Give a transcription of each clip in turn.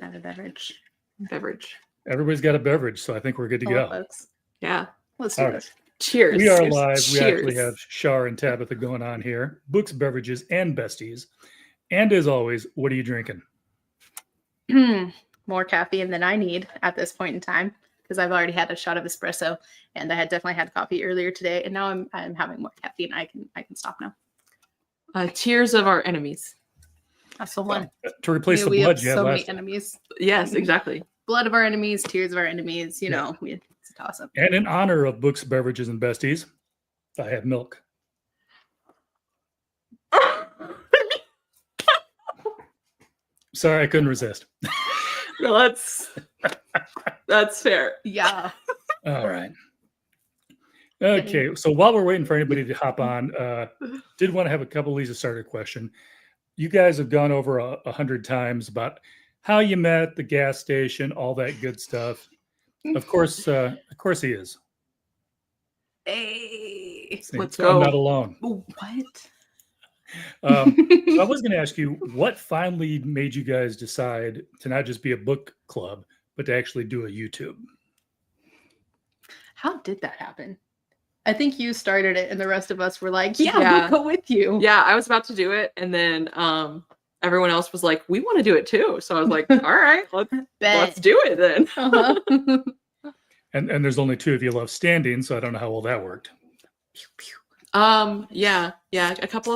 have a beverage. Everybody's got a beverage, so I think we're good to go. Folks. Yeah. Let's do All this. Cheers. We are live. Cheers. We actually have Shar and Tabitha going on here. Books, Beverages, and Besties. And as always, what are you drinking? More caffeine than I need at this point in time because I've already had a shot of espresso and I had definitely had coffee earlier today, and now I'm having more caffeine. I can stop now. Tears of our enemies. That's the one. To replace the We blood have you had so last many time. enemies. Yes, exactly. Blood of our enemies, tears of our enemies. You know, it's a toss up. And in honor of Books, Beverages, and Besties, I have milk. Sorry, I couldn't resist. No, that's fair. Yeah. All right. Okay, so while we're waiting for anybody to hop on, did want to have a couple of Lisa starter question. You guys have gone over 100 times about how you met at the gas station, all that good stuff. Of course he is. Hey. See, Let's so go. I'm not alone. What? So I was going to ask you, what finally made you guys decide to not just be a book club, but to actually do a YouTube? How did that happen? I think you started it and the rest of us were like, yeah. Yeah. We'll go with you. Yeah, I was about to do it, and then everyone else was like, we want to do it too. So I was like, all right, let's do it then. Uh-huh. And there's only two of you left standing, so I don't know how well that worked. Yeah. A couple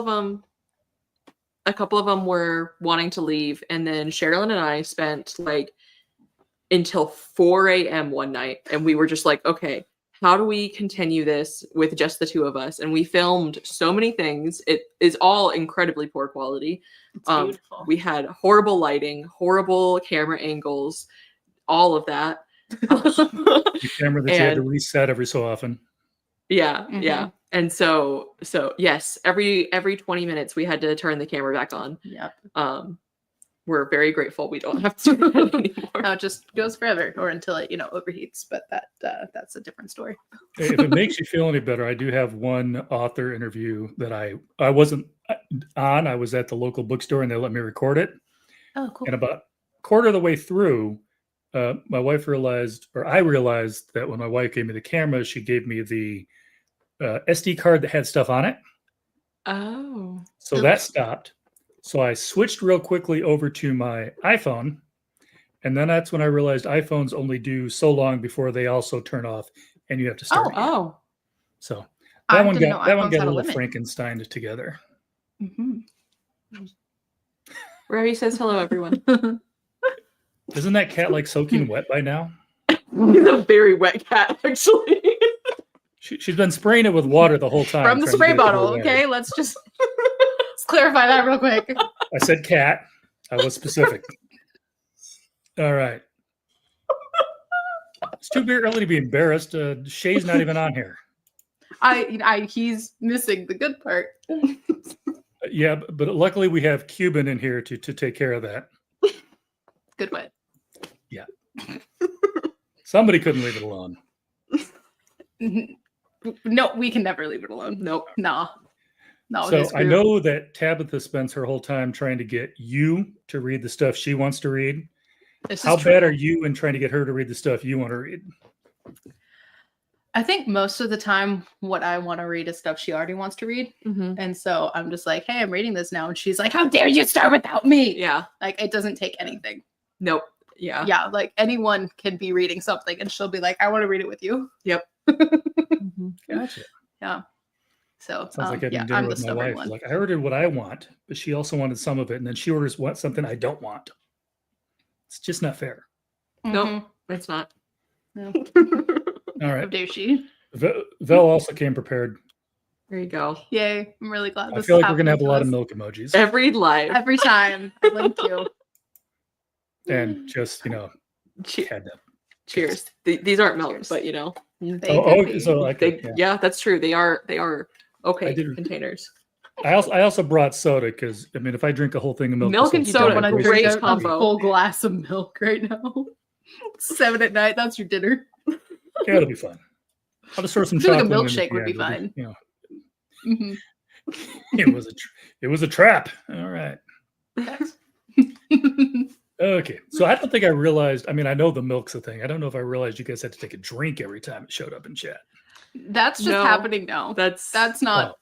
of them were wanting to leave, and then Sherilyn and I spent like until 4 a.m. one night, and we were just like, okay, how do we continue this with just the two of us? And we filmed so many things. It is all incredibly poor quality. It's beautiful. We had horrible lighting, horrible camera angles, all of that. The camera that you had to reset every so often. Yeah, Mhm. yeah. And so yes, every 20 minutes we had to turn the camera back on. Yep. We're very grateful we don't have to do that anymore. Now it just goes forever or until it, overheats, but that's a different story. If it makes you feel any better, I do have one author interview that I wasn't on. I was at the local bookstore and they let me record it. Oh, cool. And about a quarter of the way through, my wife realized, or I realized that when my wife gave me the camera, she gave me the SD card that had stuff on it. Oh. So that stopped. So I switched real quickly over to my iPhone. And then that's when I realized iPhones only do so long before they also turn off and you have to start. Oh. So I that one didn't got know a iPhones had a little limit. Frankenstein together. Mm-hmm. Rary says hello, everyone. Isn't that cat like soaking wet by now? He's a very wet cat, actually. She's been spraying it with water the whole time. From the trying to spray get it to go bottle, away. okay? Let's clarify that real quick. I said cat. I was specific. All right. It's too early to be embarrassed. Shay's not even on here. He's missing the good part. Yeah, but luckily we have Cuban in here to take care of that. Good wet. Yeah. Somebody couldn't leave it alone. No, we can never leave it alone. Nope. No. So I know that Tabitha spends her whole time trying to get you to read the stuff she wants to read. How bad are you in trying to get her to read the stuff you want to read? I think most of the time what I want to read is stuff she already wants to read. Mm-hmm. And so I'm just like, hey, I'm reading this now. And she's like, how dare you start without me? Yeah. Like, it doesn't take anything. Nope. Yeah. Yeah. Like, anyone can be reading something and she'll be like, I want to read it with you. Yep. Gotcha. Yeah. So, Sounds like having I'm dinner the with my stubborn wife. one. Like, I ordered what I want, but she also wanted some of it. And then she orders something I don't want. It's just not fair. Nope. It's not. No. All How right. dare she? Vel also came prepared. There you go. Yay. I'm really glad I this feel is like we're going to have a happening lot of us. milk emojis. Every live. Every time. Thank you. And just, Che- had that. Cheers. These aren't milk, Cheers. but They could be. So like, yeah, that's true. They are okay I did- containers. I also brought soda because if I drink a whole thing of milk, Milk and You soda, don't want to great drink a combo. full glass of milk right now. 7 at night. That's your dinner. Yeah, it'll be fun. I'll just throw some I feel like a chocolate in at milkshake the would be end. fine. It'll Mhm. it was a trap. All right. Okay, so I don't think I realized. I mean, I know the milk's a thing. I don't know if I realized you guys had to take a drink every time it showed up in chat. That's just No. happening now. That's That's not.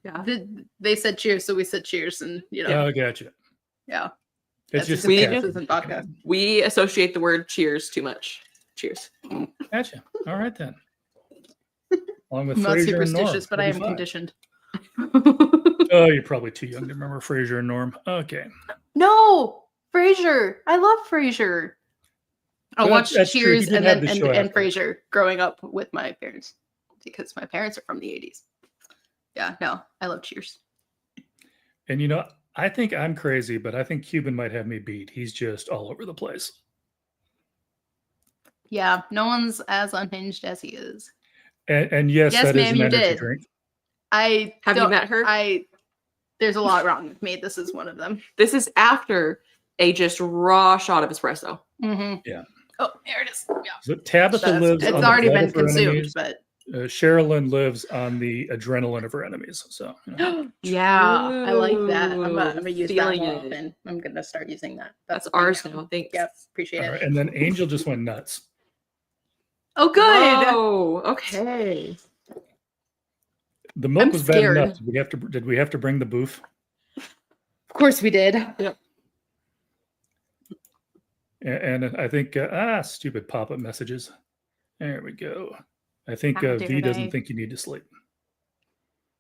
yeah. They said cheers, so we said cheers, and Oh, gotcha. yeah. It's That's just we the just- caffeine isn't kicking vodka. in. We associate the word cheers too much. Cheers. Gotcha. All right then. Along with I'm not Fraser and Norm. superstitious, but I We'll am be fine. conditioned. Oh, you're probably too young to remember Fraser and Norm. Okay. No, Frasier. I love Frasier. I Well, watched that's true. He Cheers did and have then the show and after. Frasier growing up with my parents because my parents are from the 80s. Yeah, no, I love Cheers. And you know, I think I'm crazy, but I think Cuban might have me beat. He's just all over the place. Yeah, no one's as unhinged as he is. And yes, Yes, that is ma'am, an you energy did. drink. I Have you don't- met her? There's a lot wrong with me. This is one of them. This is after a just raw shot of espresso. Mm-hmm. Yeah. Oh, there it is. Yeah. So Tabitha That's- lives it's on the already blood been of her consumed, enemies. but Sherilyn lives on the adrenaline of her enemies. So you know. yeah, I like that. I'm gonna use Feeling that more it. often. I'm gonna start using that. That's a thing ours now. Thanks. Yep, appreciate All it. right. And then Angel just went nuts. Oh, good. Oh, okay. The milk I'm was bad scared. enough. Did we have to bring the booth? Of course we did. And I think stupid pop-up messages. There we go. I think How V dare doesn't they. think you need to sleep.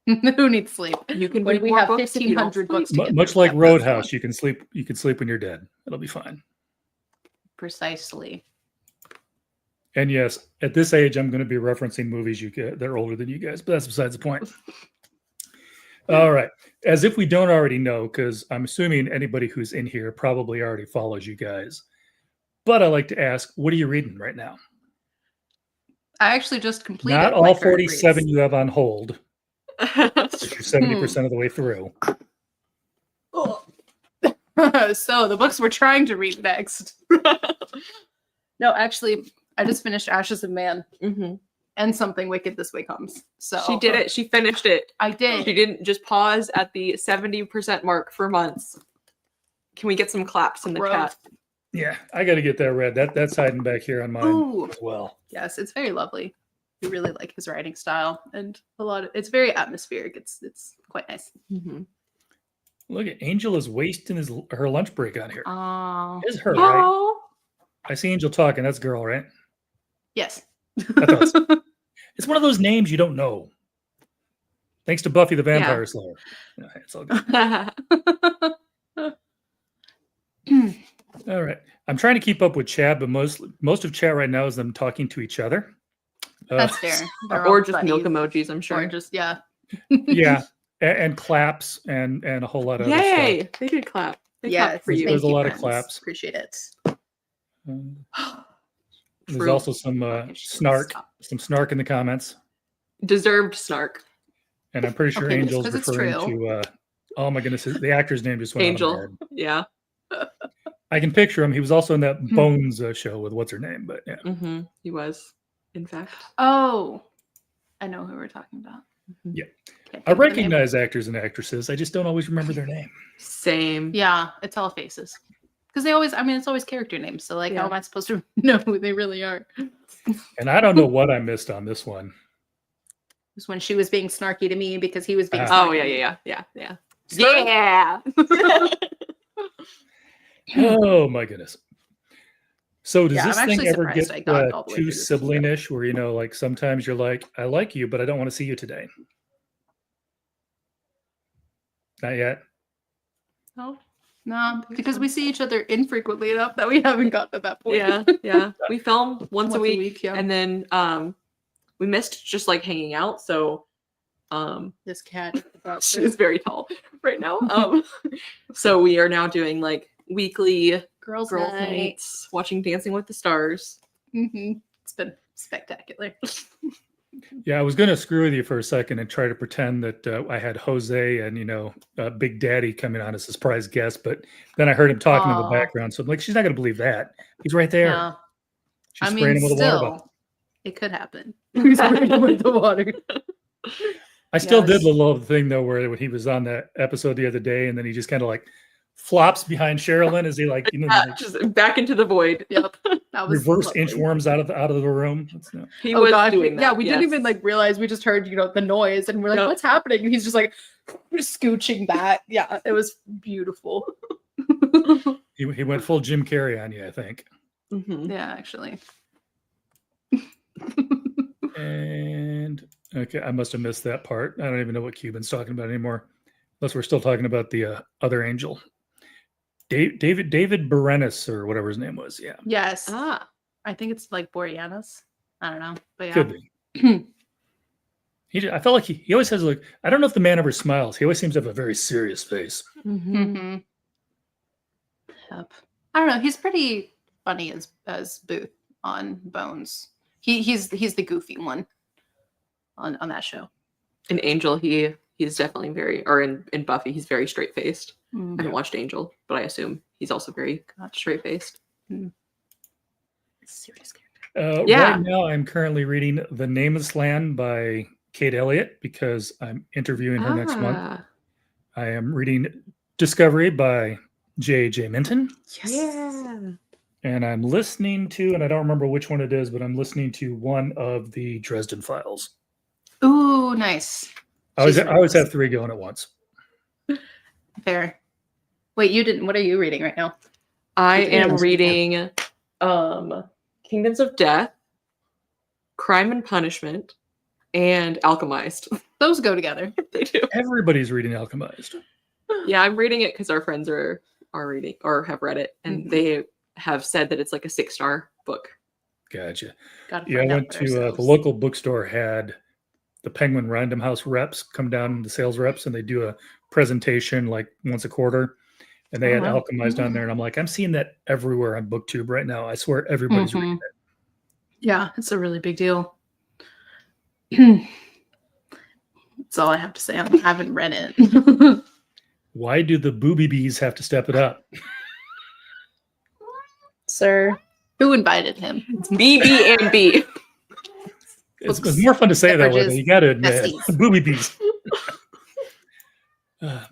Who needs sleep? You can When read we more have books if you don't 1,500 books sleep. to get Much through, like that's the Roadhouse, one. you can sleep. You can sleep when you're dead. It'll be fine. Precisely. And yes, at this age, I'm going to be referencing movies they're older than you guys, but that's besides the point. All right. As if we don't already know, because I'm assuming anybody who's in here probably already follows you guys. But I like to ask, what are you reading right now? I actually just completed. Not my all current 47 reads. you have on hold. If you're 70% of the way through. So the books we're trying to read next. No, actually, I just finished Ashes of Man Mhm. and Something Wicked This Way Comes. So She did it. She finished it. I She did. didn't just pause at the 70% mark for months. Can we get some claps in the Growth. chat? Yeah, I got to get that read. That's hiding back here on mine Ooh. as well. Yes, it's very lovely. I really like his writing style and it's very atmospheric. It's quite nice. Mhm. Look at Angel is wasting her lunch break on here. Oh, It's her, right? Oh, I see Angel talking. That's girl, right? yes. I thought so. It's one of those names you don't know. Thanks to Buffy the Vampire Yeah. Slayer. Yeah, it's all good. All right. I'm trying to keep up with chat, but most of chat right now is them talking to each other. That's fair. They're or all just milk buddies. emojis, I'm sure. Or just yeah. Yeah, and claps and a whole lot of other Yay! stuff. They did clap. They Yes, clapped for There's you. a thank lot of friends. claps. Appreciate it. There's True. also some Okay, she snark, stop. some snark in the comments, Deserved snark. and I'm pretty sure Okay, just Angel's 'cause it's referring true. to. Oh my goodness, the actor's name just went out of my Angel. head. Yeah. I can picture him. He was also in that Hmm. Bones show with what's her name, but yeah. Mm-hmm. He was, in fact. Oh, I know who we're talking about. Yeah. Can't I think of the name. recognize actors and actresses. I just don't always remember their name. Same. Yeah, it's all faces. Because they always, I mean, it's always character names. So, like, Yeah. how am I supposed to know who they really are? And I don't know what I missed on this one. It was when she was being snarky to me because he was being Ah. Oh, snarky yeah, to me. yeah. Yeah. Oh my goodness. So does Yeah, this I'm thing actually ever surprised get I got all the way too through this sibling-ish where, like sometimes you're like, I like you, but I don't want to see you today? Not yet. No, because we see each other infrequently enough that we haven't gotten to that point. Yeah. We film once a week, yeah. and then we missed just like hanging out. So This cat. she's very tall right now. So we are now doing like weekly Girls' girls' night. nights, watching Dancing with the Stars. It's been spectacular. Yeah, I was going to screw with you for a second and try to pretend that I had Jose and, Big Daddy coming on as a surprise guest, but then I heard him talking in the Aw. background. So I'm like, she's not going to believe that. He's right there. No, She's I spraying mean, him with a water bottle. still, it could happen. He's spraying with the water. I still did Yes. love the thing, though, where he was on that episode the other day and then he just kind of like flops behind Sherilyn as he like like just back into the void. Yep. That was reverse lovely. inchworms out of the room. He Oh was gosh, doing that. yeah, we didn't yes. even like realize. We just heard, the noise, and we're like, Yep. "What's happening?" And he's just like scooching back. Yeah, it was beautiful. He went full Jim Carrey on you, I think. Mhm. Yeah, actually. And okay, I must have missed that part. I don't even know what Cuban's talking about anymore, unless we're still talking about the other angel, David Berenis or whatever his name was. Yeah, Yes. Ah. I think it's like Boreanaz. I don't know, but yeah. could be. I felt like he always has like, I don't know if the man ever smiles. He always seems to have a very serious face. Mhm. Mhm. Yep. I don't know. He's pretty funny as Booth on Bones. He's the goofy one on that show. In Angel, he's definitely very, or in Buffy, he's very straight faced. I haven't watched Angel, but I assume he's also very straight faced. Serious character. Yeah. Right now, I'm currently reading The Nameless Land by Kate Elliott because I'm interviewing her next month. I am reading Discovery by J.J. Minton. Yes. Yeah. And I'm listening to, and I don't remember which one it is, but I'm listening to one of the Dresden Files. Ooh, nice. I always have 3 going at once. Fair. Wait, you didn't. What are you reading right now? I Which am is- reading Kingdoms of Death, Crime and Punishment, and Alchemized. Those go together. They do. Everybody's reading Alchemized. Yeah, I'm reading it because our friends are reading or have read it, and Mhm. they have said that it's like a 6-star book. Gotcha. Gotta Yeah, I find out went for to the ourselves. local bookstore had the Penguin Random House reps come down, the sales reps, and they do a presentation like once a quarter. And they Oh, had wow. Alchemized on there. And I'm like, I'm seeing that everywhere on BookTube right now. I swear everybody's Mhm. reading it. Yeah, it's a really big deal. That's all I have to say. I haven't read it. Why do the booby bees have to step it up? Sir, who invited him? It's BB and B. It's more fun to say that way, though. Beverages You got to admit. Besties. Booby bees. Have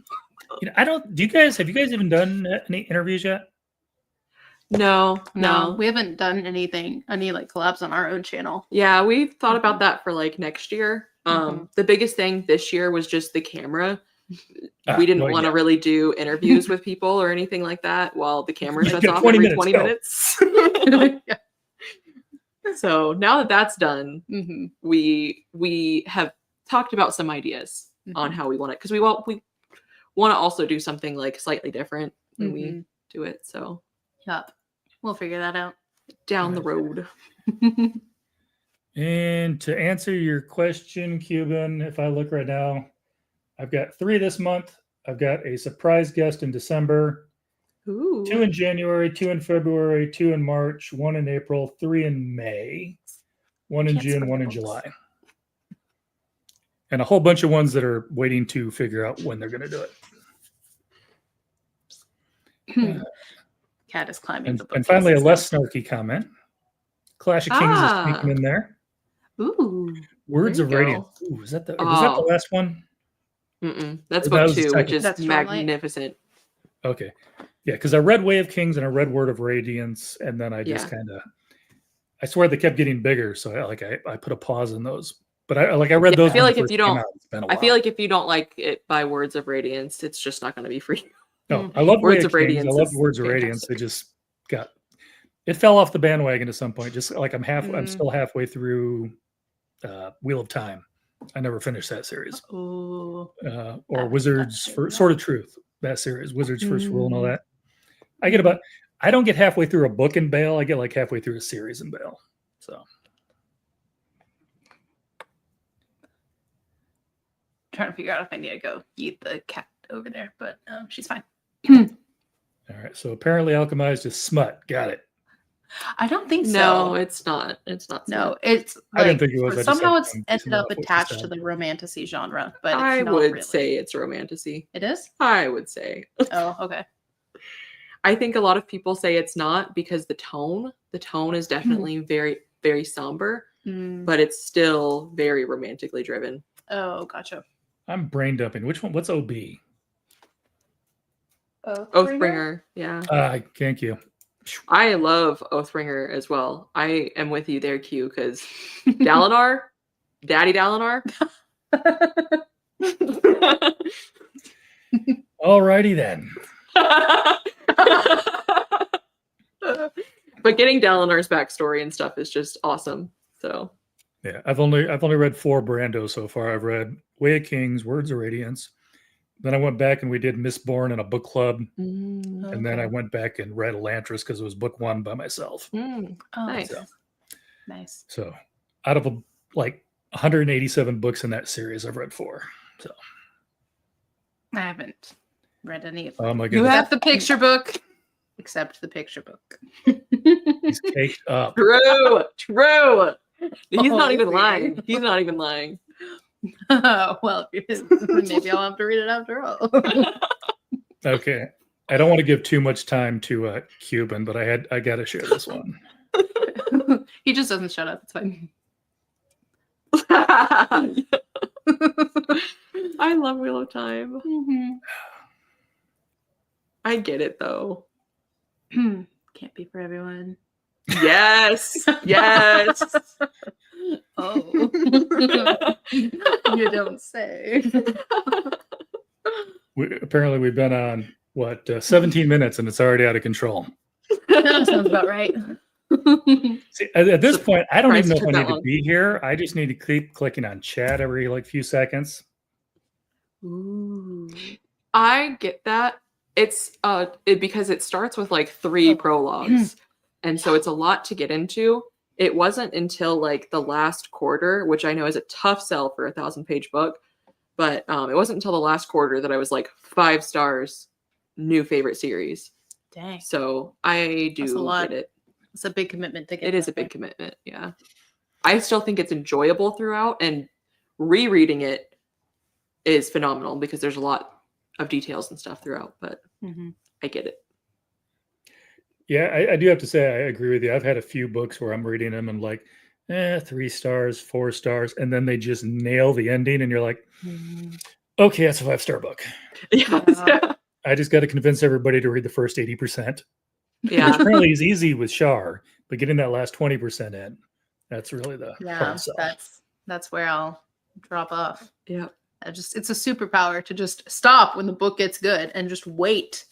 you guys even done any interviews yet? No. No, we haven't done any like collabs on our own channel. Yeah, we thought about that for like next year. Mhm. The biggest thing this year was just the camera. We didn't want to yeah. really do interviews with people or anything like that while the camera You shuts got off 20 every minutes, 20 go. minutes. Yeah. So now that that's done, Mhm. we have talked about some ideas on how we want it, because we want to also do something like slightly different when we Mhm. do it. So Yep. We'll figure that out. down the road. And to answer your question, Cuban, if I look right now, I've got 3 this month. I've got a surprise guest in December, Ooh. 2 in January, 2 in February, 2 in March, 1 in April, 3 in May, 1 in Can't June, spread 1 in books. July. And a whole bunch of ones that are waiting to figure out when they're going to do it. Cat is climbing the book. And finally, a less snarky comment. Clash of Kings is sneaking in there. Ooh. Words There of you Radiance. Ooh, was that the last one? That's That book was the 2, second. which is That's Stormlight? magnificent. Okay. Yeah, because I read Way of Kings and I read Word of Radiance, and then I just Yeah. kind of, I swear they kept getting bigger, so I put a pause in those. But I read those. I feel when like they if first you came don't, out. It's been a I feel while. like if you don't like it by Words of Radiance, it's just not going to be for you. No, I love Words Way of Kings. Radiance I love is Words of Radiance. fantastic. It fell off the bandwagon at some point. Just like I'm Mm. still halfway through Wheel of Time. I never finished that series. Ooh. Or Wizards for Sword of Truth, that series, Wizards First Rule and all that. I don't get halfway through a book and bail. I get like halfway through a series and bail. So Trying to figure out if I need to go eat the cat over there, but she's fine. all right. So apparently Alchemized is smut. Got it. I don't think so. No, it's not. It's not. No, it's I didn't like, think it was. I just somehow had it's some ended up enough with attached to nostalgia. the romantasy genre, but it's I not would really. say it's romantasy. It is? I would say. Oh, okay. I think a lot of people say it's not because the tone is definitely very, very somber, Mm. but it's still very romantically driven. Oh, gotcha. I'm brain dumping. Which one? What's OB? Oathbringer. Yeah. Thank you. I love Oathbringer as well. I am with you there, Q, because Dalinar, Daddy Dalinar. Alrighty then. But getting Dalinar's backstory and stuff is just awesome. So Yeah, I've only read 4 Brandos so far. I've read Way of Kings, Words of Radiance. Then I went back and we did Mistborn in a book club. And then I went back and read Elantris because it was book 1 by myself. Nice. Nice. So out of like 187 books in that series, I've read 4. So I haven't read any of them. oh my You goodness, have- Except the picture book. Except the picture book. he's caked up. True. He's Oh, not even is he? lying. He's not even lying. Well, maybe I'll have to read it after all. Okay, I don't want to give too much time to Cuban, but I got to share this one. He just doesn't shut up. It's fine. I love Wheel of Time. I get it though. Can't be for everyone. Yes. Yes. Oh. You don't say. Apparently, we've been on what 17 minutes, and it's already out of control. That sounds about right. See, at this point, I don't even know if Surprised I it need took to that be here. I just need to keep clicking on chat every like few seconds. Ooh. I get that. It's because it starts with like 3 prologues. And so it's a lot to get into. It wasn't until like the last quarter, which I know is a tough sell for a 1,000-page book, but it wasn't until the last quarter that I was like 5 stars, new favorite series. Dang. So I That's a do lot. get it. It's a big commitment to get. It is a big commitment. Yeah. I still think it's enjoyable throughout, and rereading it is phenomenal because there's a lot of details and stuff throughout, but I get it. Yeah, I do have to say I agree with you. I've had a few books where I'm reading them and like, 3 stars, 4 stars, and then they just nail the ending, and you're like, okay, that's a 5-star book. Yeah. I just got to convince everybody to read the first 80%, which Yeah. apparently is easy with Shar, but getting that last 20% in, that's really the hard sell. That's where I'll drop off. Yeah. It's a superpower to just stop when the book gets good and just wait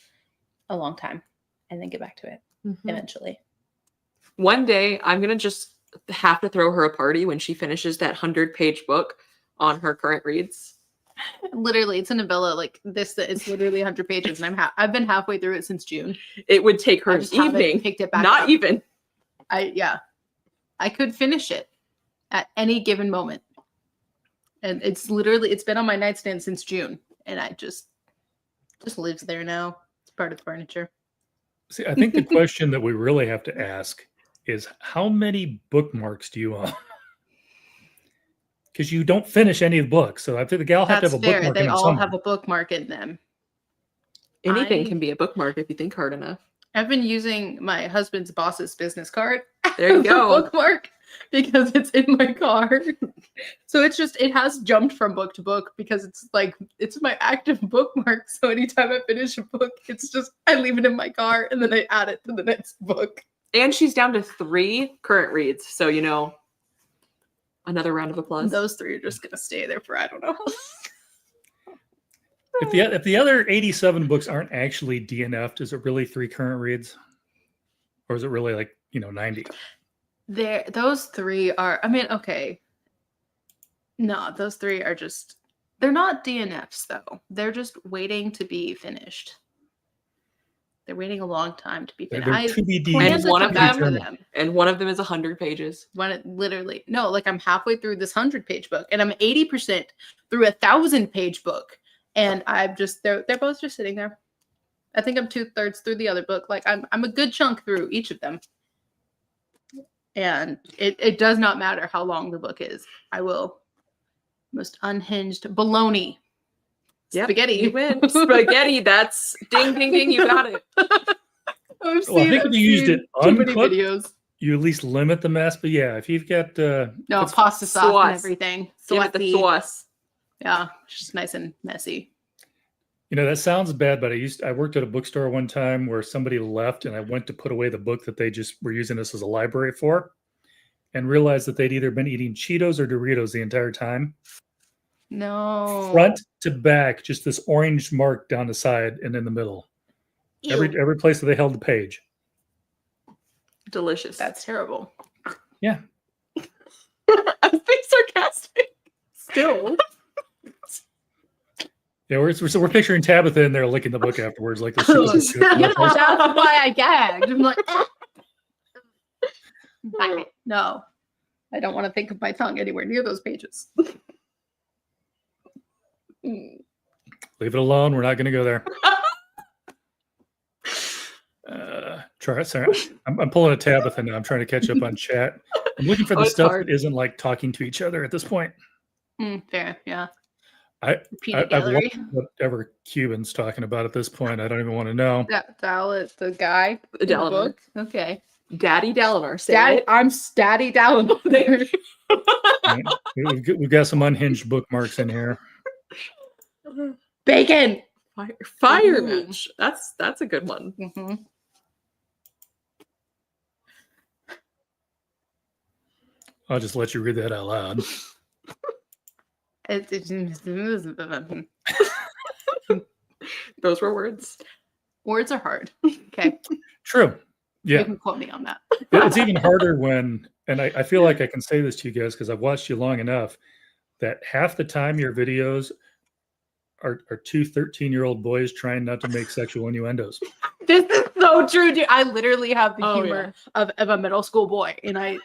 a long time and then get back to it eventually. One day I'm going to just have to throw her a party when she finishes that 100-page book on her current reads. Literally, it's a novella like this that is literally 100 pages, and I've been halfway through it since June. It would take her I an just haven't evening. picked it back Not up. even. I could finish it at any given moment. And it's been on my nightstand since June, and I just lives there now. It's part of the furniture. See, I think the question that we really have to ask is how many bookmarks do you own? Because you don't finish any of the books, so I think the gal have to have a fair. bookmark They in them all somewhere. have a bookmark in them. Anything can be a bookmark if you think hard enough. I've been using my husband's boss's business card. There you as a go. bookmark because it's in my car. So it has jumped from book to book because it's my active bookmark. So anytime I finish a book, I leave it in my car and then I add it to the next book. And she's down to 3 current reads. So, another round of applause. Those 3 are just going to stay there for I don't know. If the other 87 books aren't actually DNF'd, is it really 3 current reads? Or is it really like, 90? Those 3 are, okay. No, those 3 are they're not DNFs though. They're just waiting to be finished. They're waiting a long time to be finished. They're to be plan And one to of come back to them- them. And one of them is 100 pages. Literally, no, like I'm halfway through this 100-page book and I'm 80% through a 1,000-page book. And they're both just sitting there. I think I'm 2/3 through the other book. Like I'm a good chunk through each of them. And it does not matter how long the book is. I will most unhinged baloney. Yep, Spaghetti. You win. Spaghetti. That's ding, ding, ding. You got it. I've Well, I think if you used seen it too many uncooked, videos. you at least limit the mess. But yeah, if you've got No, it's- pasta sauce sauce. and everything. Give it the Saucy. sauce. Yeah, just nice and messy. That sounds bad, but I worked at a bookstore one time where somebody left and I went to put away the book that they just were using this as a library for and realized that they'd either been eating Cheetos or Doritos the entire time. No. Front to back, just this orange mark down the side and in the middle. Ew. Every place that they held the page. Delicious. That's terrible. Yeah. I was being sarcastic. Still. Yeah, we're picturing Tabitha in there licking the book afterwards, like the That's why I gagged. I'm like, no, I don't want to think of my tongue anywhere near those pages. Leave it alone. We're not going to go there. Sorry, I'm pulling a Tabitha now. I'm trying to catch up on chat. I'm looking for the stuff that isn't like talking to each other at this point. Fair, yeah. I've lost whatever Cuban's talking about at this point. I don't even want to know. The guy in the book. Okay. Daddy Dalinar. I'm Daddy Dalinar. There. Right. We've got some unhinged bookmarks in here. Bacon. Fire match. That's a good one. Mm-hmm. I'll just let you read that out loud. Those were words. Words are hard. Okay. True. Yeah. You can quote me on that. It's even harder when, and I feel like I can say this to you guys because I've watched you long enough, that half the time your videos are two 13-year-old boys trying not to make sexual innuendos. This is so true, dude. I literally have the humor of a middle school boy, and I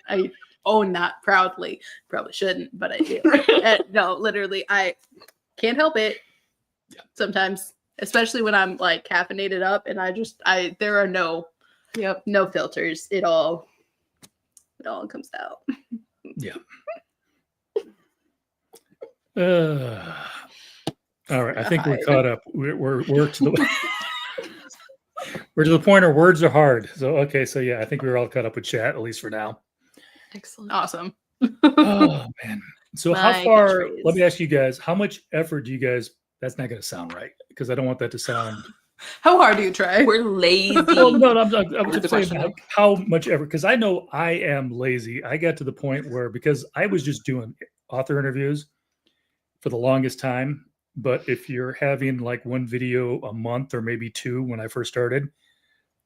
own that proudly. Probably shouldn't, but I do. No, literally, I can't help it. Yeah. Sometimes, especially when I'm like caffeinated up, and there are no filters. It all comes out. Yeah. All right, I think we're caught up. We're to the we're to the point where words are hard. So I think we're all caught up with chat, at least for now. Excellent. Awesome. Oh man. So My how far, catchphrase. let me ask you guys, how much effort do you guys, that's not going to sound right because I don't want that to sound. How hard do you try? We're lazy. Well, no, I'm the saying question. how much effort, because I know I am lazy. I got to the point where, because I was just doing author interviews for the longest time. But if you're having like one video a month or maybe two when I first started,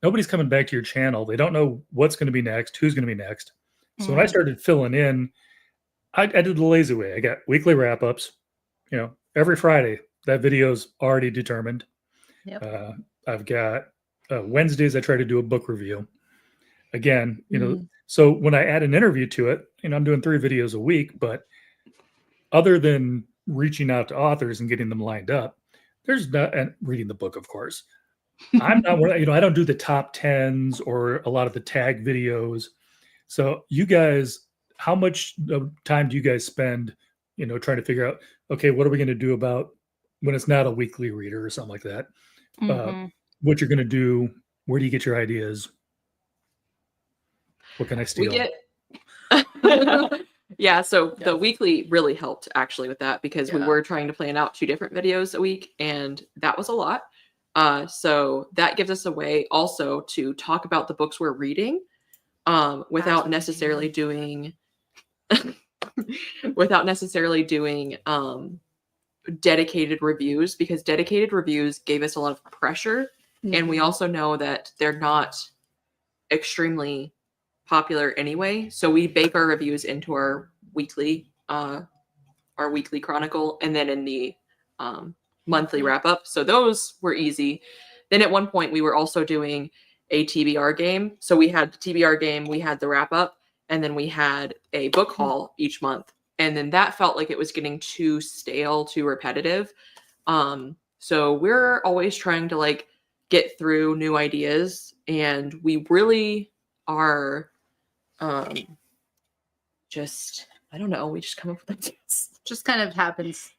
nobody's coming back to your channel. They don't know what's going to be next, who's going to be next. So when I started filling in, I did the lazy way. I got weekly wrap-ups, every Friday. That video's already determined. Yep. I've got Wednesdays, I try to do a book review. Again, so when I add an interview to it, I'm doing 3 videos a week, but other than reaching out to authors and getting them lined up, there's not, and reading the book, of course. I'm not, I don't do the top 10s or a lot of the tag videos. So you guys, how much time do you guys spend, trying to figure out, okay, what are we going to do about when it's not a weekly reader or something like that? What you're going to do? Where do you get your ideas? What can I steal? Yeah, so the weekly really helped actually with that because we were trying to plan out 2 different videos a week, and that was a lot. So that gives us a way also to talk about the books we're reading without necessarily doing dedicated reviews, because dedicated reviews gave us a lot of pressure, and we also know that they're not extremely popular anyway, so we bake our reviews into our weekly chronicle and then in the monthly wrap up. So those were easy. Then at one point we were also doing a TBR game. So we had the TBR game, we had the wrap up, and then we had a book haul each month. And then that felt like it was getting too stale, too repetitive. So we're always trying to like get through new ideas, and we really are just, I don't know, we just come up with ideas. Just kind of happens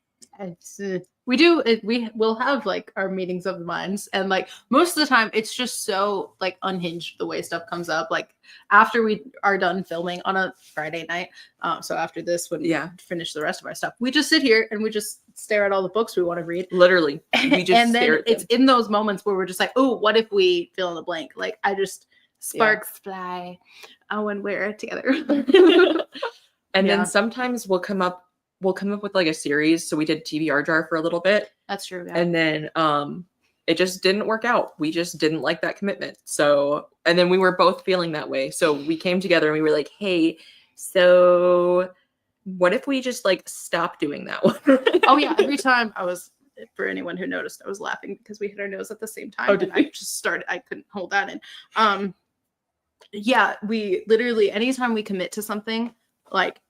we do it, we will have like our meetings of the minds, and like most of the time it's just so like unhinged the way stuff comes up. Like after we are done filming on a Friday night, so after this, when we finish the rest of our stuff, we just sit here and we just stare at all the books we want to read. Literally, we just and stare then at them. it's in those moments where we're just like, oh, what if we fill in the blank? Like I just sparks fly when we're together. And then sometimes we'll come up with like a series. So we did TBR jar for a little bit. That's true. Yeah. And then it just didn't work out. We just didn't like that commitment. So, and then we were both feeling that way. So we came together and we were like, hey, so what if we just like stop doing that one? Oh yeah. Every time for anyone who noticed, I was laughing because we hit our nose at the same time. And I just started, I couldn't hold that in. Yeah, we literally, anytime we commit to something like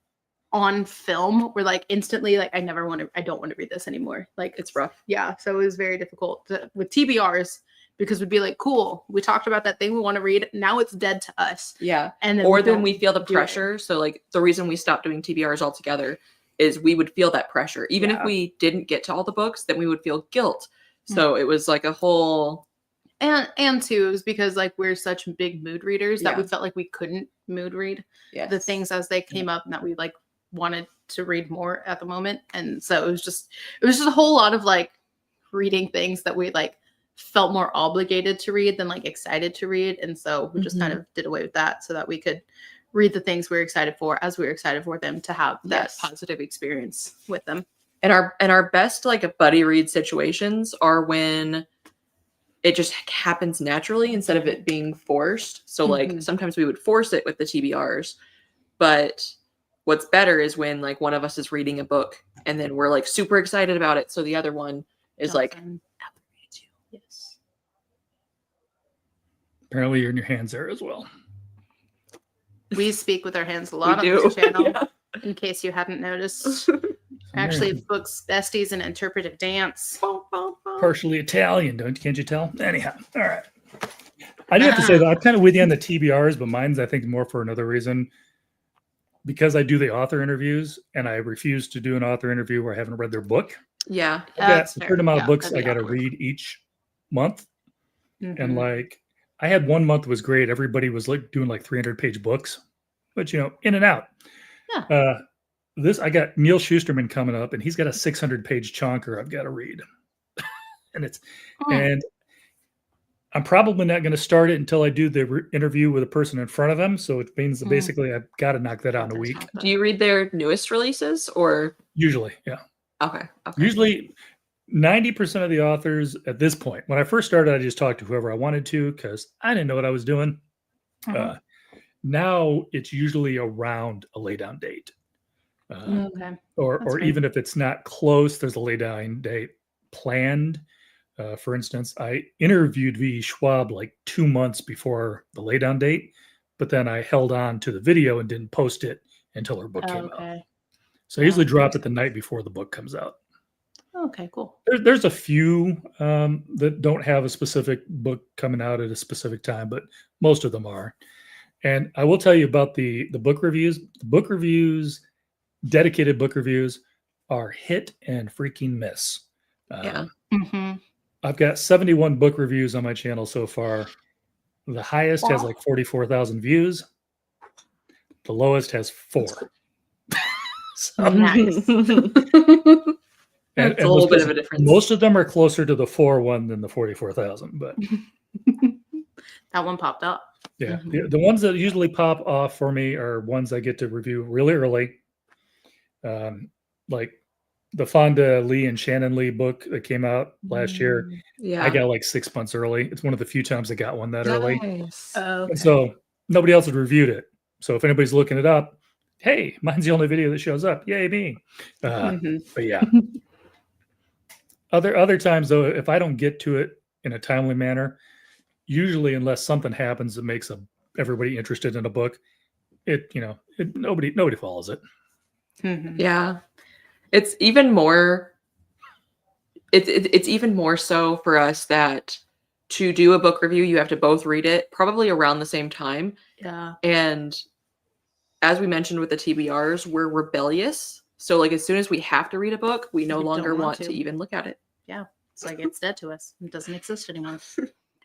on film, we're like instantly like, I don't want to read this anymore. Like it's rough. Yeah. So it was very difficult with TBRs because we'd be like, cool, we talked about that thing we want to read. Now it's dead to us. Yeah. And then we feel the pressure. So like the reason we stopped doing TBRs altogether is we would feel that pressure. Even if we didn't get to all the books, then we would feel guilt. So it was like a whole... And too, it was because like we're such big mood readers that we felt like we couldn't mood read the things as they came up, and that we like wanted to read more at the moment. And so it was just a whole lot of like reading things that we like felt more obligated to read than like excited to read. And so we just kind of did away with that so that we could read the things we were excited for as we were excited for them to have that positive experience with them. And our best like a buddy read situations are when it just happens naturally instead of it being forced. So like sometimes we would force it with the TBRs, but what's better is when like one of us is reading a book and then we're like super excited about it. So the other one is like, yes. Apparently you're in your hands there as well. We speak with our hands a lot on this channel, in case you hadn't noticed. Actually, it's Books Besties and Interpretive Dance. Partially Italian, can't you tell? Anyhow, all right. I do have to say that I'm kind of with you on the TBRs, but mine's I think more for another reason. Because I do the author interviews, and I refuse to do an author interview where I haven't read their book. Yeah, I've got a certain amount of books I got to read each month, and like I had one month was great. Everybody was like doing like 300-page books, but in and out. Yeah. I got Neil Schusterman coming up, and he's got a 600-page chonker I've got to read, and I'm probably not going to start it until I do the interview with a person in front of him. So it means that basically I've got to knock that out in a week. Do you read their newest releases or? Usually, yeah. Okay. Usually 90% of the authors at this point, when I first started, I just talked to whoever I wanted to because I didn't know what I was doing. Now it's usually around a laydown date. Or even if it's not close, there's a laydown date planned. For instance, I interviewed V. Schwab like 2 months before the laydown date, but then I held on to the video and didn't post it until her book came out. So I usually drop it the night before the book comes out. Okay, cool. There's a few that don't have a specific book coming out at a specific time, but most of them are. And I will tell you about the book reviews. The book reviews, dedicated book reviews, are hit and freaking miss. I've got 71 book reviews on my channel so far. The highest has like 44,000 views. The lowest has 4. So, Nice. That's a little bit of a difference. Most of them are closer to the 4 one than the 44,000, but that one popped up. Yeah, the ones that usually pop off for me are ones I get to review really early, like the Fonda Lee and Shannon Lee book that came out last year. Yeah, I got like 6 months early. It's one of the few times I got one that early. Okay. So nobody else had reviewed it. So if anybody's looking it up, hey, mine's the only video that shows up. Yay me! But yeah, other times though, if I don't get to it in a timely manner, usually unless something happens that makes everybody interested in a book, nobody follows it. Yeah. It's even more it's even more so for us that to do a book review, you have to both read it probably around the same time. Yeah. And as we mentioned with the TBRs, we're rebellious. So like as soon as we have to read a book, we no We don't longer want want to. to even look at it. It's like it's dead to us. It doesn't exist anymore.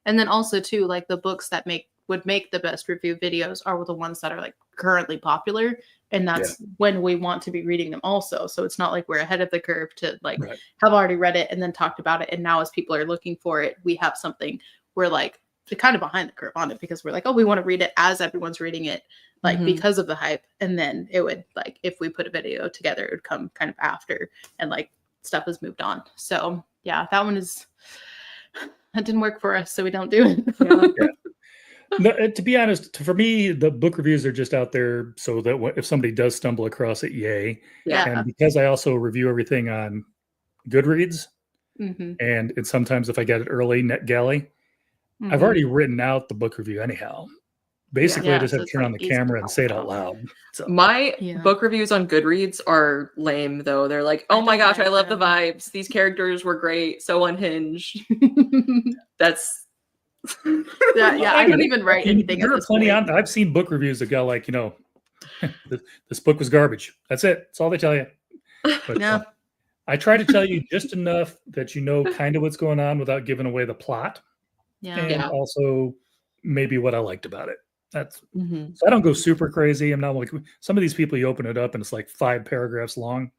And then also too, like the books that would make the best review videos are the ones that are like currently popular, and that's when we want to be reading them also. So it's not like we're ahead of the curve to like have already read it and then talked about it, and now as people are looking for it, we have something we're like kind of behind the curve on it because we're like, oh, we want to read it as everyone's reading it, like because of the hype. And then it would like if we put a video together, it would come kind of after, and like stuff has moved on. So yeah, that one that didn't work for us, so we don't do it. No, to be honest, for me, the book reviews are just out there so that if somebody does stumble across it, yay. And because I also review everything on Goodreads, and sometimes if I get it early, NetGalley, I've already written out the book review anyhow. Basically, I just have to turn on the camera and say it out loud. So my book reviews on Goodreads are lame, though. They're like, oh my gosh, I love the vibes. These characters were great. So unhinged. That's... I don't even write anything. There are plenty on. I've seen book reviews that go like, this book was garbage. That's it. That's all they tell you. But I try to tell you just enough that you know kind of what's going on without giving away the plot. And also maybe what I liked about it. That's so I don't go super crazy. I'm not like some of these people. You open it up and it's like 5 paragraphs long.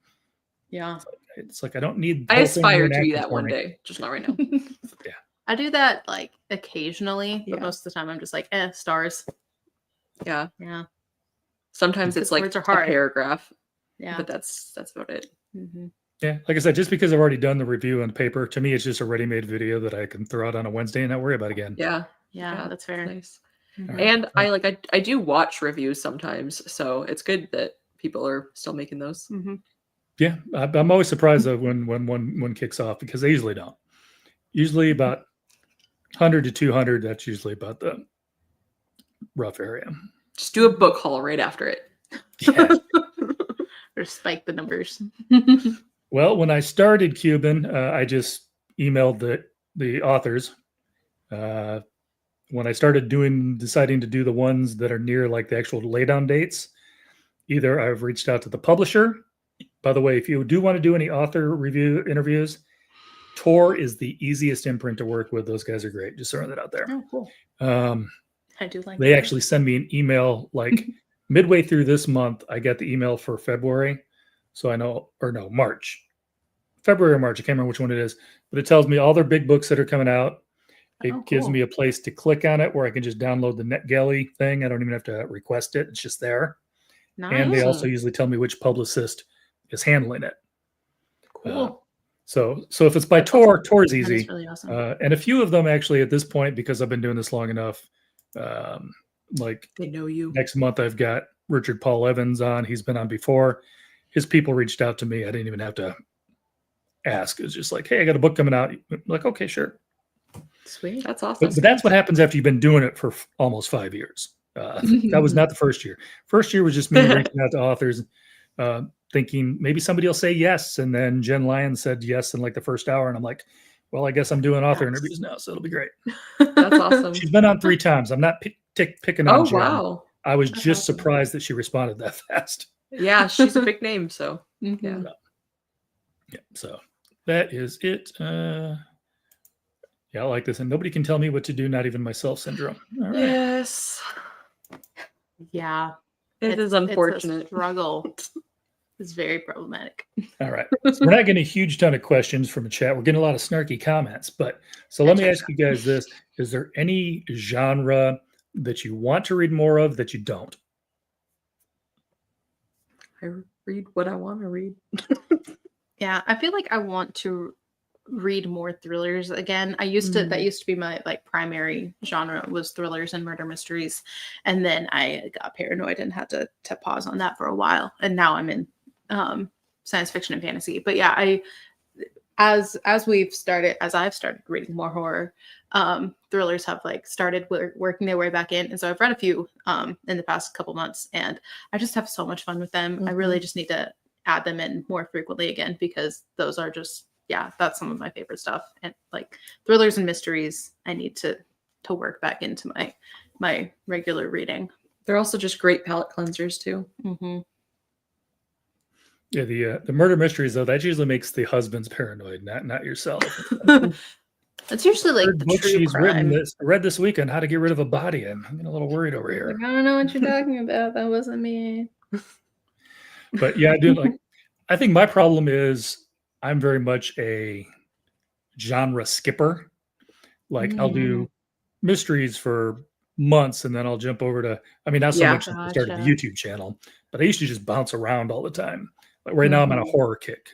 Yeah, it's like I don't need. I aspire to be that one day, just not right now. I do that like occasionally, but most of the time I'm just like, stars. Yeah. Because Sometimes it's like words are a hard. Paragraph. But that's about it. Yeah, like I said, just because I've already done the review on paper, to me it's just a ready-made video that I can throw out on a Wednesday and not worry about again. Yeah, that's fair. Nice. And I do watch reviews sometimes, so it's good that people are still making those. Yeah, I'm always surprised though when one kicks off because they usually don't. Usually about 100 to 200. That's usually about the rough area. Just do a book haul right after it. Yeah. Or spike the numbers. Well, when I started Cuban, I just emailed the authors. When I started deciding to do the ones that are near like the actual laydown dates, either I've reached out to the publisher. By the way, if you do want to do any author review interviews, Tor is the easiest imprint to work with. Those guys are great. Just throwing that out there. Oh, cool. I do like They actually send me an email like midway through this month. I got the email for February. So I know, or no, March. February or March. I can't remember which one it is. But it tells me all their big books that are coming out. It gives me a place to click on it where I can just download the NetGalley thing. I don't even have to request it. It's just there. Nice. And they also usually tell me which publicist is handling it. Cool. So if it's by Tor, Tor's easy. That is really awesome. And a few of them actually at this point, because I've been doing this long enough, like they know you. Next month I've got Richard Paul Evans on. He's been on before. His people reached out to me. I didn't even have to ask. It was just like, hey, I got a book coming out. I'm like, okay, sure. Sweet. That's awesome. But that's what happens after you've been doing it for almost 5 years. That was not the first year. First year was just me reaching out to authors, thinking maybe somebody will say yes. And then Jen Lyons said yes in like the first hour. And I'm like, well, I guess I'm doing author interviews now. So it'll be great. That's awesome. She's been on 3 times. I'm not picking on Jen. Wow. I was just surprised that she responded that fast. Yeah, she's a big name. So yeah. So that is it. Yeah, I like this. And nobody can tell me what to do, not even myself syndrome. All right. Yes. Yeah. It is unfortunate. It's a struggle. It's very problematic. All right. So we're not getting a huge ton of questions from the chat. We're getting a lot of snarky comments. But so let me ask you guys this. Is there any genre that you want to read more of that you don't? I read what I want to read. Yeah, I feel like I want to read more thrillers again. That used to be my like primary genre was thrillers and murder mysteries, and then I got paranoid and had to pause on that for a while, and now I'm in science fiction and fantasy. But yeah, as I've started reading more horror, thrillers have like started working their way back in, and so I've read a few in the past couple months, and I just have so much fun with them. I really just need to add them in more frequently again, because those are just that's some of my favorite stuff. And like thrillers and mysteries, I need to work back into my regular reading. They're also just great palate cleansers too. Yeah, the murder mysteries though, that usually makes the husbands paranoid, not yourself. That's usually like Third the book true she's crime. read this week on how to get rid of a body. I'm getting a little worried over here. Like, I don't know what you're talking about. That wasn't me. But yeah, I do like. I think my problem is I'm very much a genre skipper. Like I'll do mysteries for months and then I'll jump over to. I mean, not so Yeah. much since I started the Gotcha. YouTube channel, but I used to just bounce around all the time. Like right now, I'm on a horror kick.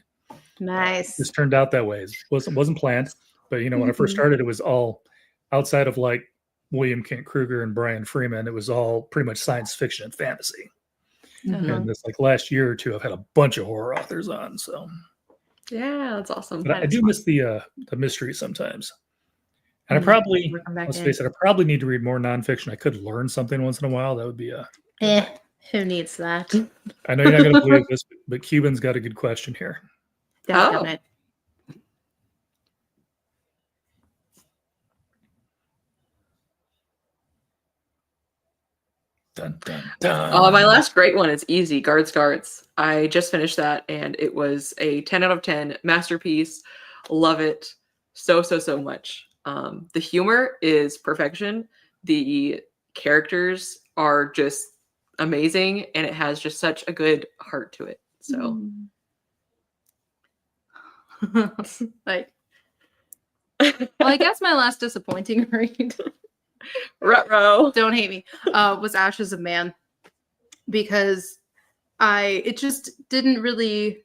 Nice. This turned out that way. It wasn't planned, but when I first started, it was all outside of like William Kent Kruger and Brian Freeman. It was all pretty much science fiction and fantasy. And this like last year or two, I've had a bunch of horror authors on. So Yeah, that's awesome. but I do miss the mystery sometimes. And I Mm, probably, we'll come back let's in. face it, I probably need to read more nonfiction. I could learn something once in a while. That would be Who needs that? I know you're not going to believe this, but Cuban's got a good question here. Oh. Definite. Dun, dun, dun. Oh, my last great one is easy. Guards. I just finished that and it was a 10 out of 10 masterpiece. Love it so much. The humor is perfection. The characters are just amazing and it has just such a good heart to it. So like, well, I guess my last disappointing read, Ruh-roh. don't hate me, was Ashes of Man, because it just didn't really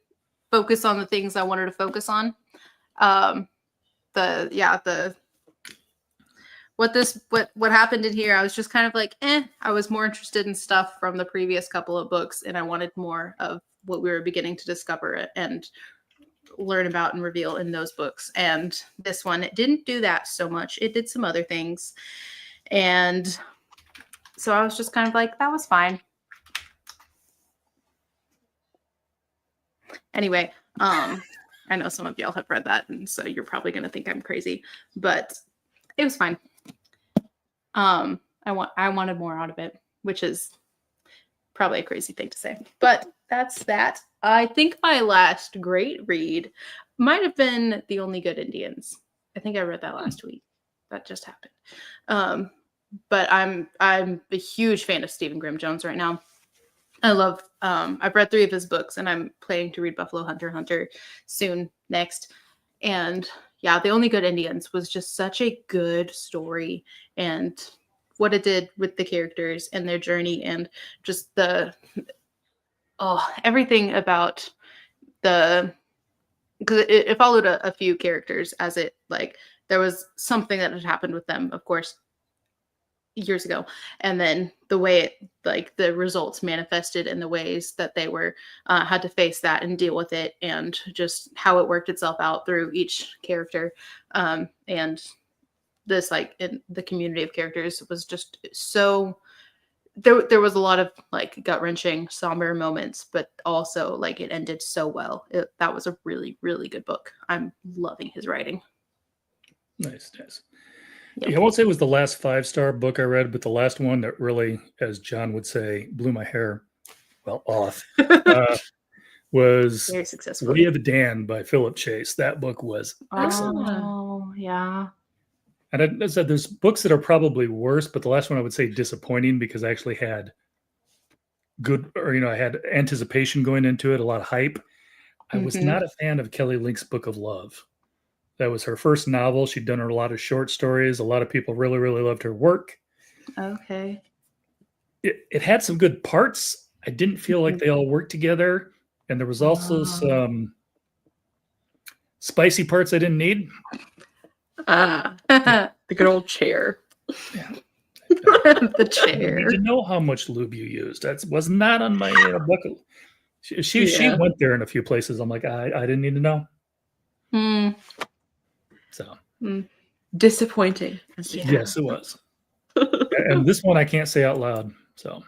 focus on the things I wanted to focus on. What happened in here, I was just kind of like, I was more interested in stuff from the previous couple of books, and I wanted more of what we were beginning to discover and learn about and reveal in those books. And this one, it didn't do that so much. It did some other things. And so I was just kind of like, that was fine. Anyway, I know some of y'all have read that, and so you're probably going to think I'm crazy, but it was fine. I wanted more out of it, which is probably a crazy thing to say, but that's that. I think my last great read might have been The Only Good Indians. I think I read that last week. That just happened. But I'm a huge fan of Stephen Graham Jones right now. I love, I've read 3 of his books and I'm planning to read Buffalo Hunter soon next. And yeah, The Only Good Indians was just such a good story, and what it did with the characters and their journey, and just everything about because it followed a few characters as it, like, there was something that had happened with them, of course, years ago, and then the way it, like, the results manifested in the ways that they were had to face that and deal with it, and just how it worked itself out through each character, and this, like, in the community of characters was just so there was a lot of, like, gut-wrenching somber moments, but also, like, it ended so well. That was a really, really good book. I'm loving his writing. Nice. Yep. Yeah, I won't say it was the last 5-star book I read, but the last one that really, as John would say, blew my hair off was Very successful. Way of Dan by Philip Chase. That book was excellent. Oh, yeah. And I said there's books that are probably worse, but the last one I would say disappointing, because I actually had I had anticipation going into it, a lot of hype. I was not a fan of Kelly Link's Book of Love. That was her first novel. She'd done a lot of short stories. A lot of people really, really loved her work. Okay. It had some good parts. I didn't feel like they all worked together. And there was also some spicy parts I didn't need. The good old chair. Yeah. The I chair. need to know how much lube you used. That was not on my bucket. She went there in a few places. I'm like, I didn't need to know. So disappointing. Yeah. Yes, it was. And this one I can't say out loud. So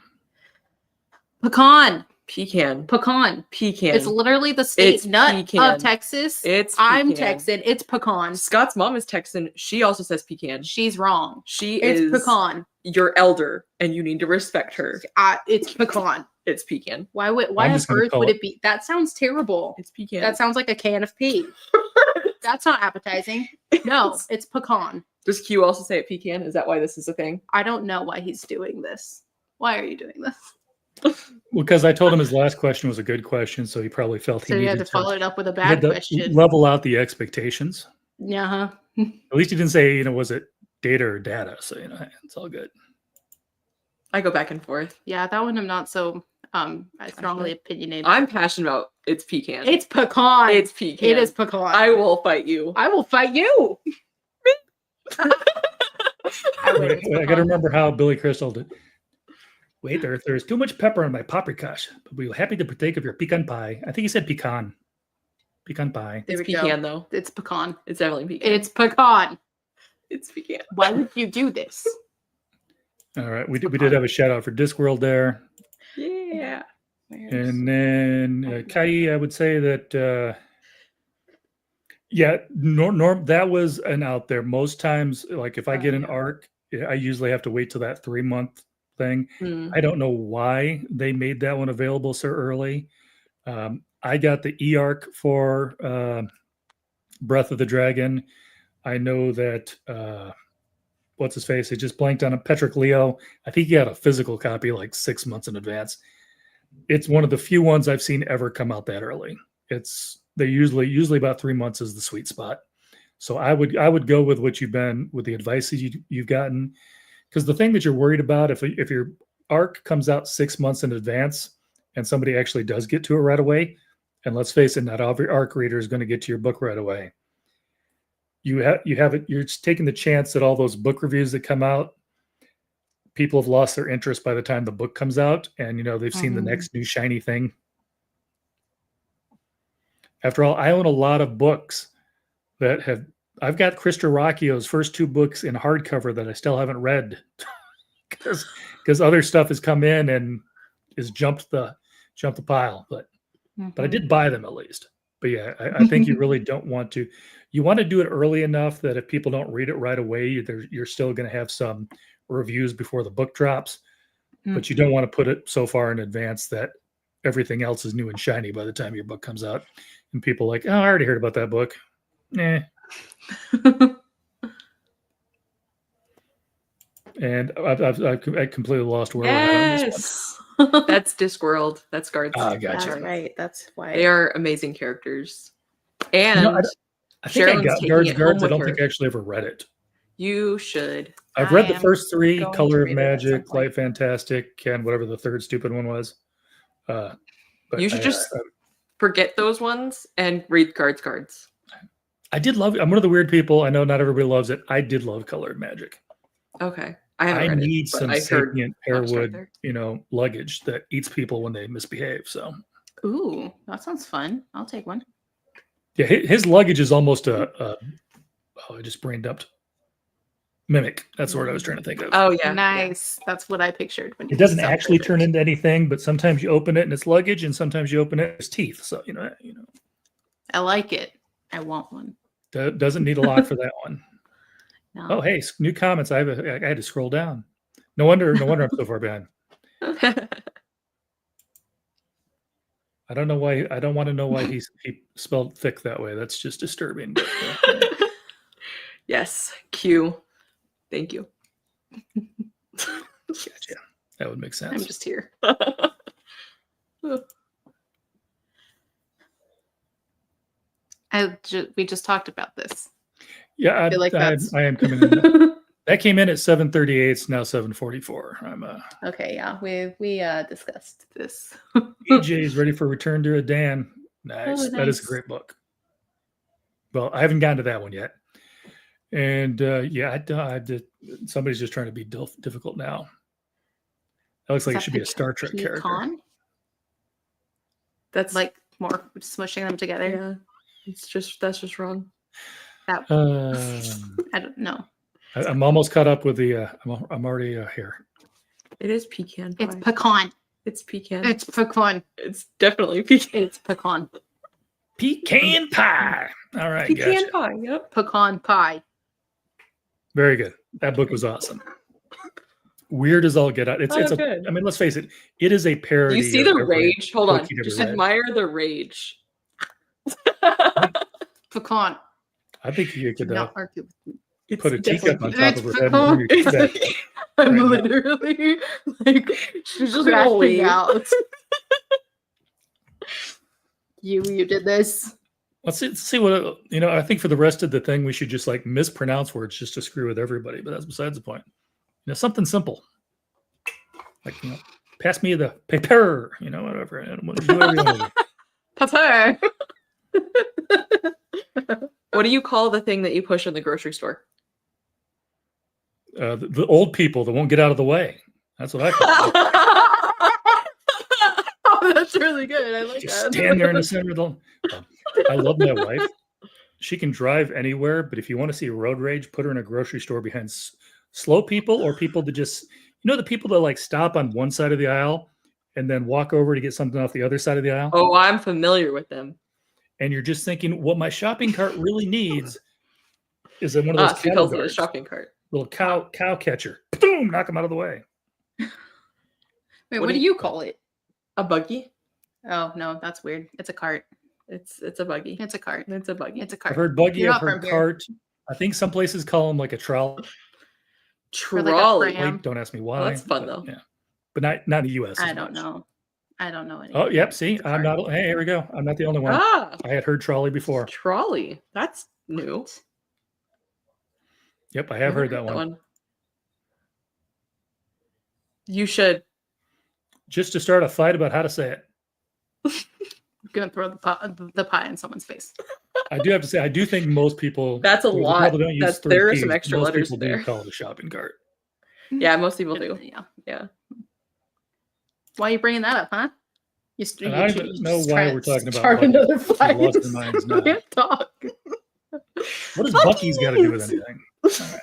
Pecan. Pecan. Pecan. Pecan. It's literally the state It's nut pecan. of Texas. It's I'm pecan. Texan. It's pecan. Scott's mom is Texan. She also says pecan. She's wrong. She It's is pecan. your elder, and you need to respect her. It's pecan. It's pecan. Why I'm on just gonna earth call would it- it be? That sounds terrible. It's pecan. That sounds like a can of pea. That's not appetizing. No, it's pecan. Does Q also say it pecan? Is that why this is a thing? I don't know why he's doing this. Why are you doing this? Well, because I told him his last question was a good question, so he probably felt So he you had needed to follow it up with a he had bad to question. level out the expectations. Yeah. At least he didn't say, was it data or data? So it's all good. I go back and forth. Yeah, that one I'm not so strongly opinionated. I'm passionate about it's pecan. It's pecan. It's pecan. It is pecan. I will fight you. I will fight you. I win. It's I got to pecan. remember how Billy Crystal did. Wait, there's too much pepper on my paprikash, but we were happy to partake of your pecan pie. I think he said pecan. Pecan pie. There It's we go. pecan though. It's pecan. It's definitely pecan. It's pecan. It's pecan. Why would you do this? All right, we did have a shout out for Discworld there, Yeah. and then Kai, I would say that norm that was an out there. Most times, like if I get an arc, I usually have to wait till that 3-month thing. Hmm. I don't know why they made that one available so early. I got the e-arc for Breath of the Dragon. I know that what's his face? It just blanked on a Petrick Leo. I think he had a physical copy like 6 months in advance. It's one of the few ones I've seen ever come out that early. They usually about 3 months is the sweet spot. So I would go with what you've been with the advice that you've gotten. Because the thing that you're worried about, if your arc comes out 6 months in advance and somebody actually does get to it right away, and let's face it, not every arc reader is going to get to your book right away. You're just taking the chance that all those book reviews that come out, people have lost their interest by the time the book comes out, and they've seen the next new shiny thing. After all, I own a lot of books that have. I've got Krista Rocchio's first 2 books in hardcover that I still haven't read because other stuff has come in and has jumped the pile. But I did buy them at least. But yeah, I think you really don't want to. You want to do it early enough that if people don't read it right away, you're still going to have some reviews before the book drops. But you don't want to put it so far in advance that everything else is new and shiny by the time your book comes out. And people are like, oh, I already heard about that book. And I completely lost where we're at on this one. That's Discworld. That's Guards. Ah, gotcha. That's right. That's why They are amazing characters. And I think I Sherilyn's got taking Guards. it home I with don't her. think I actually ever read it. You should. I've I read the am first 3, going Color to of read it at some Magic, point. Light Fantastic, and whatever the third stupid one was. But You should just forget those ones and read Cards. I did love it. I'm one of the weird people. I know not everybody loves it. I did love Color of Magic. Okay. I haven't I read need it, but some I heard sapient a lot of stuff Harewood, there. luggage that eats people when they misbehave. So Ooh, that sounds fun. I'll take one. yeah, his luggage is almost I just brain dumped. Mimic. That's the word I was trying to think of. Oh yeah. Nice. That's what I pictured when It doesn't you said actually that. turn into anything, but sometimes you open it and it's luggage, and sometimes you open it and it's teeth. So I like it. I want one. doesn't need a lock for that one. No. Oh, hey, new comments. I had to scroll down. No wonder I'm so far behind. I don't know why. I don't want to know why he spelled thick that way. That's just disturbing. But, Yes. Q. Thank you. gotcha. That would make sense. I'm just here. We just talked about this. Yeah, I feel like that's I am coming in. That came in at 7:38. It's now 7:44. I'm okay. Yeah, we discussed this. EJ is ready for Return to a Dan. Nice. Oh, That is a nice. great book. Well, I haven't gotten to that one yet. And I did. Somebody's just trying to be difficult now. That looks like it should be a Star Trek character. Pecan? That's Like more smushing them together. yeah. That's just wrong. That Um, I don't know. I'm almost caught up with the. I'm already here. It is pecan pie. It's pecan. It's pecan. It's pecan. It's definitely pecan. It's pecan. Pecan pie. All right, Pecan gotcha. pie. Yep. Pecan pie. Very good. That book was awesome. Weird as all get out. It's a. Good. I mean, let's face it. It is a Do parody. you see of the every rage? Hold on. book you've ever Just read. admire the rage. Pecan. I think you could Not argue with me. It's put a teacup definitely on top of her head and pecan. bring your tea back. I'm Right now. literally like she's just Clearly. crashing out. You did this. Let's see what I think for the rest of the thing, we should just like mispronounce words just to screw with everybody. But that's besides the point. Something simple, like pass me the paper. Whatever. Do whatever you want to do. Pepper. What do you call the thing that you push in the grocery store? The old people that won't get out of the way. That's what I call it. Oh, that's really good. I like Just that. stand there in the center of the. I love my wife. She can drive anywhere, but if you want to see road rage, put her in a grocery store behind slow people or people that just, the people that like stop on one side of the aisle and then walk over to get something off the other side of the aisle. Oh, I'm familiar with them. And you're just thinking, what my shopping cart really needs is one of those She cattle calls it a guards, shopping cart. little cow catcher. Boom! Knock them out of the way. Wait, what do you call it? A buggy? Oh no, that's weird. It's a cart. It's a buggy. It's a cart. It's a buggy. It's a I've cart. heard buggy. You're I've not heard from here. cart. I think some places call them like a trolley. Or like a Trolley. pram. Don't ask me why. Well, that's fun, but, though. Yeah, but not in the U.S. I as don't much. know. I don't know anything. Oh, yep. about See, the I'm cart. not. Hey, here we go. I'm not the only one. Ah, I had heard trolley before. trolley. That's new. Yep, I have Never heard that one. You should. Just to start a fight about how to say it. I'm gonna throw the pie in someone's face. I do have to say, I do think most people. That's a they lot. probably don't use That's- three there are some Ps. extra Most letters people there. do call it a shopping cart. Yeah, most people do. Yeah. Yeah. Why are you bringing that up, huh? And I don't even know just why trying we're to talking about start Buc-ee's. another I've fight. lost their minds now. We can't talk. What does Buc-ee's got to do with anything? All right.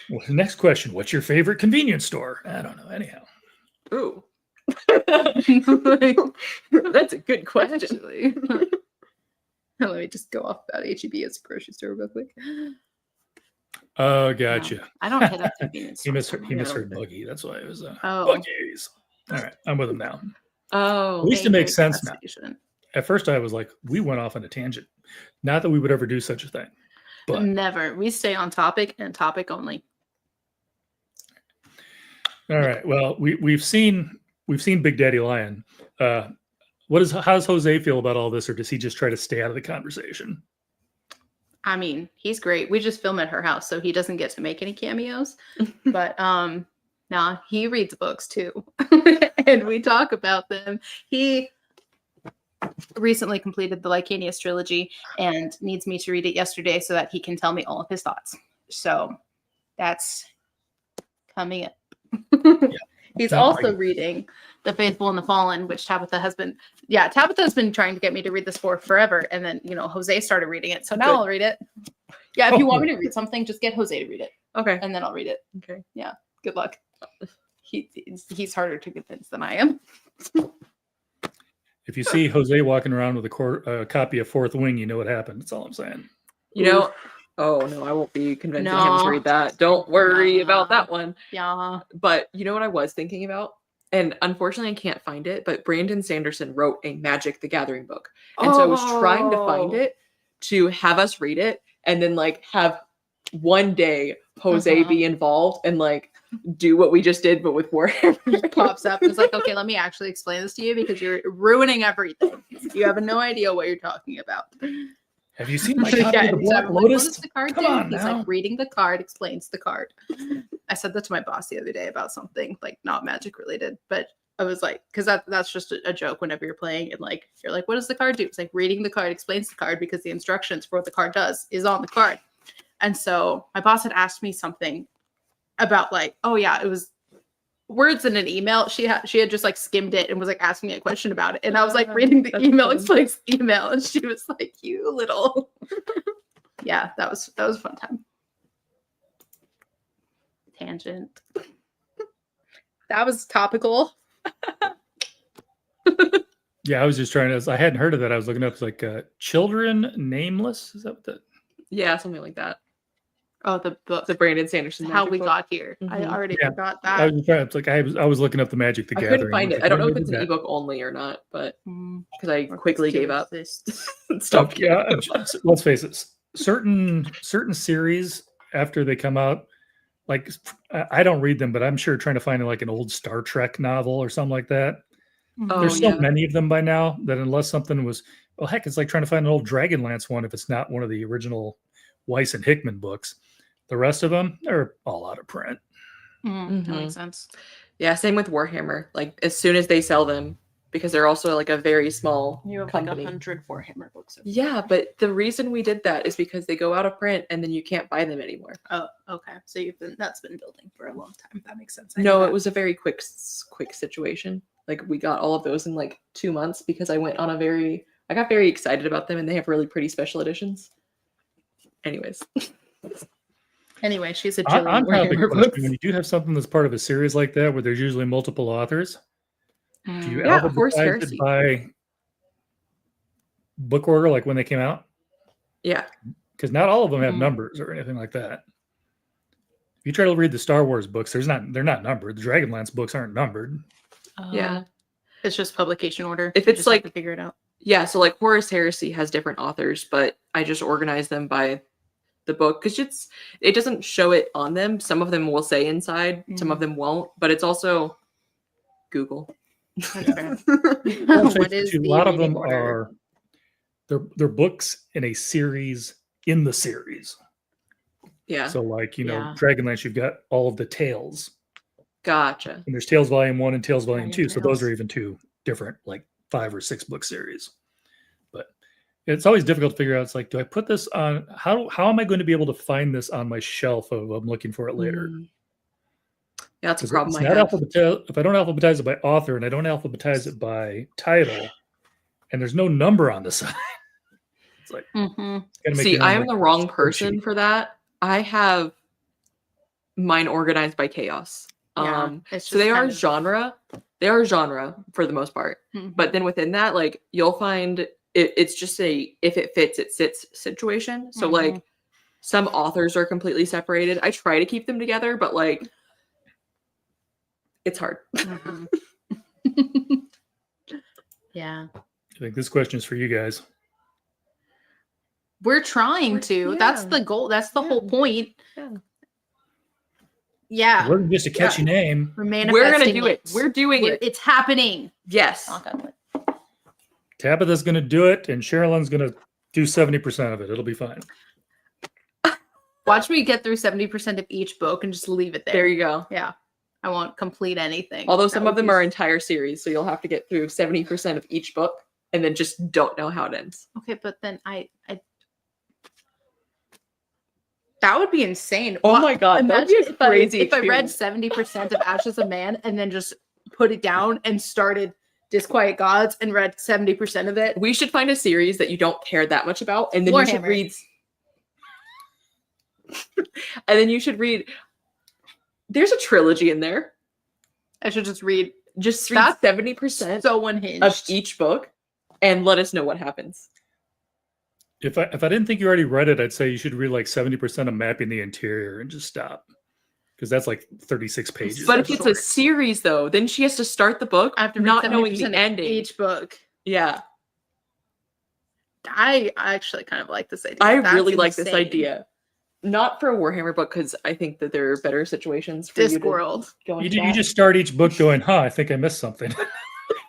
Well, the next question: what's your favorite convenience store? I don't know. Anyhow, Ooh. That's a good question. Actually. Let me just go off about HEB as a grocery store real quick. oh, gotcha. No, I don't hit up convenience He stores. misheard Buggy. That's why it was Oh. Buc-ee's. All right, I'm with him now. Oh. At least it makes sense now. Station. At first, I was like, we went off on a tangent. Not that we would ever do such a thing, but Never. We stay on topic and topic only. all right. Well, we've seen Big Daddy Lion. How's Jose feel about all this, or does he just try to stay out of the conversation? I mean, he's great. We just film at her house, so he doesn't get to make any cameos. But nah, he reads books too. And we talk about them. He recently completed the Lycanius trilogy and needs me to read it yesterday so that he can tell me all of his thoughts. So that's coming up. He's not also like- reading The Faithful and the Fallen, which Tabitha's been trying to get me to read this for forever. And then, Jose started reading it. So now Good. I'll read it. Yeah, if you want me to read something, just get Jose to read it Okay. and then I'll read it. Okay. Good luck. He's harder to convince than I am. If you see Jose walking around with a copy of Fourth Wing, you know what happened. That's all I'm saying. You know, oh no, I won't be convincing him No. to read that. Don't worry Nah. about that one. Yeah. But you know what I was thinking about? And unfortunately, I can't find it. But Brandon Sanderson wrote a Magic the Gathering book. And so I was trying to find Oh. it to have us read it and then have one day Jose be involved and do what we just did, but with Warhammer. He pops up and is like, okay, let me actually explain this to you because you're ruining everything. You have no idea what you're talking about. Have you seen my Yeah, copy of the and so Black I'm like, what Lotus? does the card Come do? on He's now. like reading the card, explains the card. I said that to my boss the other day about something not magic related, but I was like, because that's just a joke whenever you're playing and you're like, what does the card do? It's like reading the card explains the card because the instructions for what the card does is on the card. And so my boss had asked me something about oh yeah, it was words in an email. She had just skimmed it and was asking me a question about it. And I was reading the That's email, fun. explains the email, and she was like, you little. Yeah, that was a fun time. Tangent. That was topical. Yeah, I was just trying to. I hadn't heard of that. I was looking up. It's like Children Nameless. Is that what that? Yeah, something like that. Oh, the book. The Brandon Sanderson. How magic we book. got here. I Mhm. already Yeah. forgot I that. was trying. It's like I was looking up the Magic the I Gathering. couldn't find was it. like, I don't when know if they it's did an that. ebook only or not, but Mm. because I quickly gave up. So, Stopped yeah, caring. let's face it. Certain series after they come out, like I don't read them, but I'm sure trying to find like an old Star Trek novel or something like that. Oh, There's so yeah. many of them by now that unless something was, well, heck, it's like trying to find an old Dragonlance one if it's not one of the original Weiss and Hickman books. The rest of them, they're all out of print. That Mhm. makes sense. Yeah, same with Warhammer. Like as soon as they sell them, because they're also like a very small You have company. like 100 Warhammer books. Yeah, but the reason we did that is because they go out of print and then you can't buy them anymore. Oh, okay. So that's been building for a long time. That makes sense. No, it was a very quick situation. Like we got all of those in like 2 months because I got very excited about them and they have really pretty special editions. Anyways. Anyway, she's a On Jillian topic Warhammer question, books. when you do have something that's part of a series like that, where there's usually multiple authors, do you Yeah, Horse alphabetize Heresy. it by book order, like when they came out? Yeah. Because not all of them have Mm. numbers or anything like that. If you try to read the Star Wars books, they're not numbered. The Dragonlance books aren't numbered. Yeah. It's just publication order. If You it's just have like- to figure it out. Yeah, so like Horus Heresy has different authors, but I just organize them by the book because it doesn't show it on them. Some of them will say inside, some of them won't, but it's also Google. That's fair. Well, What is a the lot of reading them order? are they're books in a series in the series. Yeah. So like, Yeah. Dragonlance, you've got all of the tales. Gotcha. And there's Tales Volume 1 and Tales Volume Dragon 2. So those Tales. are even two different, like 5 or 6 book series. But it's always difficult to figure out. It's like, do I put this on? How am I going to be able to find this on my shelf if I'm looking for it later? Yeah, that's a 'Cause problem it's I not have. if I don't alphabetize it by author and I don't alphabetize it by title, and there's no number on the side, it's like, Mm-hmm. gotta make See, your own, I am like, the wrong spreadsheet. person for that. I have mine organized by chaos. Yeah, it's So they just are kind of- genre. They are genre for the most part. Mhm. But then within that, like you'll find it's just a if it fits, it sits situation. So like some authors are completely separated. I try to keep them together, but like it's hard. Mhm. Yeah. I think this question is for you guys. We're trying to. That's Yeah. the goal. That's the Yeah. whole point. Yeah. Yeah. It wasn't just a catchy name. We're We're gonna manifesting do it. We're doing it. It's happening. Yes. Knock on wood. Tabitha's going to do it, and Sherilyn's going to do 70% of it. It'll be fine. Watch me get through 70% of each book and just leave it there. There you go. Yeah. I won't complete anything. Although That some would of them be- are entire series, so you'll have to get through 70% of each book and then just don't know how it ends. Okay, but then I that would be insane. Oh Wha- my God, that would be a imagine crazy if I read experience. 70% of Ash as a Man and then just put it down and started Disquiet Gods and read 70% of it. We should find a series that you don't care that much about, and then you should Warhammer. read. And then you should read. There's a trilogy in there. I should just read Just read That's 70% so unhinged. of each book, and let us know what happens. If I didn't think you already read it, I'd say you should read like 70% of Mapping the Interior and just stop. Because that's like 36 pages. But so if it's short. a series, though, then she has to start the book I have to read not knowing 70% the of ending. each book. Yeah, I actually kind of like this idea. I That's really like this insane. idea. Not for a Warhammer book, because I think that there are better situations for you to Discworld. go you, into you that. just start each book going, I think I missed something.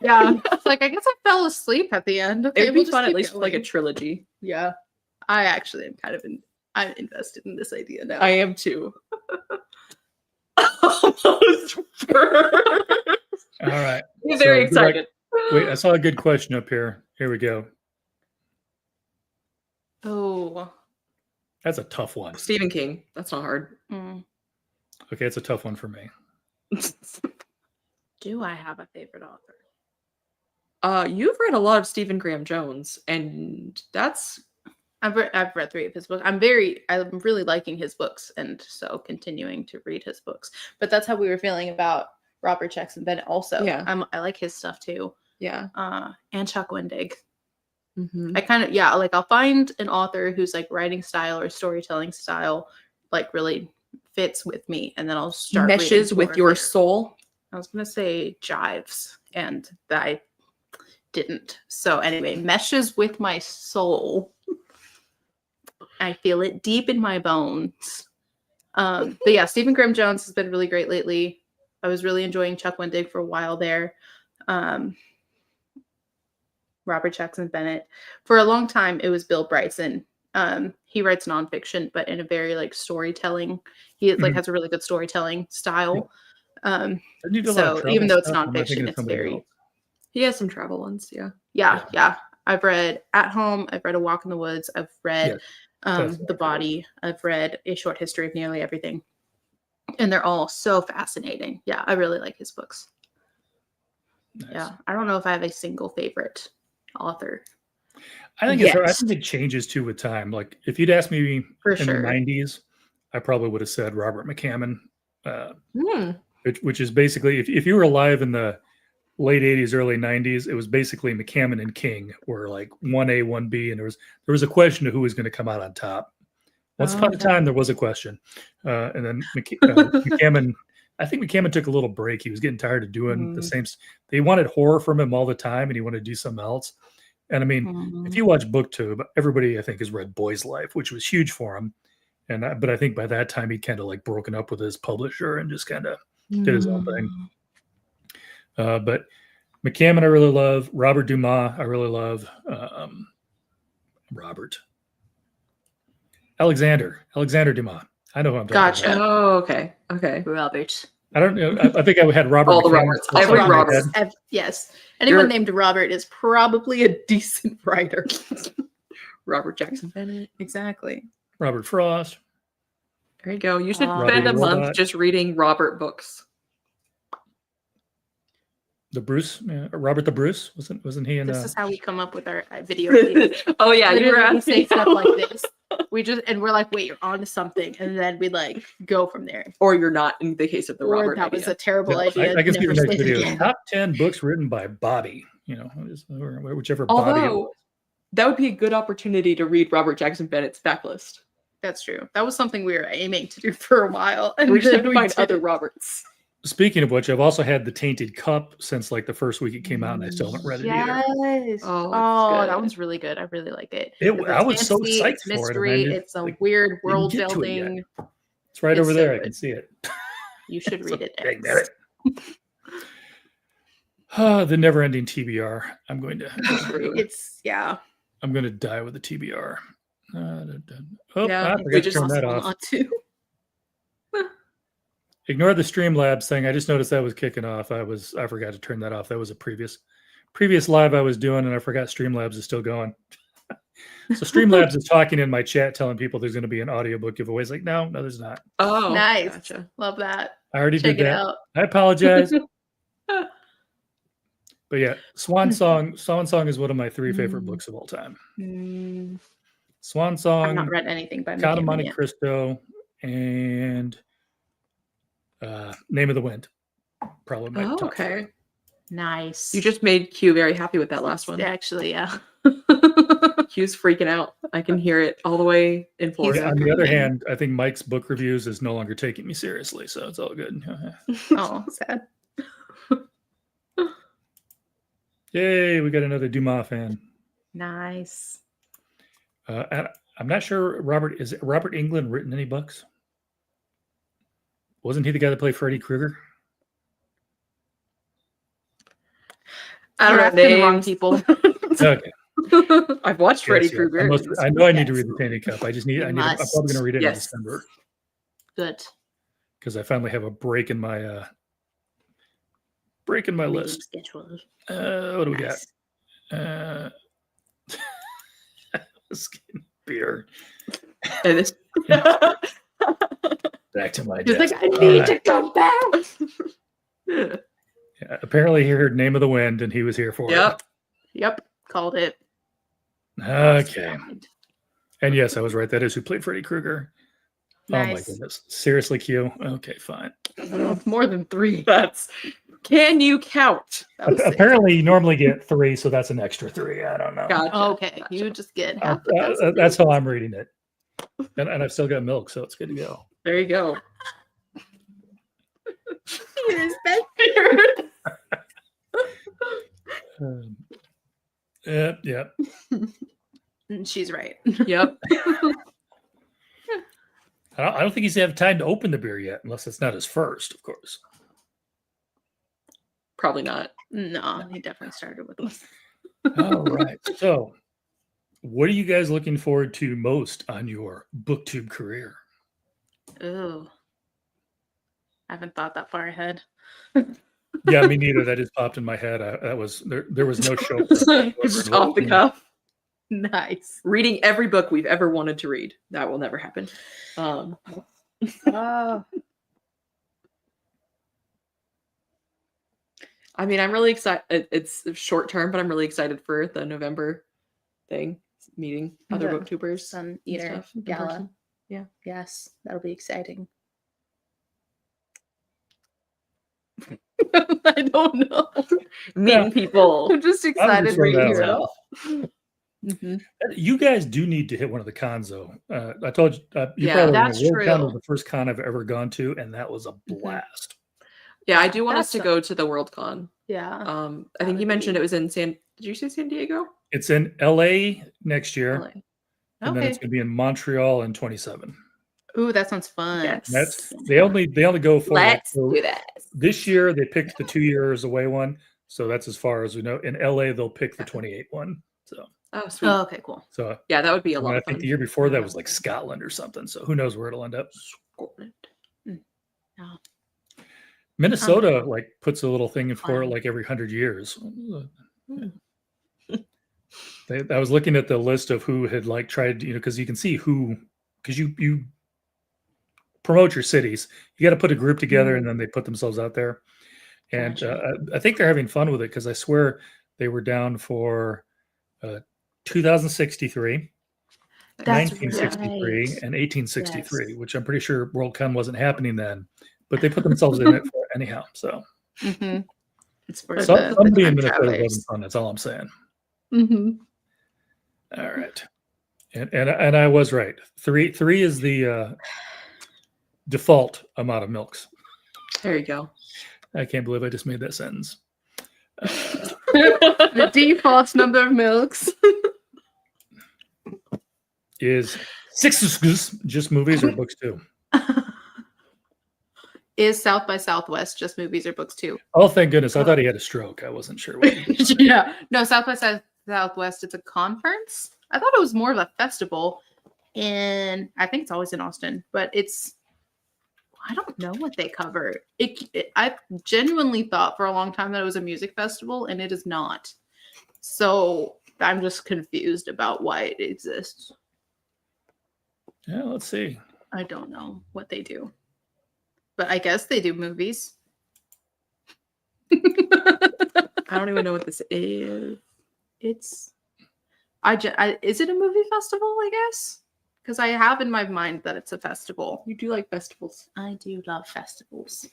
Yeah. It's like, I guess I fell asleep at the end. Okay, It'd be we'll just fun at keep least with like a going. trilogy. Yeah. I actually am kind of I'm invested in this idea now. I am too. Almost first. All right. I'm So, very good luck. excited. Wait, I saw a good question up here. Here we go. Oh. That's a tough one. Stephen King. That's not hard. Mm. Okay, it's a tough one for me. Do I have a favorite author? You've read a lot of Stephen Graham Jones, and that's I've read 3 of his books. I'm really liking his books, and so continuing to read his books. But that's how we were feeling about Robert Jackson Bennett also. Yeah. I like his stuff too. Yeah. And Chuck Wendig. Mhm. I kind of, yeah, like I'll find an author whose like writing style or storytelling style like really fits with me, and then I'll start reading Meshes more with of your theirs. soul. I was gonna say jives, and I didn't. So anyway, meshes with my soul. I feel it deep in my bones. But yeah, Stephen Graham Jones has been really great lately. I was really enjoying Chuck Wendig for a while there. Robert Jackson Bennett. For a long time, it was Bill Bryson. He writes nonfiction, but in a very like storytelling. He like has a really good storytelling style. Didn't you do a lot of So travel even though it's stuff? Or am I thinking nonfiction, of it's somebody very else? He has some travel ones. Yeah. yeah. I've read At Home. I've read A Walk in the Woods. I've read that's The Body. I've read A Short History of Nearly Everything, and they're all so fascinating. Yeah, I really like his books. Nice. Yeah, I don't know if I have a single favorite author. I think it's hard. I Yes. think it changes too with time. Like if you'd asked me For in sure. the 90s, I probably would have said Robert McCammon, Hmm. which is basically if you were alive in the late 80s, early 90s, it was basically McCammon and King were like 1A, 1B, and there was a question of who was going to come out on top. Once upon a time, there was a question. And then McCammon, I think McCammon took a little break. He was getting tired of doing the same. They wanted horror from him all the time, and he wanted to do something else. And I mean, if you watch BookTube, everybody I think has read Boy's Life, which was huge for him. But I think by that time he'd kind of like broken up with his publisher and just kind of did his own thing. But McCammon I really love. Robert Dumas I really love. Alexander Dumas. I know who I'm talking Gotcha. about. Oh, okay. Okay. Robert. I don't know. I think I had Robert. All the McCammon Roberts. stuff Every in my Robert. head. Yes. Anyone You're- named Robert is probably a decent writer. Robert Jackson Bennett. Exactly. Robert Frost. There you go. You should Robbie spend the a month Robot. just reading Robert books. The Bruce. Robert the Bruce. Wasn't he in? This is how we come up with our video. Ideas. Oh yeah, you were Literally, we say asking stuff like this. We're like, wait, you're on to something, and then we like go from there. or you're not in the case of the Or Robert that was idea. a terrible idea. I can see Never the next say it video. again. Top 10 books written by Bobby. Or whichever Bobby. It Although was. that would be a good opportunity to read Robert Jackson Bennett's backlist. That's true. That was something we were aiming to do for a while, and We just have then to find did other it. Roberts. Speaking of which, I've also had the Tainted Cup since like the first week it came out, and I still haven't read it either. Yes. Oh, Oh, it's that good. one's really good. I really like it. I It's was so fantasy, psyched it's for it, and I mystery. just, It's a like, weird world get to it yet. building. It's right It's over so there. I good. can see it. You should read it. Dang next. it. The never-ending TBR. I'm going to It's I'm going to die with the TBR. Oh, Yeah, I we forgot to just turn that possible off. not to. Ignore the Streamlabs thing. I just noticed that was kicking off. I forgot to turn that off. That was a previous live I was doing, and I forgot Streamlabs is still going. So Streamlabs is talking in my chat, telling people there's going to be an audiobook giveaway. It's like, no, there's not. Oh, Nice. Gotcha. Love that. I already Check did it that. out. I apologize. But yeah, Swan Song is one of my 3 favorite books of all time. Swan I've Song, not read anything by Count of McCammon Monte yet. Cristo, and Name of the Wind. Probably my Oh, top okay. 3. Nice. You just made Q very happy with that last one. Actually, yeah. Q's freaking out. I can hear it all the way in Florida. On the other hand, I think Mike's book reviews is no longer taking me seriously, so it's all good. Oh, sad. Yay, we got another Dumas fan. Nice. And I'm not sure Robert Englund written any books? Wasn't he the guy that played Freddy Krueger? I You're don't know asking the wrong names. people. Okay. I've watched Freddy Yes, Krueger. I know I need to Yes. read the Tainted Cup. I'm You probably going to read it Yes. in December Good. because I finally have a break in my Reading list. schedule. What do we Nice. got? Skin beer. And it's- Back to my He's desk. like, I need to come back. Yeah, apparently he heard Name of the Wind and he was here for Yep. Yep. Called it. it. Okay. And yes, I was right. That is who played Freddy Krueger. Oh my Nice. goodness. Seriously, Q? Okay, fine. It's more than 3. That's. Can you count? That was 6. Apparently, you normally get 3, so that's an extra 3. I don't know. Gotcha. Okay, you just get half a dozen. That's how I'm reading it. And I've still got milk, so it's good to go. There you go. Here's that. Yeah. She's right. Yep. I don't think he's had time to open the beer yet, unless it's not his first, of course. Probably not. No, he definitely started with us. All right. So, what are you guys looking forward to most on your booktube career? Ooh. I haven't thought that far ahead. Yeah, me neither. That just popped in my head. There was no show. Just off the cuff. Nice. Reading every book we've ever wanted to read. That will never happen. Oh. I mean, I'm really excited. It's short term, but I'm really excited for the November thing, meeting other The booktubers. Sun and Eater stuff in Gala. person. Yeah. Yes, that'll be exciting. I don't know. Meeting people. I'm just I excited would for throw you to that hear it out. all. Mhm. You guys do need to hit one of the cons, though. I told you, you Yeah, probably know that's World Con true. was the first con I've ever gone to, and that was a blast. Yeah, I do want us That's to a- go to the Worldcon. Yeah. I think you mentioned it was in Did you say San Diego? It's in LA next year, LA. and then it's Okay. going to be in Montreal in 27. Ooh, that sounds fun. Yes. That's they only go for Let's so do this. this year. They picked the 2 years away one, so that's as far as we know. In LA, they'll pick the 28 one. Oh, sweet. Oh, okay, cool. So Yeah, that would be a I lot mean, I of fun. think the year before that was like Scotland or something. So who knows where it'll end up? Scotland. Minnesota like puts a little thing in for it Fun. like every 100 years. Hmm. I was looking at the list of who had like tried, because you can see who, because you promote your cities, you got to put a group together and then they put themselves out there. And Gotcha. I think they're having fun with it because I swear they were down for 2063, That's 1963, right. and 1863, Yes. which I'm pretty sure WorldCon wasn't happening then, but they put themselves in it for it anyhow. So Mm-hmm. It's for somebody in time Minnesota is having travelers. fun. That's all I'm saying. Mm-hmm. All right, and I was right. Three is the default amount of milks. There you go. I can't believe I just made that sentence. The default number of milks. Is 6 just movies or books too? Is South by Southwest just movies or books too? Oh, thank goodness! I thought he had a stroke. I wasn't sure what he was. Yeah. No, South by Southwest, it's a conference. I thought it was more of a festival. And I think it's always in Austin, but I don't know what they cover. I genuinely thought for a long time that it was a music festival, and it is not. So I'm just confused about why it exists. Yeah, let's see. I don't know what they do, but I guess they do movies. I don't even know what this is. Is it a movie festival? I guess because I have in my mind that it's a festival. You do like festivals. I do love festivals.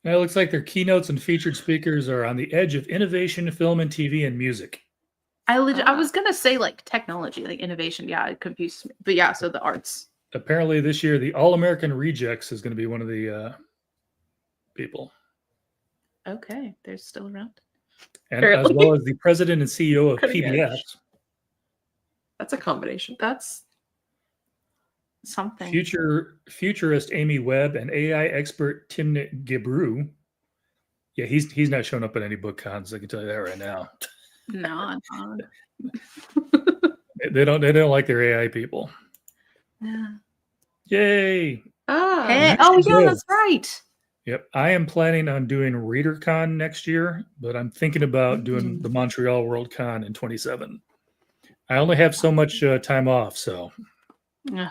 It looks like their keynotes and featured speakers are on the edge of innovation, film and TV, and music. I was gonna say like technology, like innovation. Yeah, it confused me, but yeah. So the arts. Apparently, this year the All American Rejects is going to be one of the people, Okay, they're still around. and as Apparently. well as the president and CEO of Cutting PBS. edge. That's a combination. That's something. Futurist Amy Webb and AI expert Timnit Gebru. Yeah, he's not showing up at any book cons. I can tell you that right now. No, They don't like their AI people. yeah. Yay! Ah. Hey, next oh is yeah, good. that's right. Yep, I am planning on doing ReaderCon next year, but I'm thinking about doing the Montreal World Con in 27. I only have so much time off, so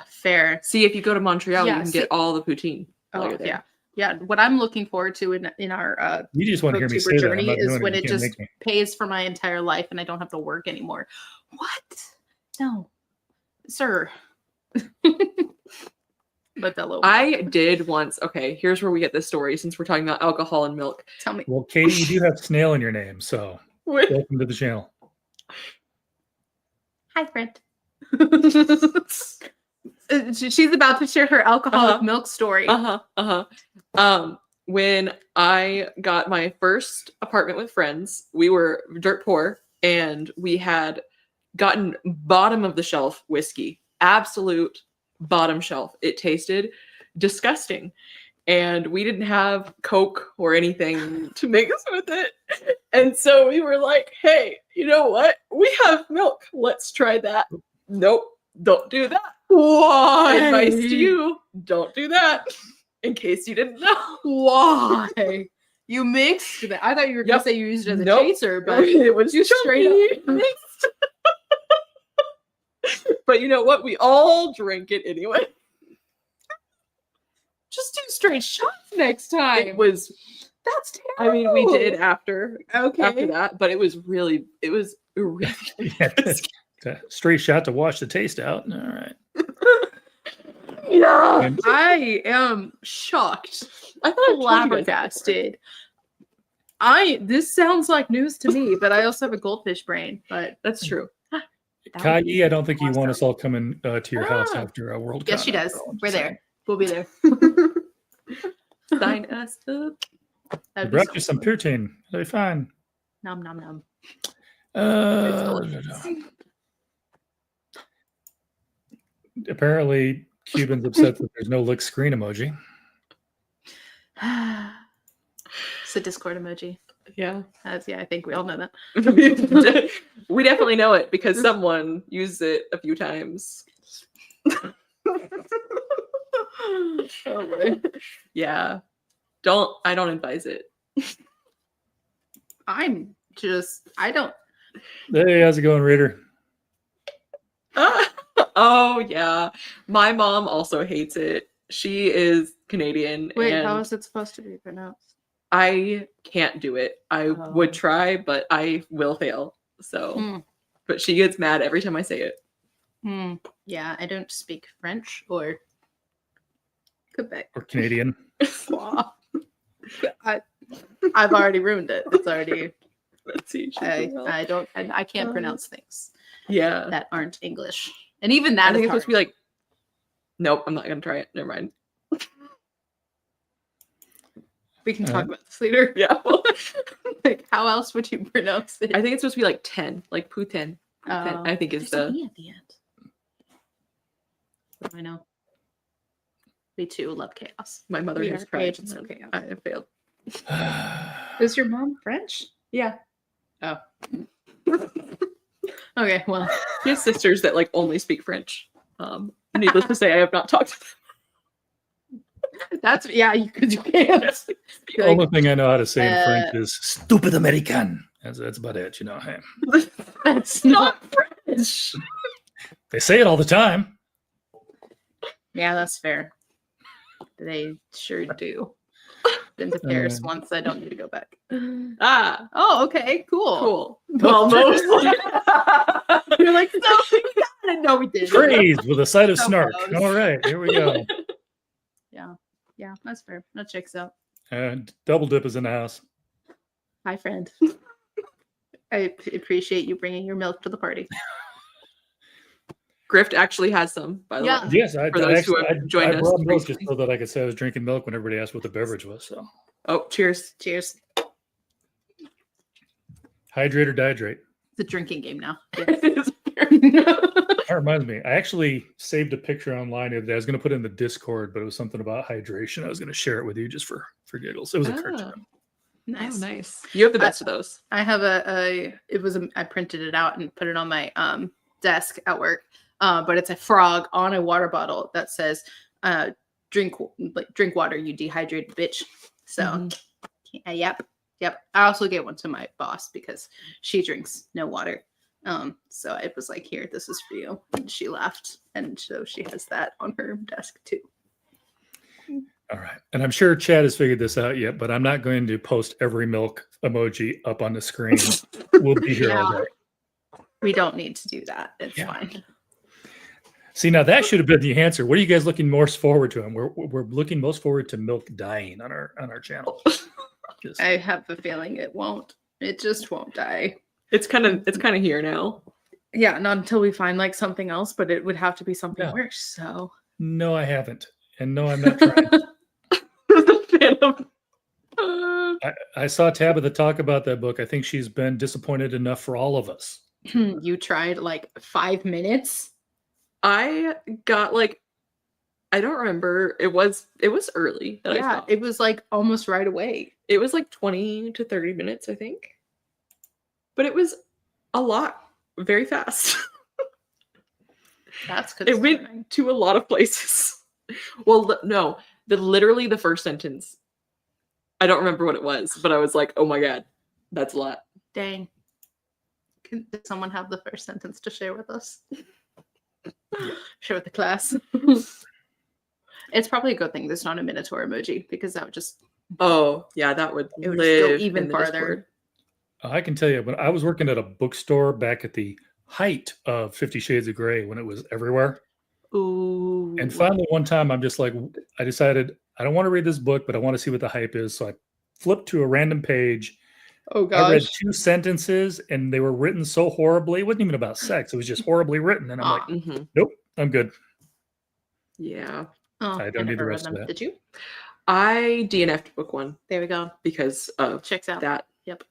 Fair. See, if you go to Montreal, Yeah, you can see- get all the poutine. while Oh you're there. yeah, yeah. What I'm looking forward to in our you just want to hear me booktuber say that. I'm journey not is doing when it. it You can't just make me. pays for my entire life and I don't have to work anymore. What? No, sir. Modelo. I did once. Okay, here's where we get this story since we're talking about alcohol and milk. Tell me. Well, Katie, you do have snail in your name, so welcome to the channel. Hi, friend. She's about to share her alcoholic milk story. When I got my first apartment with friends, we were dirt poor and we had gotten bottom of the shelf whiskey, absolute bottom shelf. It tasted disgusting. And we didn't have Coke or anything to mix with it. And so we were like, hey, you know what? We have milk. Let's try that. Nope, don't do that. Why? Advice to you, don't do that. In case you didn't know. Why? You mixed that. I thought you were going to say you used it as a chaser, but it was you straight up mixed. But you know what? We all drink it anyway. Just do straight shots next time. It was. That's terrible. I mean, we did after Okay. that, but it was really Straight shot to wash the taste out. All right. Yeah. I am shocked. I thought Flabbergasted. This sounds like news to me, but I also have a goldfish brain. But that's true. Kai, I don't think you want us all coming to your house after a World Cup. Yes, she does. We're there. We'll be there. Sign us up. I brought you some poutine. They're fine. Nom nom nom. Apparently, Cuban's upset that there's no lick screen emoji. It's a Discord emoji. Yeah. Yeah, I think we all know that. We definitely know it because someone used it a few times. Yeah. I don't advise it. I don't. Hey, how's it going, Raider? Oh, yeah. My mom also hates it. She is Canadian. Wait, and how is it supposed to be pronounced? I can't do it. I would try, but I will fail. So, but she gets mad every time I say it. Yeah, I don't speak French or Quebec. Or Canadian. I've already ruined it. It's already. Let's see. I can't pronounce things. Yeah. That aren't English. And even that I think is it's supposed to be like, nope, I'm not going to try it. Never mind. We can talk about this later. Yeah. Like, how else would you pronounce it? I think it's supposed to be like 10, like Putin. I think is there's an E at the end. What do I know? We too love chaos. My mother We has are tried. agents of chaos. I have failed. Is your mom French? Yeah. Oh. Okay, well. She has sisters that like only speak French. Needless to say, I have not talked to them. That's because you can't. The only thing I know how to say in French is "stupid American." That's about it, you know. Hey. That's not French. They say it all the time. Yeah, that's fair. They sure do. Been to Paris once. I don't need to go back. Oh, okay, cool. Almost. You're like, no, we got it. No, we didn't. Praised with a side of snark. All right, here we go. Yeah, that's fair. That checks out. Double Dip is in the house. Hi, friend. I appreciate you bringing your milk to the party. Grift actually has some, by the way. Yes, I brought milk recently. just so that I could say I was drinking milk when everybody asked what the beverage was. So, Cheers. Cheers. Hydrate or dihydrate? It's a drinking game now. That reminds me. I actually saved a picture online the other day. I was going to put it in the Discord, but it was something about hydration. I was going to share it with you just for giggles. It was a cartoon. Nice. Oh, nice. You have the best of those. I have I printed it out and put it on my desk at work. But it's a frog on a water bottle that says, drink water, you dehydrated bitch. So, yep. I also gave one to my boss because she drinks no water. So it was like, here, this is for you. And she laughed. And so she has that on her desk too. All right. And I'm sure Chad has figured this out yet, but I'm not going to post every milk emoji up on the screen. We'll be here all day. We don't need to do that. It's fine. See, now that should have been the answer. What are you guys looking most forward to? And we're looking most forward to milk dying on our channel. Just, I have a feeling it won't. It just won't die. It's kind of here now. Yeah, not until we find like something else, but it would have to be something Yeah. worse. So no, I haven't. And no, I'm not trying. The Phantom. I saw Tabitha talk about that book. I think she's been disappointed enough for all of us. you tried like 5 minutes. I got like, I don't remember. It was early that I Yeah, stopped. it was like almost right away. It was like 20 to 30 minutes, I think. But it was a lot very fast. That's It concerning. went to a lot of places. Well, no, literally the first sentence. I don't remember what it was, but I was like, oh my God, that's a lot. Dang. Does someone have the first sentence to share with us? Share with the class. It's probably a good thing there's not a Minotaur emoji because that would just Oh, yeah, that would it would just go live even in the farther. Discord. I can tell you, when I was working at a bookstore back at the height of 50 Shades of Grey, when it was everywhere. Ooh. And finally, one time, I'm just like, I decided I don't want to read this book, but I want to see what the hype is. So I flipped to a random page. Oh gosh. I read 2 sentences, and they were written so horribly. It wasn't even about sex. It was just horribly written. And I'm like, Mhm. nope, I'm good. Yeah. Oh, I don't need the never read rest of them. that. Did you? I DNF'd book 1 There we go. because of Checks out. that. Yep.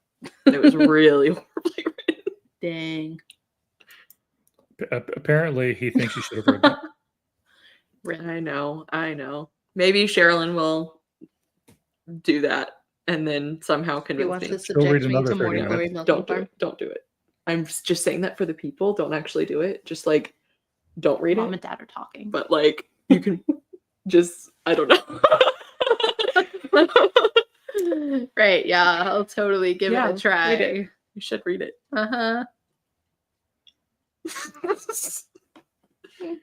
It was really horribly written. Dang. Apparently, he thinks you should have read that. I know. Maybe Sherilyn will do that and then somehow He convince wants me. to Go read subject me another to 30 morning minutes. glory milk Don't do farm. it. Don't do it. I'm just saying that for the people. Don't actually do it. Just like, don't read Mom it. and Dad are talking. But like, you can just, I don't know. Right, yeah, I'll totally give Yeah, it a try. read it. You should read it. Uh-huh. Did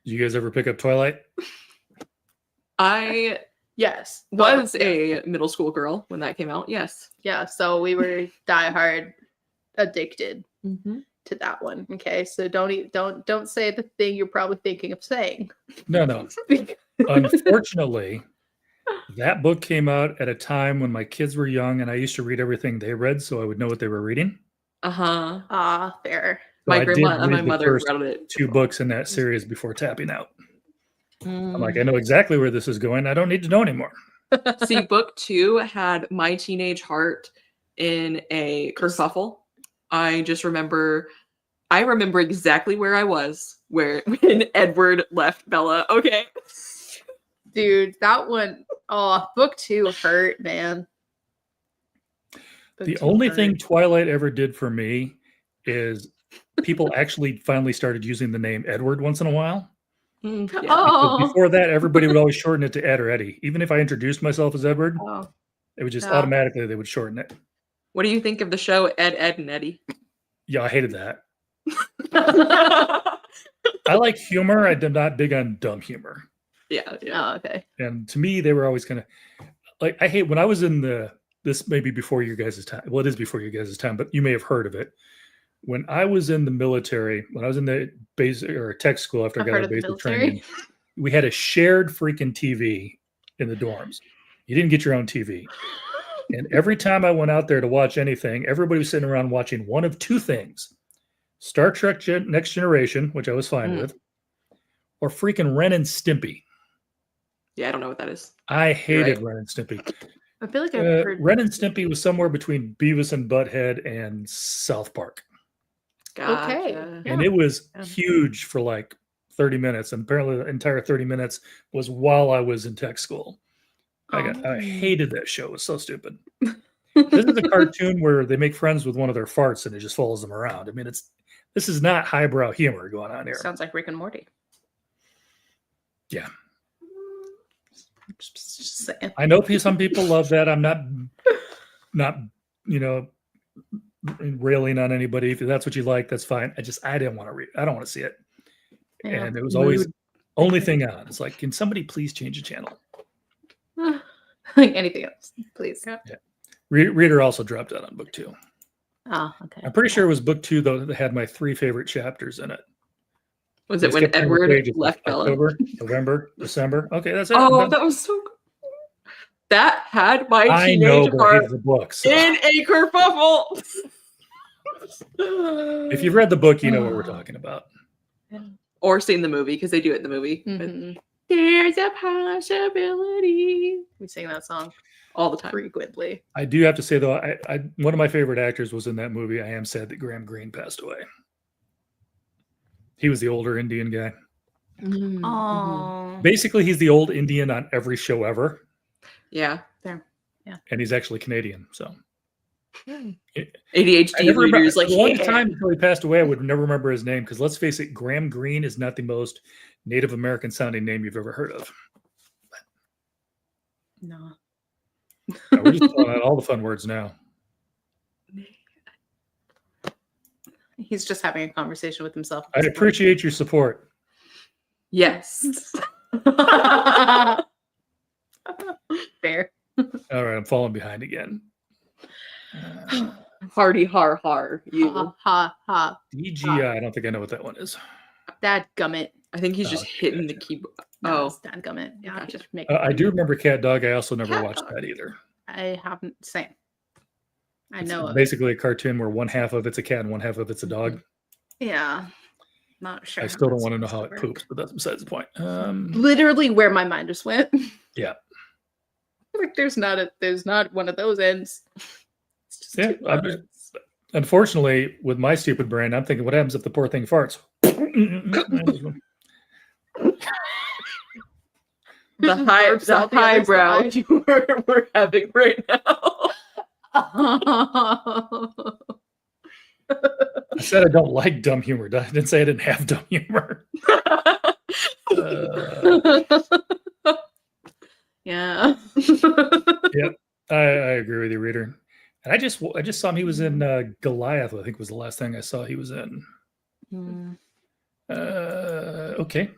you guys ever pick up Twilight? I Yes. was Well, a middle school girl when that came out. Yes. yeah, so we were diehard addicted Mm-hmm. to that one. Okay, so don't say the thing you're probably thinking of saying. No. Unfortunately, that book came out at a time when my kids were young, and I used to read everything they read, so I would know what they were reading. Uh-huh. Ah, fair. So My I did grandma and my read the mother first read it. 2 books in that series before tapping out. I'm like, Mm. I know exactly where this is going. I don't need to know anymore. See, book 2 had my teenage heart in a kerfuffle. I remember exactly where I was when Edward left Bella. Okay. Dude, that one, oh, book 2 hurt, man. Book The 2 only hurt. thing Twilight ever did for me is people actually finally started using the name Edward once in a while. Yeah. Because Oh, before that, everybody would always shorten it to Ed or Eddie. Even if I introduced myself as Edward, oh. it would just Yeah. automatically, they would shorten it. What do you think of the show Ed, Ed, and Eddie? Yeah, I hated that. I like humor. I'm not big on dumb humor. Yeah. Oh, okay. And to me, they were always kind of like, I hate when I was in this may be before you guys' time. Well, it is before you guys' time, but you may have heard of it. When I was in the military, when I was in the basic or tech school after I I've got heard out of of the basic military. training, we had a shared freaking TV in the dorms. You didn't get your own TV. And every time I went out there to watch anything, everybody was sitting around watching one of 2 things: Star Trek Next Generation, which I was fine with, or freaking Ren and Stimpy. Yeah, I don't know what that is. I hated right. Ren and Stimpy. I feel like I've heard Ren and Stimpy was somewhere between Beavis and Butthead and South Park. Gotcha. Okay. And Yeah. it was Yeah. huge for like 30 minutes. And apparently the entire 30 minutes was while I was in tech school. I hated that show. It was so stupid. This is a cartoon where they make friends with one of their farts and it just follows them around. I mean, this is not highbrow humor going on here. Sounds like Rick and Morty. Yeah. Just saying. I know some people love that. I'm not railing on anybody. If that's what you like, that's fine. I didn't want to read. I don't want to see it. Yeah. And it was always only thing on. It's like, can somebody please change the channel? Like anything else, please. Yeah. Reader also dropped out on book 2. Oh, okay. I'm pretty sure it was book 2 though that had my 3 favorite chapters in it. Was it We when skipped Number Edward Page. It's left Bella? October, November, December. Okay, that's it. I'm Oh, done. that was so good. That had my I know, teenage but I heart hated the book. So. in a kerfuffle. If you've read the book, you know what we're talking about. Or seen the movie, because they do it in the movie. Mhm. There's a possibility. We sing that song All the time. frequently. I do have to say though, I one of my favorite actors was in that movie. I am sad that Graham Greene passed away. He was the older Indian guy. Mm-hmm. Oh, Basically, he's the old Indian on every show ever, Yeah. and he's actually Canadian. So I ADHD never remember, readers like, a long yeah. time until he passed away, I would never remember his name because let's face it, Graham Greene is not the most Native American sounding name you've ever heard of. no. We're just throwing out all the fun words now. He's just having a conversation with himself. I'd appreciate your support. Yes. Fair. All right, I'm falling behind again. Hardy har har. You. Ha ha ha. DGI, I don't think I know what that one is. Dad gummit. I think he's just hitting the keyboard. Oh. Dad gummit. Yeah, Gotcha. just make. I do remember Cat Dog. I also never Cat watched Dog. that either. I haven't. Same. I It's know. basically a cartoon where one half of it's a cat and one half of it's a dog. Yeah. Not sure. I how still don't that's want to know supposed how it work. poops, but that's besides the point. Literally where my mind just went. Yeah. Like there's not one of those ends. It's just Yeah, two I'm words. Unfortunately, with my stupid brain, I'm thinking, what happens if the poor thing farts? The Burps out the other highbrow side. we're having right now. I said I don't like dumb humor. I didn't say I didn't have dumb humor. Yeah. I agree with you, reader. And I just saw him. He was in Goliath. I think was the last thing I saw he was in. Mm. Okay.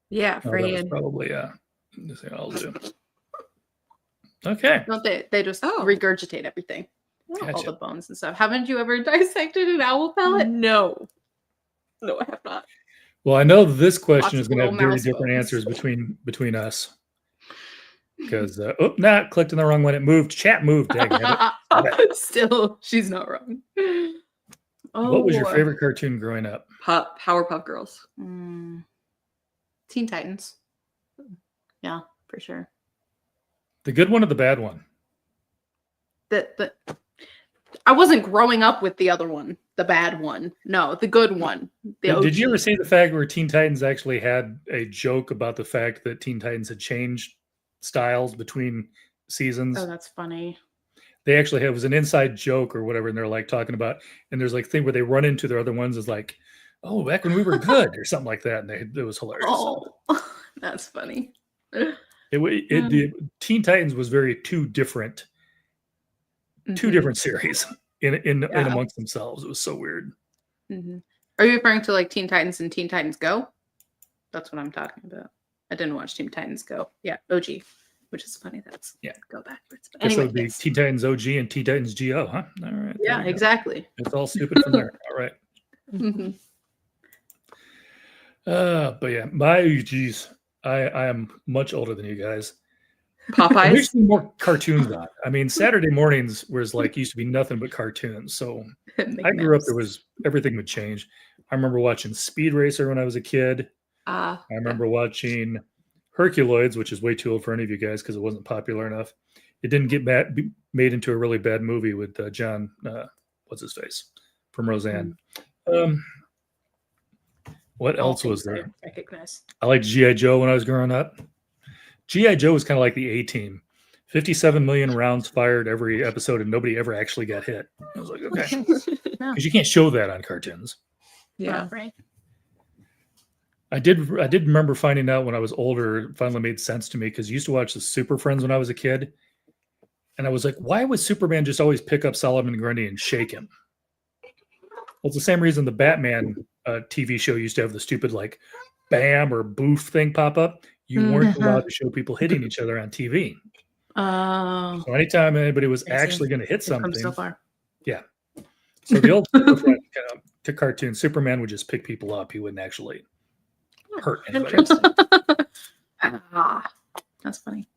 Yeah, Oh, that was Fran. probably this thing I'll do. Okay. Don't they just Oh. regurgitate everything. All Gotcha. the bones and stuff. Haven't you ever dissected an owl pellet? No. No, I have not. Well, I know this question Lots is of going to have little very mouse different bones. answers between us. Because clicked on the wrong one. It moved. Chat moved. Dang, Still, she's not wrong. Oh, what was your favorite cartoon growing up? Powerpuff Girls. Teen Titans. Yeah, for sure. The good one or the bad one? The I wasn't growing up with the other one, the bad one. No, the good one. Did you OG. ever see the fact where Teen Titans actually had a joke about the fact that Teen Titans had changed styles between seasons? Oh, that's funny. They actually it was an inside joke or whatever, and they're like talking about, and there's like thing where they run into their other ones is like, oh, back when we were good or something like that, and it was hilarious. Oh, that's funny. The Teen Titans was very two different series in amongst themselves. It was so weird. Mm-hmm. Are you referring to like Teen Titans and Teen Titans Go? That's what I'm talking about. I didn't watch Teen Titans Go. Yeah, OG, which is funny. That's go backwards. But Guess anyway, it would be yes. Teen Titans OG and Teen Titans GO, huh? All right. Yeah, exactly. It's all stupid from there. All right. Mhm. But yeah, I am much older than you guys. Popeyes. There's more cartoons on. I mean, Saturday mornings was like used to be nothing but cartoons. So I grew up, everything would change. I remember watching Speed Racer when I was a kid. I remember watching Herculoids, which is way too old for any of you guys because it wasn't popular enough. It didn't get made into a really bad movie with John, what's his face, from Roseanne. What else was there? Recognize. I liked G.I. Joe when I was growing up. G.I. Joe was kind of like the A-Team. 57 million rounds fired every episode, and nobody ever actually got hit. I was like, okay. Because you can't show that on cartoons. Yeah. Right. I did remember finding out when I was older, it finally made sense to me because I used to watch the Super Friends when I was a kid. And I was like, why would Superman just always pick up Solomon Grundy and shake him? Well, it's the same reason the Batman TV show used to have the stupid like bam or boof thing pop up. You weren't allowed to show people hitting each other on TV. So anytime anybody was actually going to hit something, so far. yeah. So the old Super Friends kind of to cartoons, Superman would just pick people up. He wouldn't actually hurt anybody. Interesting. That's funny.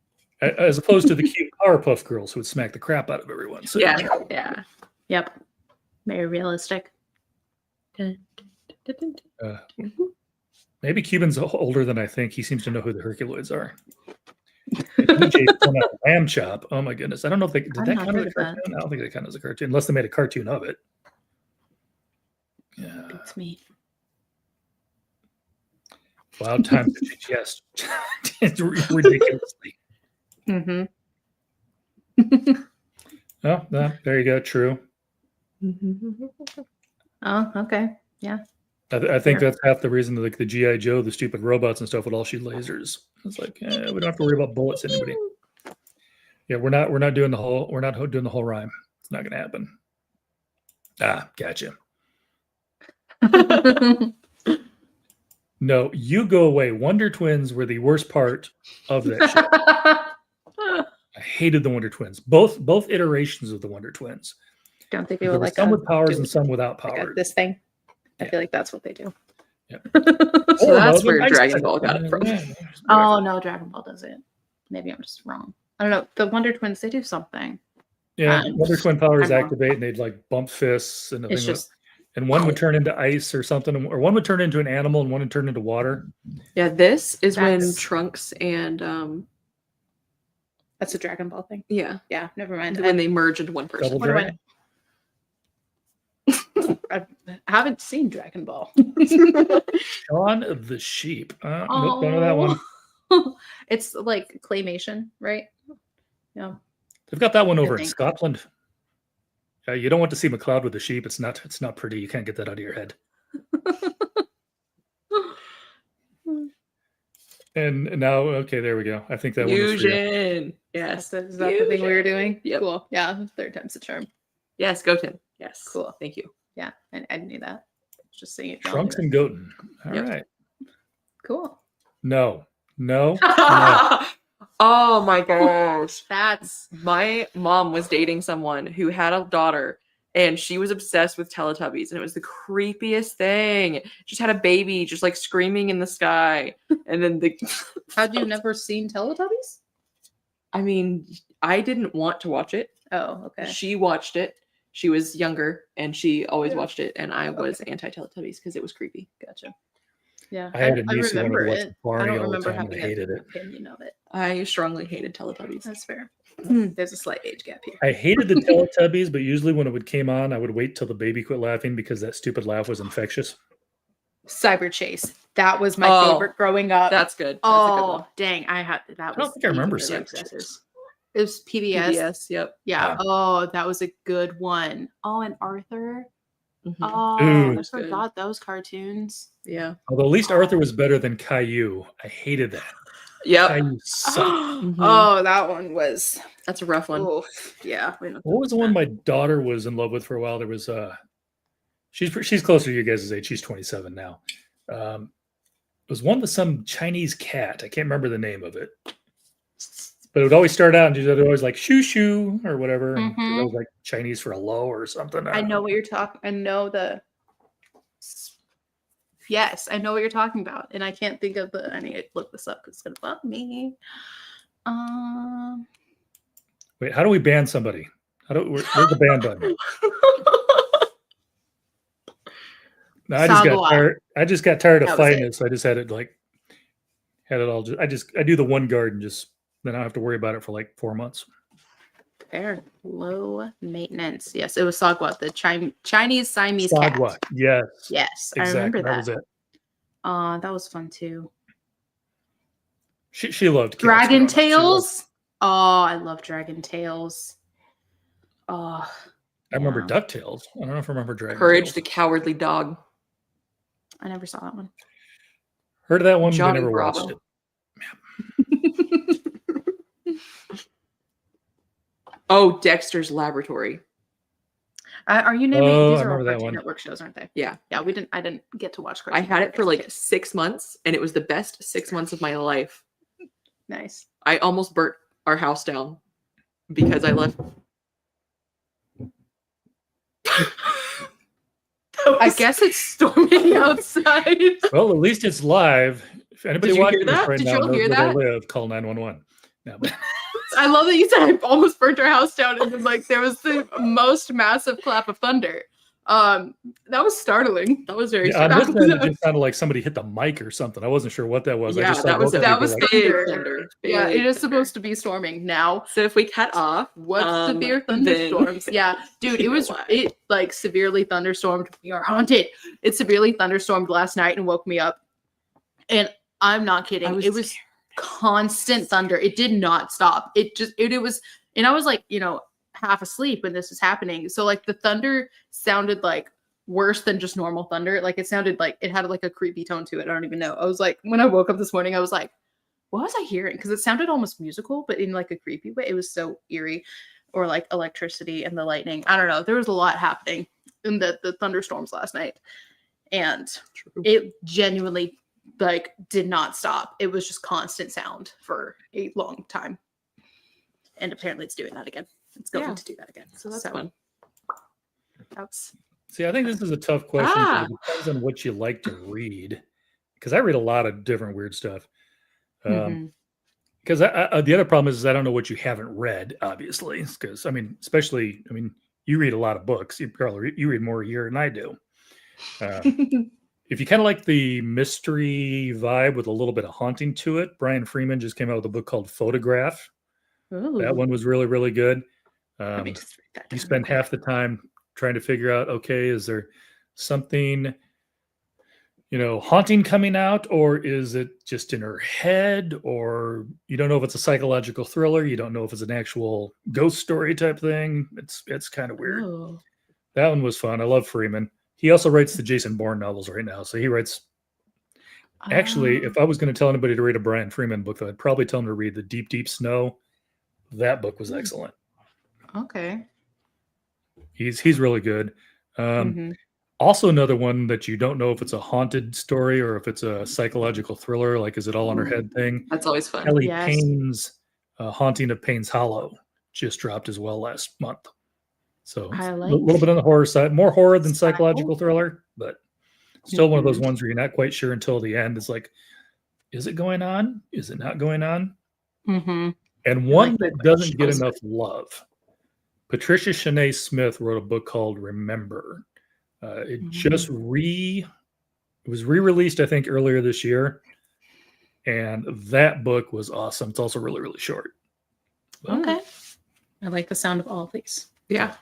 As opposed to the cute Powerpuff Girls who would smack the crap out of everyone. So Yeah. Yep. Very realistic. maybe Cuban's older than I think. He seems to know who the Herculoids are. DJ's pulling out a lamb chop. Oh my goodness! I don't know if they did I've that not count as heard a of that. cartoon. I don't think they count as a cartoon unless they made a cartoon of it. Yeah. It's me. Wild Times at GTS. It's ridiculously. Mm-hmm. Oh, no, there you go. True. Oh, okay. Yeah. I think Fair. that's half the reason that like the GI Joe, the stupid robots and stuff would all shoot lasers. It's like we don't have to worry about bullets anybody. Yeah, we're not doing the whole rhyme. It's not gonna happen. Ah, gotcha. No, you go away. Wonder Twins were the worst part of that show. I hated the Wonder Twins. Both iterations of the Wonder Twins. Don't they do There it were like some with powers do and some without like powers. this thing? I Yeah. feel like that's what they do. Yep. So Or that's no, where I Dragon said Ball it. got it from. Yeah, Oh no, Dragon Ball does it. Maybe I'm just wrong. I don't know. The Wonder Twins, they do something. yeah. Wonder Twin powers I'm wrong. activate and they'd like bump fists and the It's thing just and one would turn into ice or something, or one would turn into an animal and one would turn into water. Yeah, this is when That's- Trunks and that's a Dragon Ball thing. yeah, Yeah, never mind. when they merge into one person. Double What do I dragon. I haven't seen Dragon Ball. Shaun of the Sheep. Nope, don't know that one. Oh. It's like claymation, right? Yeah. They've got that one over in think. Scotland. You don't want to see McLeod with the sheep. It's not pretty. You can't get that out of your head. And now, okay, there we go. I think that one was for you. Fusion. Yes. Is that the thing we were doing? Yep. Cool. Yeah. Third time's the charm. Yes, Goten. Yes. Cool. Thank you. Yeah. I knew that. Just saying it. Trunks and Goten. All right. Yep. Cool. No. No. Oh my gosh. That's My mom was dating someone who had a daughter and she was obsessed with Teletubbies and it was the creepiest thing. Just had a baby just like screaming in the sky. And then Had you never seen Teletubbies? I mean, I didn't want to watch it. Oh, okay. She watched it. She was younger and she always Yeah. watched it and I was anti-Teletubbies because it was creepy. Gotcha. Yeah. I had a niece who wanted remember to watch it. I Barney don't all the remember time and having hated an it. opinion of it. I strongly hated Teletubbies. That's fair. There's a slight age gap here. I hated the Teletubbies, but usually when it would came on, I would wait till the baby quit laughing because that stupid laugh was infectious. Cyber Chase. That was my Oh, favorite growing up. That's good. That's a good one. Oh, dang. I had that. I don't think I remember Cyber Chase. It was PBS. PBS, yep. Yeah. Yeah. Oh, that was a good one. Oh, and Arthur. Mhm. Oh, Ooh. I That's good. forgot those cartoons. Yeah. Although at least Arthur was better than Caillou. I hated that. Yep. Caillou sucked. Mhm. Oh, that one was. That's a rough one. Oh, yeah. We don't What was the one my daughter was in love with for a while? There was she's closer to you guys' age. She's 27 now. It was one with some Chinese cat. I can't remember the name of it. But it would always start out and she'd always like shoo shoo or whatever. And Mhm. it was like Chinese for hello or something. I know what you're talking. I know the. Yes, I know what you're talking about, and I can't think of the. I need to look this up because it's gonna bug me. Wait, how do we ban somebody? Where's the ban button? No, Sagwa. I just got tired of That was fighting it. it, so I just had it all. I do the one guard and just then I don't have to worry about it for like 4 months. Fair, low maintenance. Yes, it was Sagwa, the Chinese Siamese Sagwa, cat. yes, Yes, exactly. I remember That was that. it. That was fun too. She loved cats Dragon growing up. She loved- Tales. Oh, I love Dragon Tales. Oh, I remember yeah. DuckTales. I don't know if I remember Dragon Courage Tales. the Cowardly Dog. I never saw that one. Heard of that one, but I Johnny never Bravo. watched it. Oh, Dexter's Laboratory. Are you naming Oh, these? I Are all remember that Cartoon one. Network shows, aren't they? Yeah. Yeah, we didn't. I didn't get to watch. I Cartoon had it for Network like as a kid. 6 months and it was the best 6 months of my life. Nice. I almost burnt our house down because I left. I guess it's storming outside. Well, at least it's live. If anybody Did you watching hear this that? right Did now y'all knows hear where that? they live, call 911. No, but I love that you said I almost burnt our house down, and then like there was the most massive clap of thunder. That was startling. That was very yeah, on this startling. end, it just sounded like somebody hit the mic or something. I wasn't sure what that was. I Yeah, just saw that was both of that you was go like, big thunder. thunder. Yeah, Big it is thunder. supposed to be storming now. So if we cut off, What severe then- thunderstorms? Yeah, dude, you it know was why. it like severely thunderstormed. We are haunted. It severely thunderstormed last night and woke me up. And I'm not kidding. I was It was constant thunder. It did not stop. It was, and I was like, half asleep when this was happening. So like the thunder sounded like worse than just normal thunder. Like it sounded like it had like a creepy tone to it. I don't even know. I was like, when I woke up this morning, I was like, what was I hearing? Because it sounded almost musical, but in like a creepy way. It was so eerie, or like electricity and the lightning. I don't know. There was a lot happening in the thunderstorms last night, and it genuinely like did not stop. It was just constant sound for a long time, and apparently it's doing that again. It's going to do that again. So that's fun. That's see, I think this is a tough question. 'Cause Ah. it depends on what you like to read. Because I read a lot of different weird stuff. Mhm. Because the other problem is I don't know what you haven't read, obviously. Because I mean, you read a lot of books. You read more a year than I do. If you kind of like the mystery vibe with a little bit of haunting to it, Brian Freeman just came out with a book called Photograph. That Ooh. one was really, really good. Let me just read that You down spend real half the time trying to figure out, okay, is there something, haunting coming out, or is it just in her head, or you don't know if it's a psychological thriller, you don't know if it's an actual ghost story type thing. It's kind of quick. weird. Oh. That one was fun. I love Freeman. He also writes the Jason Bourne novels right now. So he writes. Actually, if I was going to tell anybody to read a Brian Freeman book, I'd probably tell them to read The Deep, Deep Snow. That book was excellent. Okay. He's really good. Mhm. Also, another one that you don't know if it's a haunted story or if it's a psychological thriller, like is it all in her head thing. That's always fun. Kelly Yes. Payne's Haunting of Payne's Hollow just dropped as well last month. So I a like little bit on the horror side, more horror than style. psychological thriller, but still one of those Mhm. ones where you're not quite sure until the end. It's like, is it going on? Is it not going on? Mhm. And You're one like, that "Which doesn't get was enough love. Patricia Shanae Smith wrote a book called Remember. It was re-released, I think, earlier this year, and that book was awesome. It's also really, really short. But Okay. I like the sound of all of these. Yeah.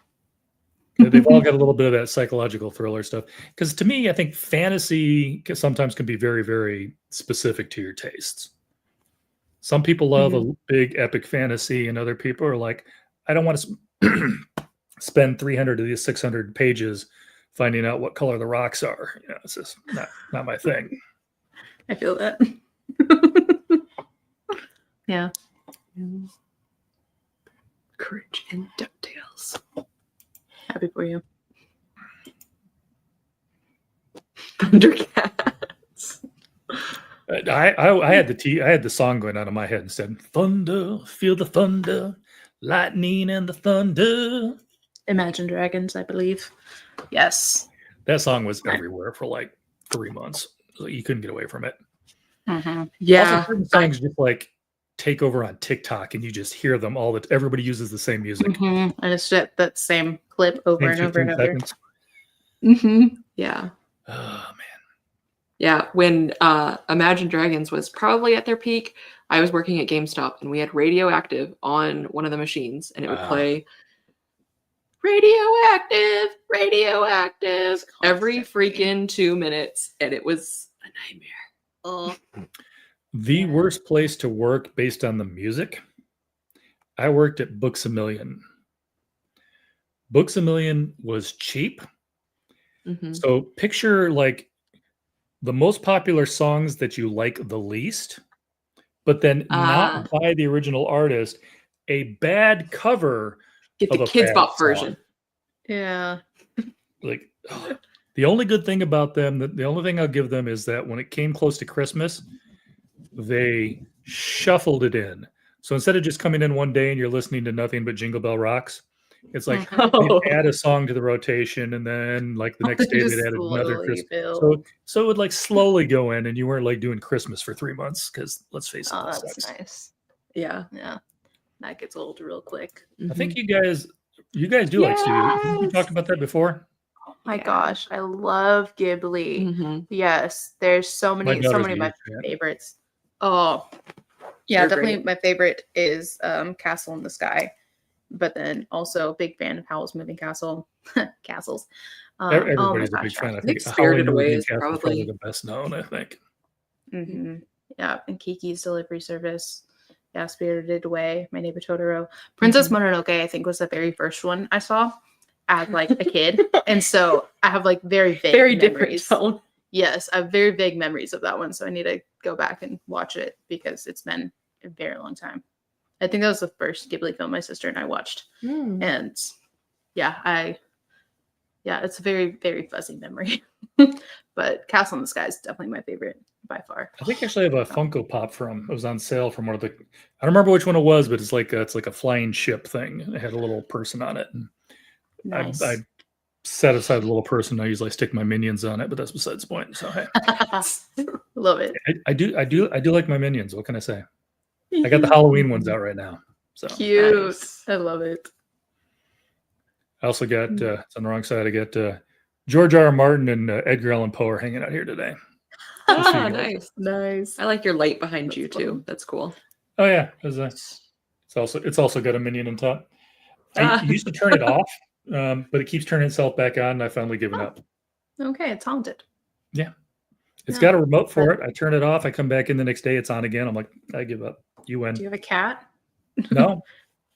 they've all got a little bit of that psychological thriller stuff. Because to me, I think fantasy sometimes can be very, very specific to your tastes. Some people love a big epic fantasy, and other people are like, I don't want to spend 300 of these 600 pages finding out what color the rocks are. It's just not my thing. I feel that. Yeah. Courage and DuckTales. Happy for you. Thundercats. I had the song going on in my head instead. Thunder, feel the thunder, lightning and the thunder. Imagine Dragons, I believe. Yes. That song was everywhere for like 3 months. So you couldn't get away from it. Mm-hmm. Yeah. Also, certain songs just like take over on TikTok, and you just hear them all. That everybody uses the same music. Mm-hmm. And it's just that same clip over Same and over and 15 over. seconds. Mm-hmm. Yeah. Oh man. Yeah. When Imagine Dragons was probably at their peak, I was working at GameStop and we had Radioactive on one of the machines, and it would Wow. play Radioactive every freaking 2 minutes, and it was a nightmare. Oh. The Yeah. worst place to work based on the music. I worked at Books a Million. Books a Million was cheap. Mhm. So picture like the most popular songs that you like the least, but then not by the original artist, a bad cover Get of the a Kids bad Bop song. version. Yeah. Like the only good thing about them, the only thing I'll give them is that when it came close to Christmas, they shuffled it in. So instead of just coming in one day and you're listening to nothing but Jingle Bell Rocks, It's like Oh. they'd add a song to the rotation, and then like the next day Just they'd add another slowly Christmas. build. So it would like slowly go in, and you weren't like doing Christmas for 3 months because let's face it, Oh, that that's sucks. nice. Yeah. Yeah, that gets old real quick. I think Mhm. you guys do like studio. We Yes. talked about that before. Oh my Yeah. gosh, I love Ghibli. Mhm. Yes, there's so My many daughter's a of my huge fan. favorites. Oh, yeah, They're definitely great. my favorite is Castle in the Sky, but then also big fan of Howl's Moving Castle. Castles. Oh my Everybody's a big gosh, fan. I I think think Howling Spirited Away Moving is Castle is probably probably the best known. I think. hmm yeah, and Kiki's Delivery Service. Yeah, Spirited Away, My Neighbor Totoro. Princess Mononoke, I think, was the very first one I saw as like a kid. And so I have like very vague very different memories. tone. Yes, I have very vague memories of that one. So I need to go back and watch it because it's been a very long time. I think that was the first Ghibli film my sister and I watched. Mm. And yeah, it's a very, very fuzzy memory. But Castle in the Sky is definitely my favorite by far. I think actually I have a Funko Pop from. It was on sale from one of the. I don't remember which one it was, but it's like a flying ship thing. It had a little person on it, and Nice. I set aside the little person. I usually stick my minions on it, but that's besides the point. So hey, Love it. I do like my minions. What can I say? I got the Halloween ones out right now. So Cute. Nice. I love it. I also got it's on the wrong side. I got George R. R. Martin and Edgar Allan Poe are hanging out here today. Just so Ah, you know. nice. Nice. I like your light behind That's you fun. too. That's cool. Oh yeah, it's also got a minion on top. I Ah. used to turn it off, but it keeps turning itself back on, and I finally given up. Okay, it's haunted. Yeah, it's Yeah. got a remote for it. I turn it off. I come back in the next day. It's on again. I'm like, I give up. You win. Do you have a cat? No,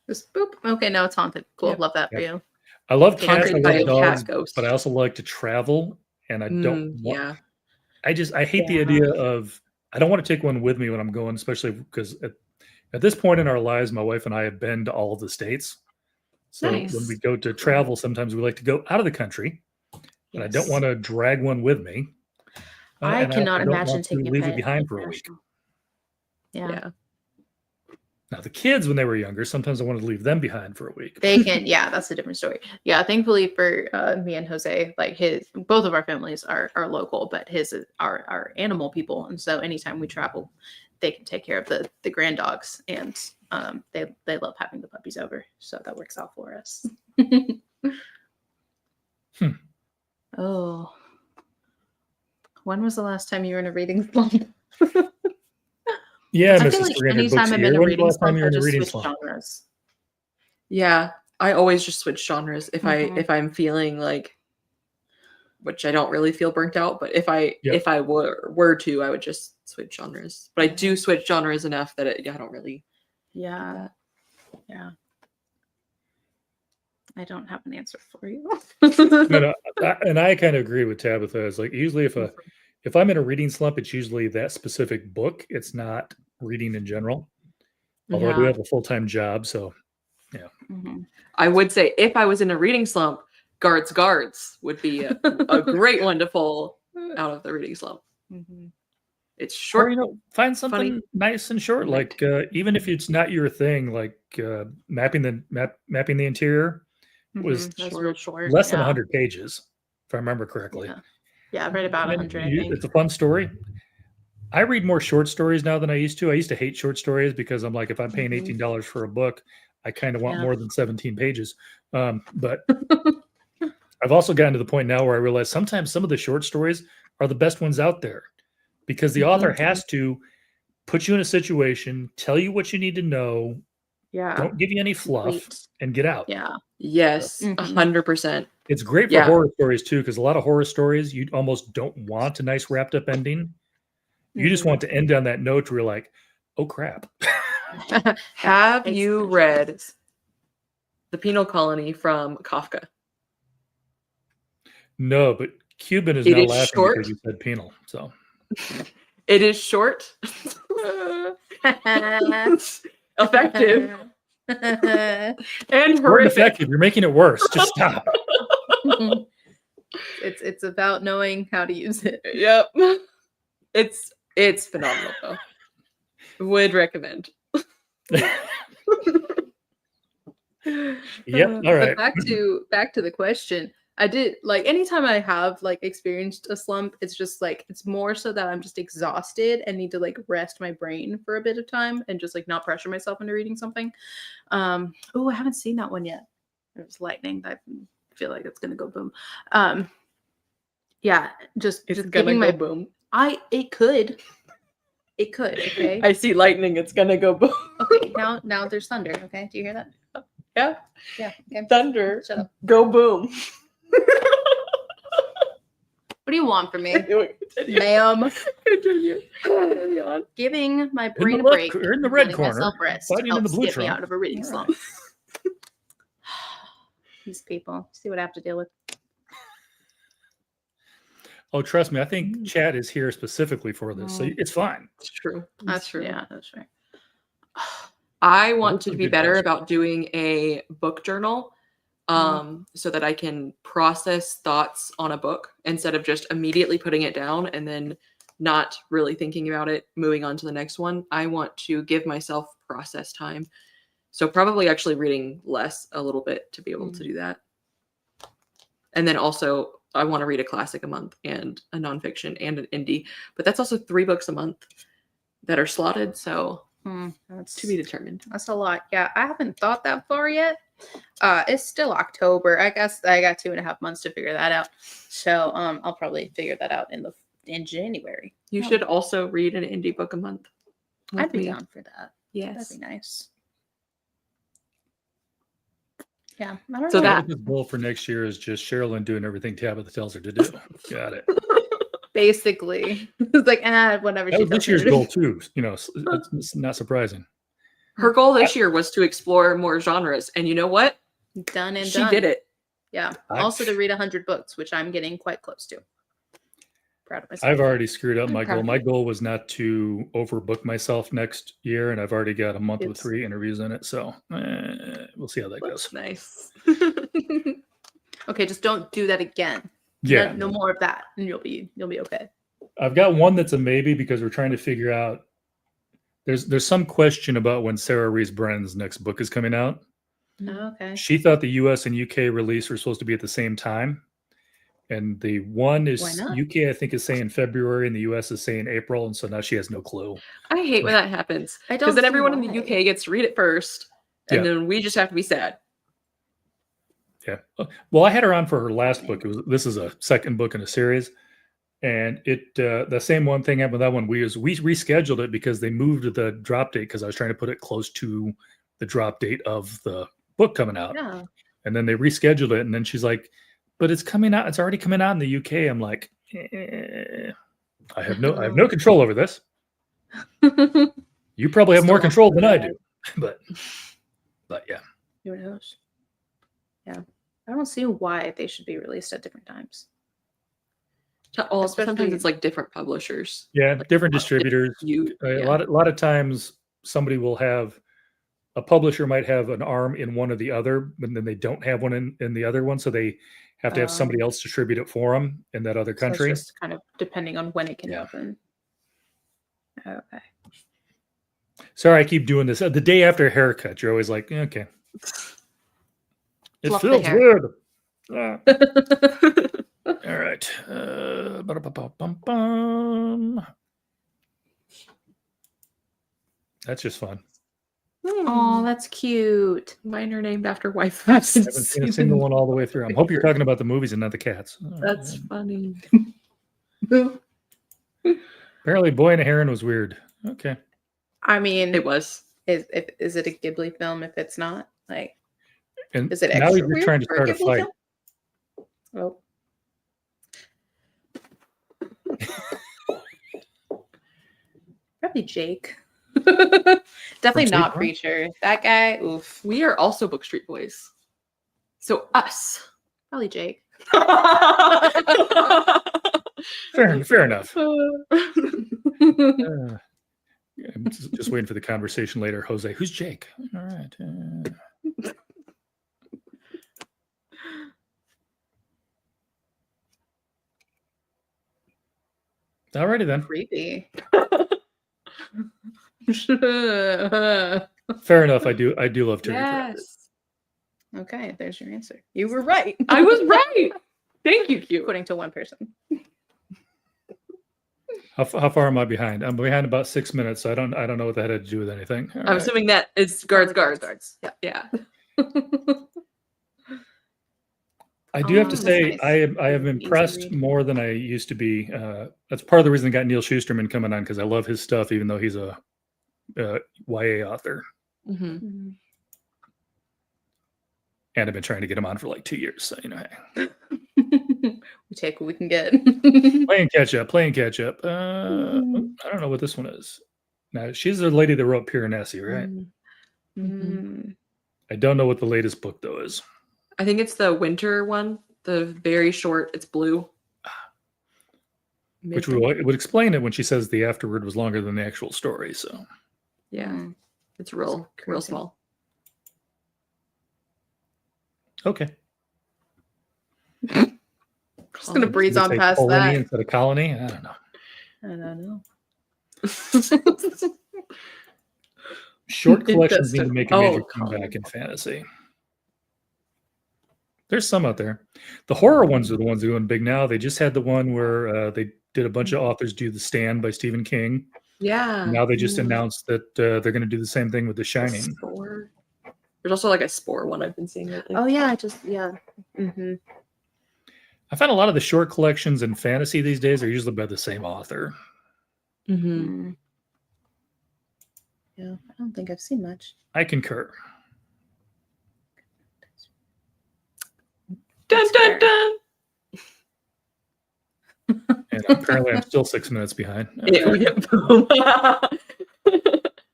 Just boop. Okay, no, it's haunted. Cool. Yep. Love that for Yep. you. I love cats. I Haunted by love a cat dogs, ghost. but I also like to travel, and I don't want. Yeah. I hate the idea of. I don't want to take one with me when I'm going, especially because at this point in our lives, my wife and I have been to all of the states. So when Nice. we go to travel, sometimes we like to go out of the country, and I don't want to drag one with me. I and cannot also don't imagine want to taking a leave it pet behind for a week. international. Yeah. Yeah. Now the kids, when they were younger, sometimes I wanted to leave them behind for a week. They can, yeah, that's a different story. Yeah, thankfully for me and Jose, like both of our families are local, but his are animal people, and so anytime we travel, they can take care of the grand dogs, and they love having the puppies over, so that works out for us. Oh, when was the last time you were in a reading slump? Yeah, I Mrs. feel like 300 anytime books a I'm year. in a When's the reading last time slump, you were I in a just reading switch slump? genres. Yeah. I always just switch genres if Mhm. if I'm feeling like, which I don't really feel burnt out, but if I were to, I would just switch genres. But I do switch genres enough that I don't really. Yeah. Yeah. I don't have an answer for you. No, and I kind of agree with Tabitha. It's like usually if I'm in a reading slump, it's usually that specific book. It's not reading in general. Although I do Yeah. have a full-time job, so yeah. Mhm. I would say if I was in a reading slump, Guards would be a great one to pull out of the reading slump. Mhm. It's Or short. find something funny, nice and short, like even if it's not your thing, like mapping the interior was That's real short. less than Yeah. 100 pages, if I remember correctly. Yeah, right about And 100, I think. it's a fun story. I read more short stories now than I used to. I used to hate short stories because I'm like, if I'm paying $18 for a book, I kind of want more than 17 pages. But I've also gotten to the point now where I realize sometimes some of the short stories are the best ones out there because the author has to put you in a situation, tell you what you need to know, Yeah. don't give you any fluff, and get out. Yeah. Yes, 100%. It's great for horror stories too, because a lot of horror stories you almost don't want a nice wrapped up ending. You just want to end on that note where you're like, oh crap. Have you read The Penal Colony from Kafka? No, but Cuban is It now is laughing short. because you said penal. So It is short, effective, and More horrific. effective. You're making it worse. Just stop. It's about knowing how to use it. Yep. It's phenomenal though. Would recommend. Yep. All right. But back to the question. I did like anytime I have like experienced a slump, it's just like it's more so that I'm just exhausted and need to like rest my brain for a bit of time and just like not pressure myself into reading something. Oh, I haven't seen that one yet. There's lightning. I feel like it's gonna go boom. Yeah, just It's just gonna giving go my boom. it could. It could, okay. I see lightning. It's gonna go boom. Okay, now there's thunder, okay? Do you hear that? Yeah. Yeah. Okay. Thunder. Shut up. Go boom. What do you want from me? Continue. Ma'am? Continue. Carry on. Giving my In brain the a left, break. or in the red letting corner, myself rest fighting in the helps blue get me trunk. out of a reading All slump. right. These people. See what I have to deal with. Oh, trust me, I think chat is here specifically for this, so it's fine. It's true. That's true. Yeah, that's right. I want Those are to be good better questions. about doing a book journal so that I can process thoughts on a book instead of just immediately putting it down and then not really thinking about it, moving on to the next one. I want to give myself process time. So probably actually reading less a little bit to be able to do that. And then also I want to read a classic a month and a nonfiction and an indie, but that's also 3 books a month that are slotted. So That's to be determined. That's a lot. Yeah, I haven't thought that far yet. It's still October. I guess I got 2.5 months to figure that out. So I'll probably figure that out in January. You should also read an indie book a month. I'd be me. down for that. Yes. That'd be nice. Yeah, I don't So know. that- The goal for next year is just Sherilyn doing everything Tabitha tells her to do. Got it. Basically, it's like whatever That she was tells this me year's to do. goal too. You know, it's not surprising. Her goal this year was to explore more genres. And you know what? Done and She done. did it. Yeah. I- Also to read 100 books, which I'm getting quite close to. Proud of myself. I've already screwed up I'm my proud goal. of My you. goal was not to overbook myself next year, and I've already got a month with It's- 3 interviews in it. So we'll see how that goes. That's nice. Okay, just don't do that again. Yeah, No more of that, and you'll be okay. I've got one that's a maybe because we're trying to figure out. There's some question about when Sarah Rees Brennan's next book is coming out. Okay. She thought the US and UK release were supposed to be at the same time. And the one is Why not? UK, I think, is saying February, and the US is saying April. And so now she has no clue. I hate when that happens. I don't Because then see everyone in the why. UK gets to read it first. And Yeah. then we just have to be sad. Yeah. Well, I had her on for her last book. This is a second book in a series. And the same one thing happened with that one. We rescheduled it because they moved the drop date because I was trying to put it close to the drop date of the book coming out. Yeah. And then they rescheduled it. And then she's like, but it's coming out. It's already coming out in the UK. I'm like, I have no control over this. You probably have more Still control than I do. But yeah. Who knows? Yeah. I don't see why they should be released at different times. Well, sometimes Especially- it's like different publishers. Yeah, Like, different distributors. A lot of times somebody will have a publisher might have an arm in one or the other, but then they don't have one in the other one. So they have to have somebody else distribute it for them in that other So it's country. just kind of depending on when it can Yeah. happen. Okay. Sorry, I keep doing this. The day after a haircut, you're always like, okay. It Fluff the feels hair. good. Ah. All right. Ba-da-ba-ba-bum-bum. That's just fun. Oh, that's cute. Mine are named after wife. I haven't seen a single one all the way through. I hope you're talking about the movies and not the cats. Oh, That's man. funny. Apparently Boy and a Heron was weird. Okay. I mean, It was. is it a Ghibli film? If it's not, like, And is it now extra you're weird trying to for start a Ghibli fight. film? Oh. Probably Jake. Definitely From not State Preacher. That guy, oof. We are also Book Street Boys. So us. Probably Jake. Fair enough. I'm just waiting for the conversation later. Jose, who's Jake? All right. Alrighty then. Creepy. Fair enough. I do love Terry Pratchett. Yes. Okay, there's your answer. You were right. I was right. Thank you, Q. According to one person. How far am I behind? I'm behind about 6 minutes. So I don't know what that had to do with anything. All I'm right. assuming that it's guards. Yeah. Yeah. I do have to that's say, nice. I am Easy impressed read. more than I used to be. That's part of the reason I got Neil Schusterman coming on, because I love his stuff, even though he's a YA author. Mm-hmm. Mhm. And I've been trying to get him on for like 2 years. So, hey. We take what we can get. Playing catch up. I don't know what this one is. Now, she's the lady that wrote Piranesi, right? Mm. I don't know what the latest book, though, is. I think it's the winter one, the very short. It's blue. Which would explain it when she says the afterword was longer than the actual story. So, Yeah, Mm. it's real crazy. small. okay. Just gonna breeze on Say past colony that. instead of colony. I don't know. I don't know. Short It collections does need to look- make a major Oh, colony. comeback in fantasy. There's some out there. The horror ones are the ones that are going big now. They just had the one where they did a bunch of authors do The Stand by Stephen King. Yeah. Now they just announced that they're going to do the same thing with The Shining. Spore. There's also like a Spore one I've been seeing lately. Oh yeah, Mm-hmm. I find a lot of the short collections in fantasy these days are usually by the same author. Mm-hmm. Yeah, I don't think I've seen much. I concur. Dun dun dun. And apparently I'm still 6 minutes behind. It went boom.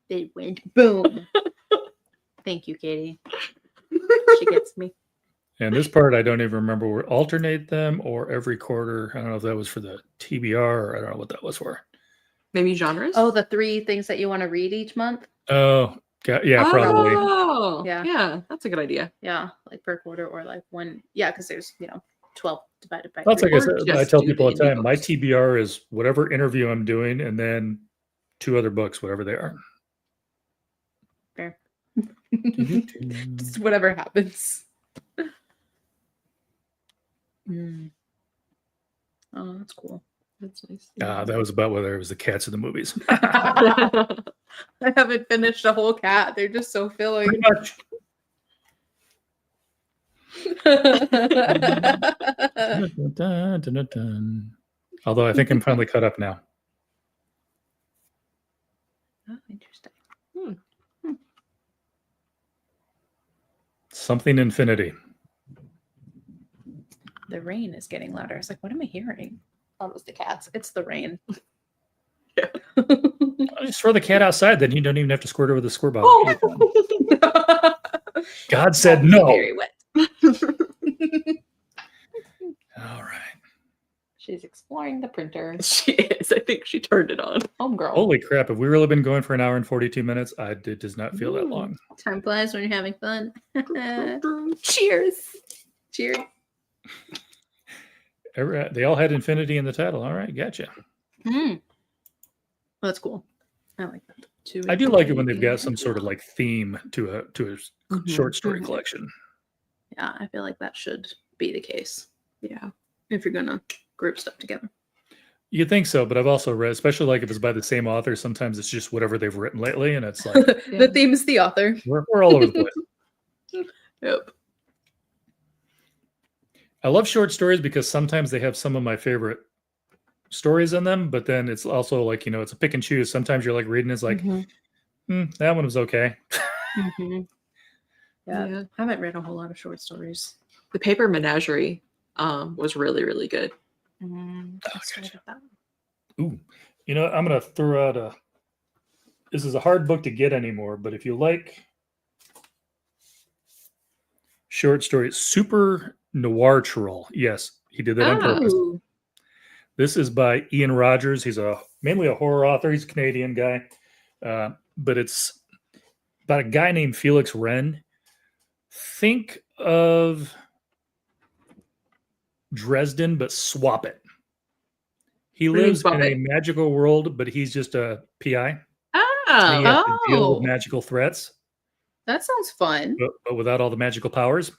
They went boom. Thank you, Katie. She gets me. And this part, I don't even remember. We alternate them or every quarter. I don't know if that was for the TBR or I don't know what that was for. Maybe genres. Oh, the 3 things that you want to read each month? Oh, yeah, probably. Oh, Yeah. yeah, that's a good idea. Yeah, like per quarter or like one. Yeah, because there's 12 divided by That's 3. like I Or said. I just tell do people all the the indie time. My books. TBR is whatever interview I'm doing, and then 2 other books, whatever they are. Fair. Just whatever happens. Oh, that's cool. That's nice. That was about whether it was the cats or the movies. I haven't finished a whole cat. They're just so filling. Pretty much. Dun, dun, dun, dun. Although I think I'm finally caught up now. Oh, interesting. Something Infinity. The rain is getting louder. I was like, what am I hearing? Oh, it was the cats. It's the rain. Yeah. I'll just throw the cat outside, then you don't even have to squirt her with a squirt bottle. Oh. God said no. Very wet. All right. She's exploring the printer. She is. I think she turned it on. Homegirl. Holy crap. Have we really been going for an hour and 42 minutes? It does not feel that long. Time flies when you're having fun. Cheers. Cheers. They all had Infinity in the title. All right. Gotcha. That's cool. I like that. I do like it when they've got some sort of like theme to a short story Mhm. collection. Yeah, I feel like that should be the case Yeah. if you're gonna group stuff together. You think so, but I've also read, especially like if it's by the same author, sometimes it's just whatever they've written lately, and it's like The theme is the author. we're all over the place. Yep. I love short stories because sometimes they have some of my favorite stories in them, but then it's also like, it's a pick and choose. Sometimes you're like reading, it's like, that one was okay. Yeah. Yeah. I haven't read a whole lot of short stories. The Paper Menagerie was really, really good. I started that one. Ooh, I'm going to throw out this is a hard book to get anymore, but if you like short stories, Super Noir Troll. Yes, he did that on purpose. Oh. This is by Ian Rogers. He's mainly a horror author. He's a Canadian guy. But it's about a guy named Felix Wren. Think of Dresden, but swap it. He do you mean lives swap in a it? magical world, but he's just a PI. And he Oh. has to deal with magical threats. That sounds fun. but without all the magical powers.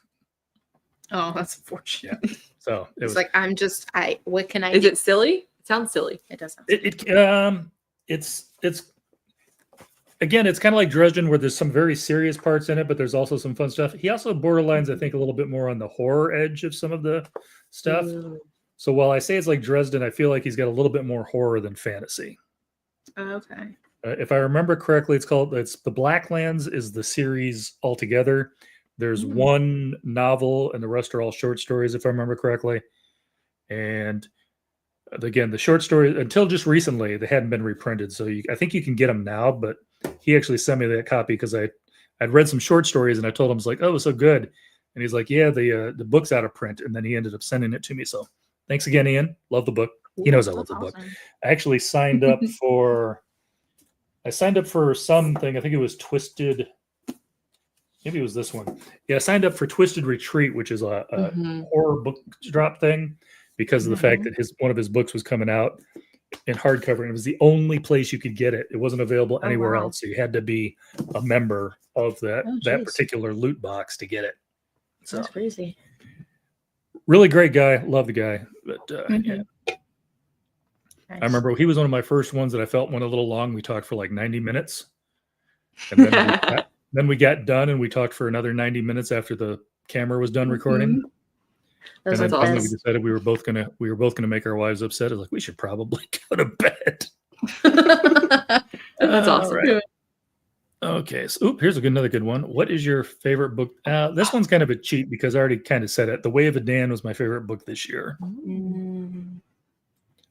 Oh, that's unfortunate. Yeah. So it It's was like what can I Is do? it silly? It sounds silly. It doesn't. it's again, it's kind of like Dresden, where there's some very serious parts in it, but there's also some fun stuff. He also borderlines, I think, a little bit more on the horror edge of some of the stuff. So while I say it's like Dresden, I feel like he's got a little bit more horror than fantasy. Okay. If I remember correctly, it's the Blacklands is the series altogether. There's one novel, and the rest are all short stories, if I remember correctly. And again, the short stories, until just recently, they hadn't been reprinted. So I think you can get them now, but he actually sent me that copy because I'd read some short stories, and I told him, I was like, oh, it was so good. And he's like, yeah, the book's out of print. And then he ended up sending it to me. So thanks again, Ian. Love the book. He knows I love the book. I actually signed up for something. I think it was Twisted. Maybe it was this one. Yeah, I signed up for Twisted Retreat, which is a horror book drop thing, because of the fact that one of his books was coming out in hardcover, and it was the only place you could get it. It wasn't available anywhere else, so you had to be a member of that particular loot box to get it. So that's crazy. Really great guy. Love the guy. But yeah. Nice. I remember he was one of my first ones that I felt went a little long. We talked for like 90 minutes. And then we got done, and we talked for another 90 minutes after the camera was done recording. That's and then awesome. finally we decided we were both gonna make our wives upset. I was like, we should probably go to bed. That's awesome. Right. Okay, so here's another good one. What is your favorite book? This one's kind of a cheat because I already kind of said it. The Way of a Dan was my favorite book this year.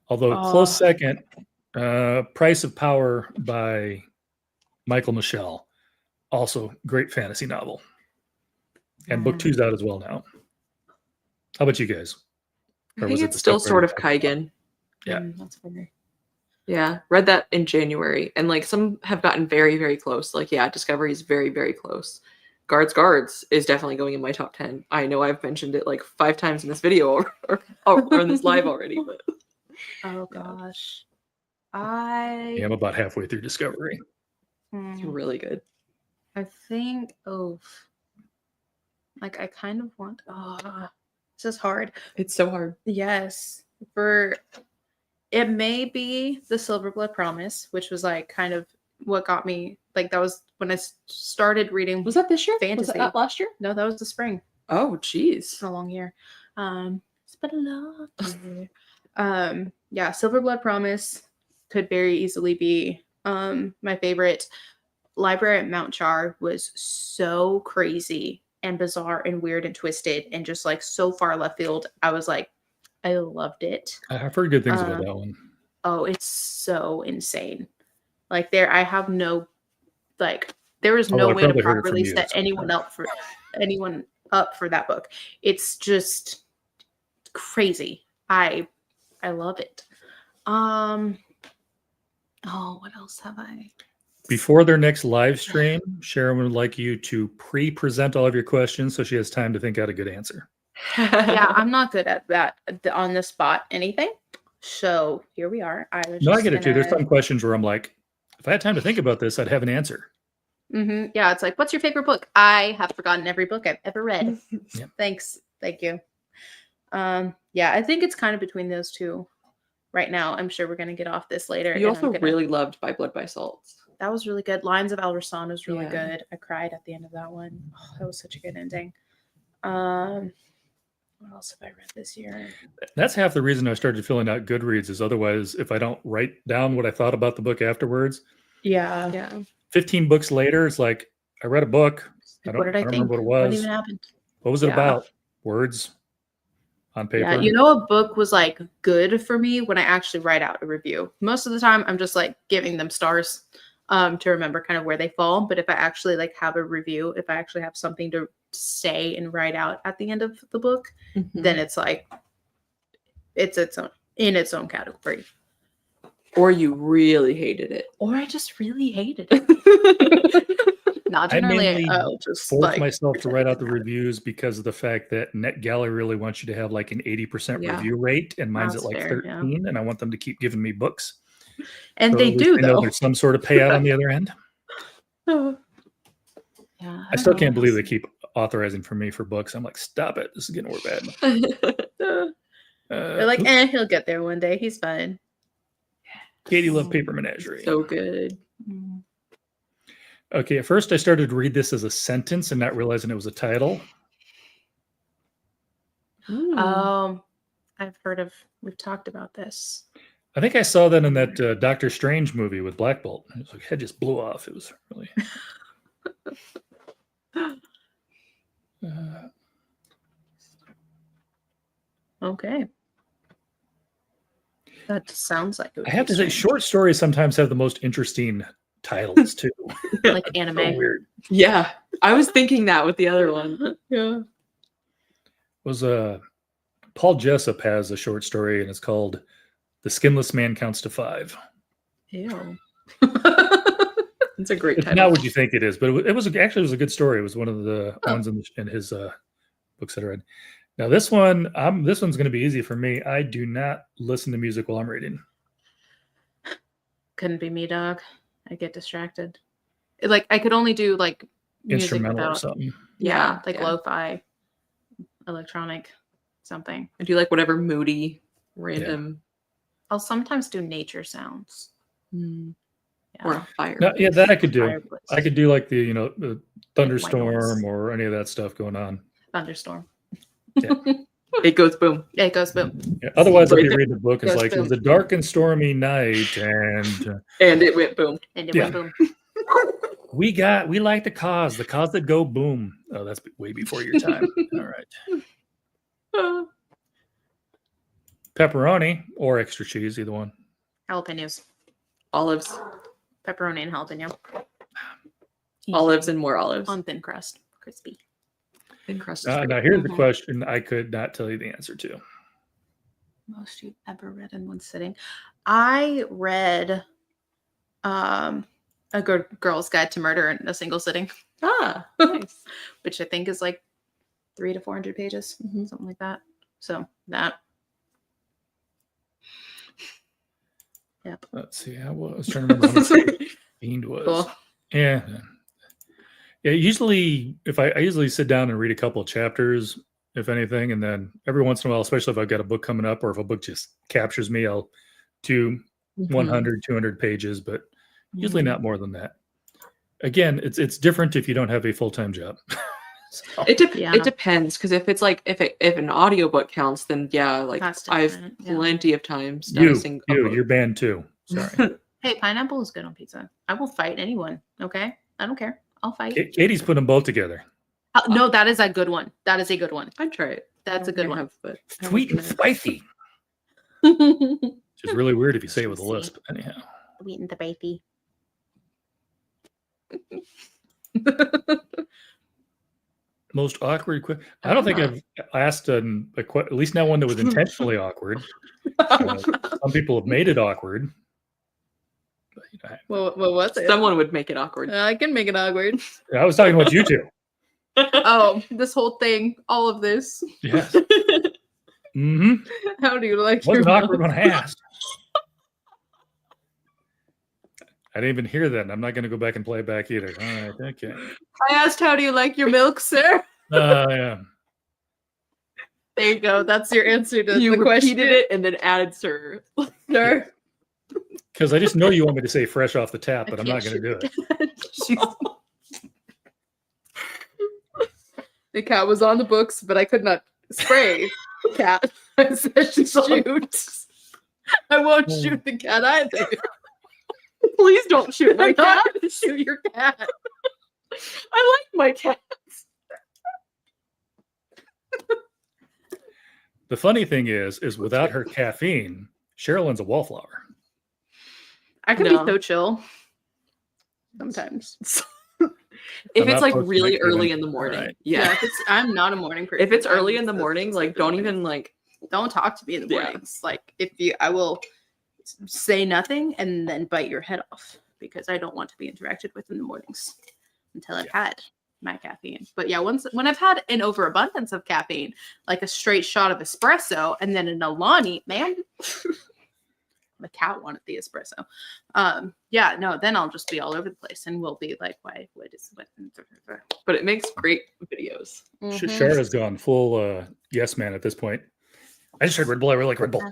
Although close second, Price of Power by Michael Michel. Also great fantasy novel. And book 2's out as well now. How about you guys? I think it's still sort of Kaigen. Yeah. That's funny. Yeah, read that in January, and like some have gotten very, very close. Like, yeah, Discovery is very, very close. Guards is definitely going in my top 10. I know I've mentioned it like 5 times in this video or in this live already, but oh gosh, I'm about halfway through Discovery. It's really good. I think like I kind of want this is hard. It's so hard. Yes. It may be the Silverblood Promise, which was like kind of what got me, like that was when I started reading. Was that this year? Fantasy. Was that not last year? No, that was the spring. Oh, geez. It's been a long year. It's been a long year. Yeah, Silverblood Promise could very easily be my favorite. Library at Mount Char was so crazy and bizarre and weird and twisted and just like so far left field. I was like, I loved it. I've heard good things about that one. Oh, it's so insane. Like there is no way to properly set anyone up for that book. It's just crazy. I love it. Oh, what else have I? Before their next live stream, Sharon would like you to pre-present all of your questions so she has time to think out a good answer. Yeah, I'm not good at that on the spot anything. So here we are. I get it too. There's some questions where I'm like, if I had time to think about this, I'd have an answer. Yeah, it's like, what's your favorite book? I have forgotten every book I've ever read. Yep. Thanks. Thank you. Yeah, I think it's kind of between those two right now. I'm sure we're going to get off this later. You also really loved By Blood, by Salt. That was really good. Lines of Alderson was really good. I cried at the end of that one. Oh, that was such a good ending. What else have I read this year? That's half the reason I started filling out Goodreads, is otherwise if I don't write down what I thought about the book afterwards. Yeah. 15 books later, it's like, I read a book. What did I think? Remember what it was. What even happened? What was it about? Words on paper? Yeah, a book was like good for me when I actually write out a review. Most of the time, I'm just like giving them stars to remember kind of where they fall. But if I actually like have a review, if I actually have something to say and write out at the end of the book, then it's like it's in its own category. Or you really hated it. Or I just really hated it. Not generally. I just force myself to write out the reviews because of the fact that NetGalley really wants you to have like an 80% review rate, and mine's at like 13, and I want them to keep giving me books. And so they do, though. There's some sort of payout on the other end. Yeah, I still can't believe they keep authorizing for me for books. I'm like, stop it. This is getting more bad. They're like, he'll get there one day. He's fine. Katie loved Paper Menagerie. So good. Okay, at first I started to read this as a sentence and not realizing it was a title. I've heard of. We've talked about this. I think I saw that in that Doctor Strange movie with Black Bolt. It was like head just blew off. It was really. Okay. That sounds like it would I have be to say, strange. short stories sometimes have the most interesting titles too. Like anime. So weird. Yeah, I was thinking that with the other one. Yeah. Was Paul Jessup has a short story and it's called "The Skinless Man Counts to 5." Ew. It's a great It's title. not what you think it is, but it was actually a good story. It was one of the ones in his books that I read. Now this one's going to be easy for me. I do not listen to music while I'm reading. Couldn't be me, dog. I get distracted. Like I could only do like music Instrumental or without, something. yeah, like yeah. lo-fi, electronic, something. I do like whatever moody, random, I'll sometimes do nature sounds. or a fire. No, yeah, that I could do. Fireplace. I could do like the thunderstorm noise. or any of that stuff going on. Thunderstorm. Yeah. It goes boom. Yeah, it goes boom. Yeah, otherwise, I'd Right be there. reading the book. It's Goes like it was boom. a dark and stormy night, and And it went boom. And it Yeah. went boom. we like the cause that go boom. Oh, that's way before your time. All right, pepperoni or extra cheese, either one. Jalapenos. Olives. Pepperoni and jalapeno. Olives and more olives. On thin crust. Crispy. Thin crust. Now here's the question I could not tell you the answer to. Most you've ever read in one sitting. I read a Girl's Guide to Murder in a single sitting, Nice. which I think is like 300 to 400 pages, something like that. So that. Yep. Let's see. I was trying to remember how much Fiend was. Cool. Yeah. Usually, if I usually sit down and read a couple of chapters, if anything, and then every once in a while, especially if I've got a book coming up or if a book just captures me, I'll do 100, 200 pages, but usually not more than that. Again, it's different if you don't have a full-time job. So, It Yeah. depends, because if it's like if an audiobook counts, then yeah, like That's I've different, yeah. plenty of times done a single book. you're banned too. Sorry. Hey, pineapple is good on pizza. I will fight anyone. Okay, I don't care. I'll fight. Katie's put them both together. No, that is a good one. That is a good one. I'd try it. That's a good one. Sweet and spicy. Sweet Which is really weird if you say it with a lisp. Anyhow. and the baby. Most awkward question. I don't think I've asked at least not one that was intentionally awkward. Some people have made it awkward. But, What was it? Someone would make it awkward. I can make it awkward. I was talking about you two. Oh, this whole thing, all of this. Yes. Mm-hmm. How do you like Wasn't your awkward milk? when I asked. I didn't even hear that. And I'm not going to go back and play it back either. All right. Okay. I asked, how do you like your milk, sir? Yeah. There you go. That's your answer to You the question. repeated it and then added sir. Sir. Because I just know you want me to say fresh off the tap, but I'm not going to do it. The cat was on the books, but I could not spray the cat. I said shoot. I won't shoot the cat either. Please don't shoot my I'm cat. not going to shoot your cat. I like my cat. The funny thing is without her caffeine, Sherilyn's a wallflower. I can No. be so chill. Sometimes. If I'm it's not like supposed to really make it early in. in the morning. Right. Yeah. If it's, I'm not a morning person. If it's early I'm in the so morning, like specific don't morning. even like Don't talk to me in the Yeah. mornings. Like I will say nothing and then bite your head off because I don't want to be interacted with in the mornings until I've had my caffeine. But yeah, when I've had an overabundance of caffeine, like a straight shot of espresso and then an Alani, man, the cat wanted the espresso. Yeah, no, then I'll just be all over the place and we'll be like, why? What is what? But it makes great videos. Mhm. Shar has gone full yes man at this point. I just heard Red Bull. I really like Red Bull.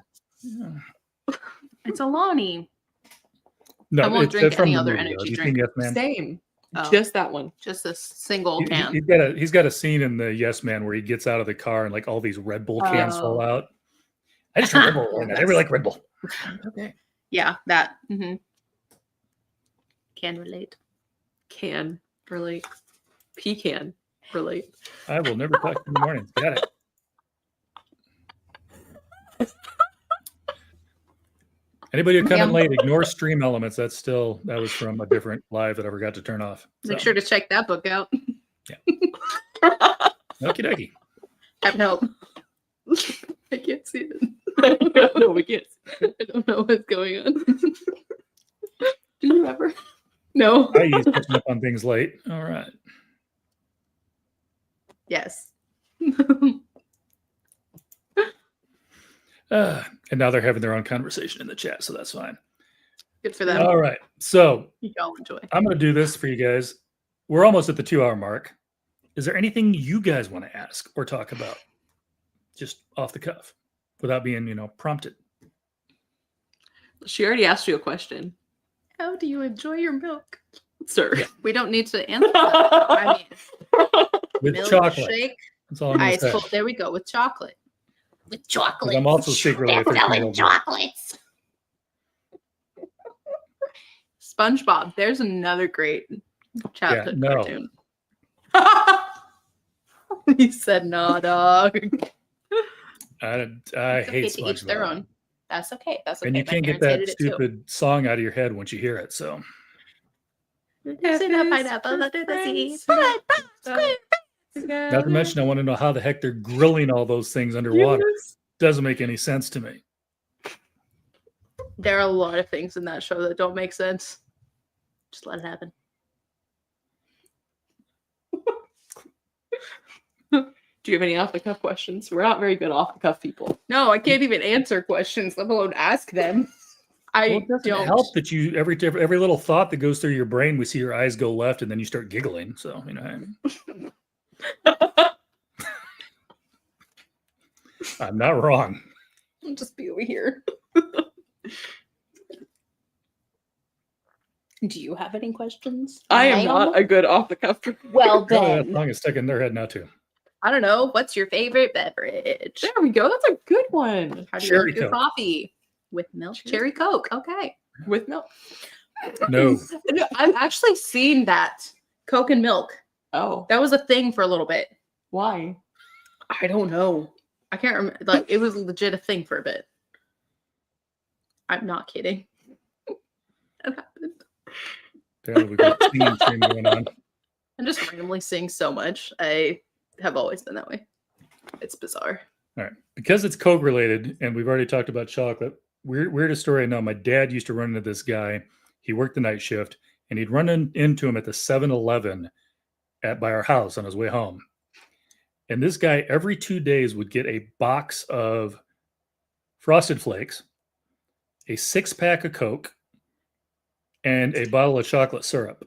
It's Alani. No, I won't it's drink from any the other movie, though. energy Have you drink. seen Yes Man? Same. Oh. Just that one. Just a single He- can. He's got a scene in the Yes Man where he gets out of the car and like all these Red Bull cans fall out. I just heard Red Bull. I really like Red Bull. Okay. Yeah, that. Can relate. Can relate. Pecan relate. I will never talk in the mornings. Got it. Anybody who come in late, ignore stream elements. That was from a different live that I forgot to turn off. Make sure to check that book out. Okie dokie. Have help. I can't see it. No, we can't. I don't know what's going on. Do you ever? No. I use catching up on things late. All right. Yes. And now they're having their own conversation in the chat, so that's fine. Good for them. All right. So You all enjoy. I'm going to do this for you guys. We're almost at the 2-hour mark. Is there anything you guys want to ask or talk about? Just off the cuff without being, prompted. She already asked you a question, How do you enjoy your milk? sir. Yeah. We don't need to answer that. I mean, With chocolate. milkshake, That's all I'm going ice to say. cold. There we go with chocolate. With chocolate. I'm also secretly a 13-year-old. chocolates. SpongeBob. There's another great childhood no. cartoon. He said, "No, dog." I It's hate okay to each their SpongeBob. own. That's okay. That's okay. And you My can't get parents that hated it too. stupid song out of your head once you hear it. So Is it a pineapple under the sea? not to mention, I want to know how the heck they're grilling all those things underwater. Doesn't make any sense to me. There are a lot of things in that show that don't make sense. Just let it happen. Do you have any off the cuff questions? We're not very good off the cuff people. No, I can't even answer questions, let alone ask them. I Well, it doesn't don't. help that you every little thought that goes through your brain, we see your eyes go left, and then you start giggling. So I'm not wrong. I'll just be over here. Do you have any questions? I am ma'am? not a good off the cuff. Well, Apparently that then, song is stuck in their head now too. I don't know. What's your favorite beverage? There we go. That's a good one. How do you Cherry like your Coke. coffee? With milk? Cherry Coke. Okay. With milk. No. No, I've actually seen that. Coke and milk. Oh, That was a thing for a little bit. why? I don't know. I can't remember. Like, it was legit a thing for a bit. I'm not kidding. That happened. Apparently we've got a singing stream going on. I just randomly sing so much. I have always been that way. It's bizarre. All right. Because it's Coke related, and we've already talked about chocolate. Weirdest story I know. My dad used to run into this guy. He worked the night shift, and he'd run into him at the 7-Eleven by our house on his way home. And this guy every 2 days would get a box of Frosted Flakes, a 6-pack of Coke, and a bottle of chocolate syrup.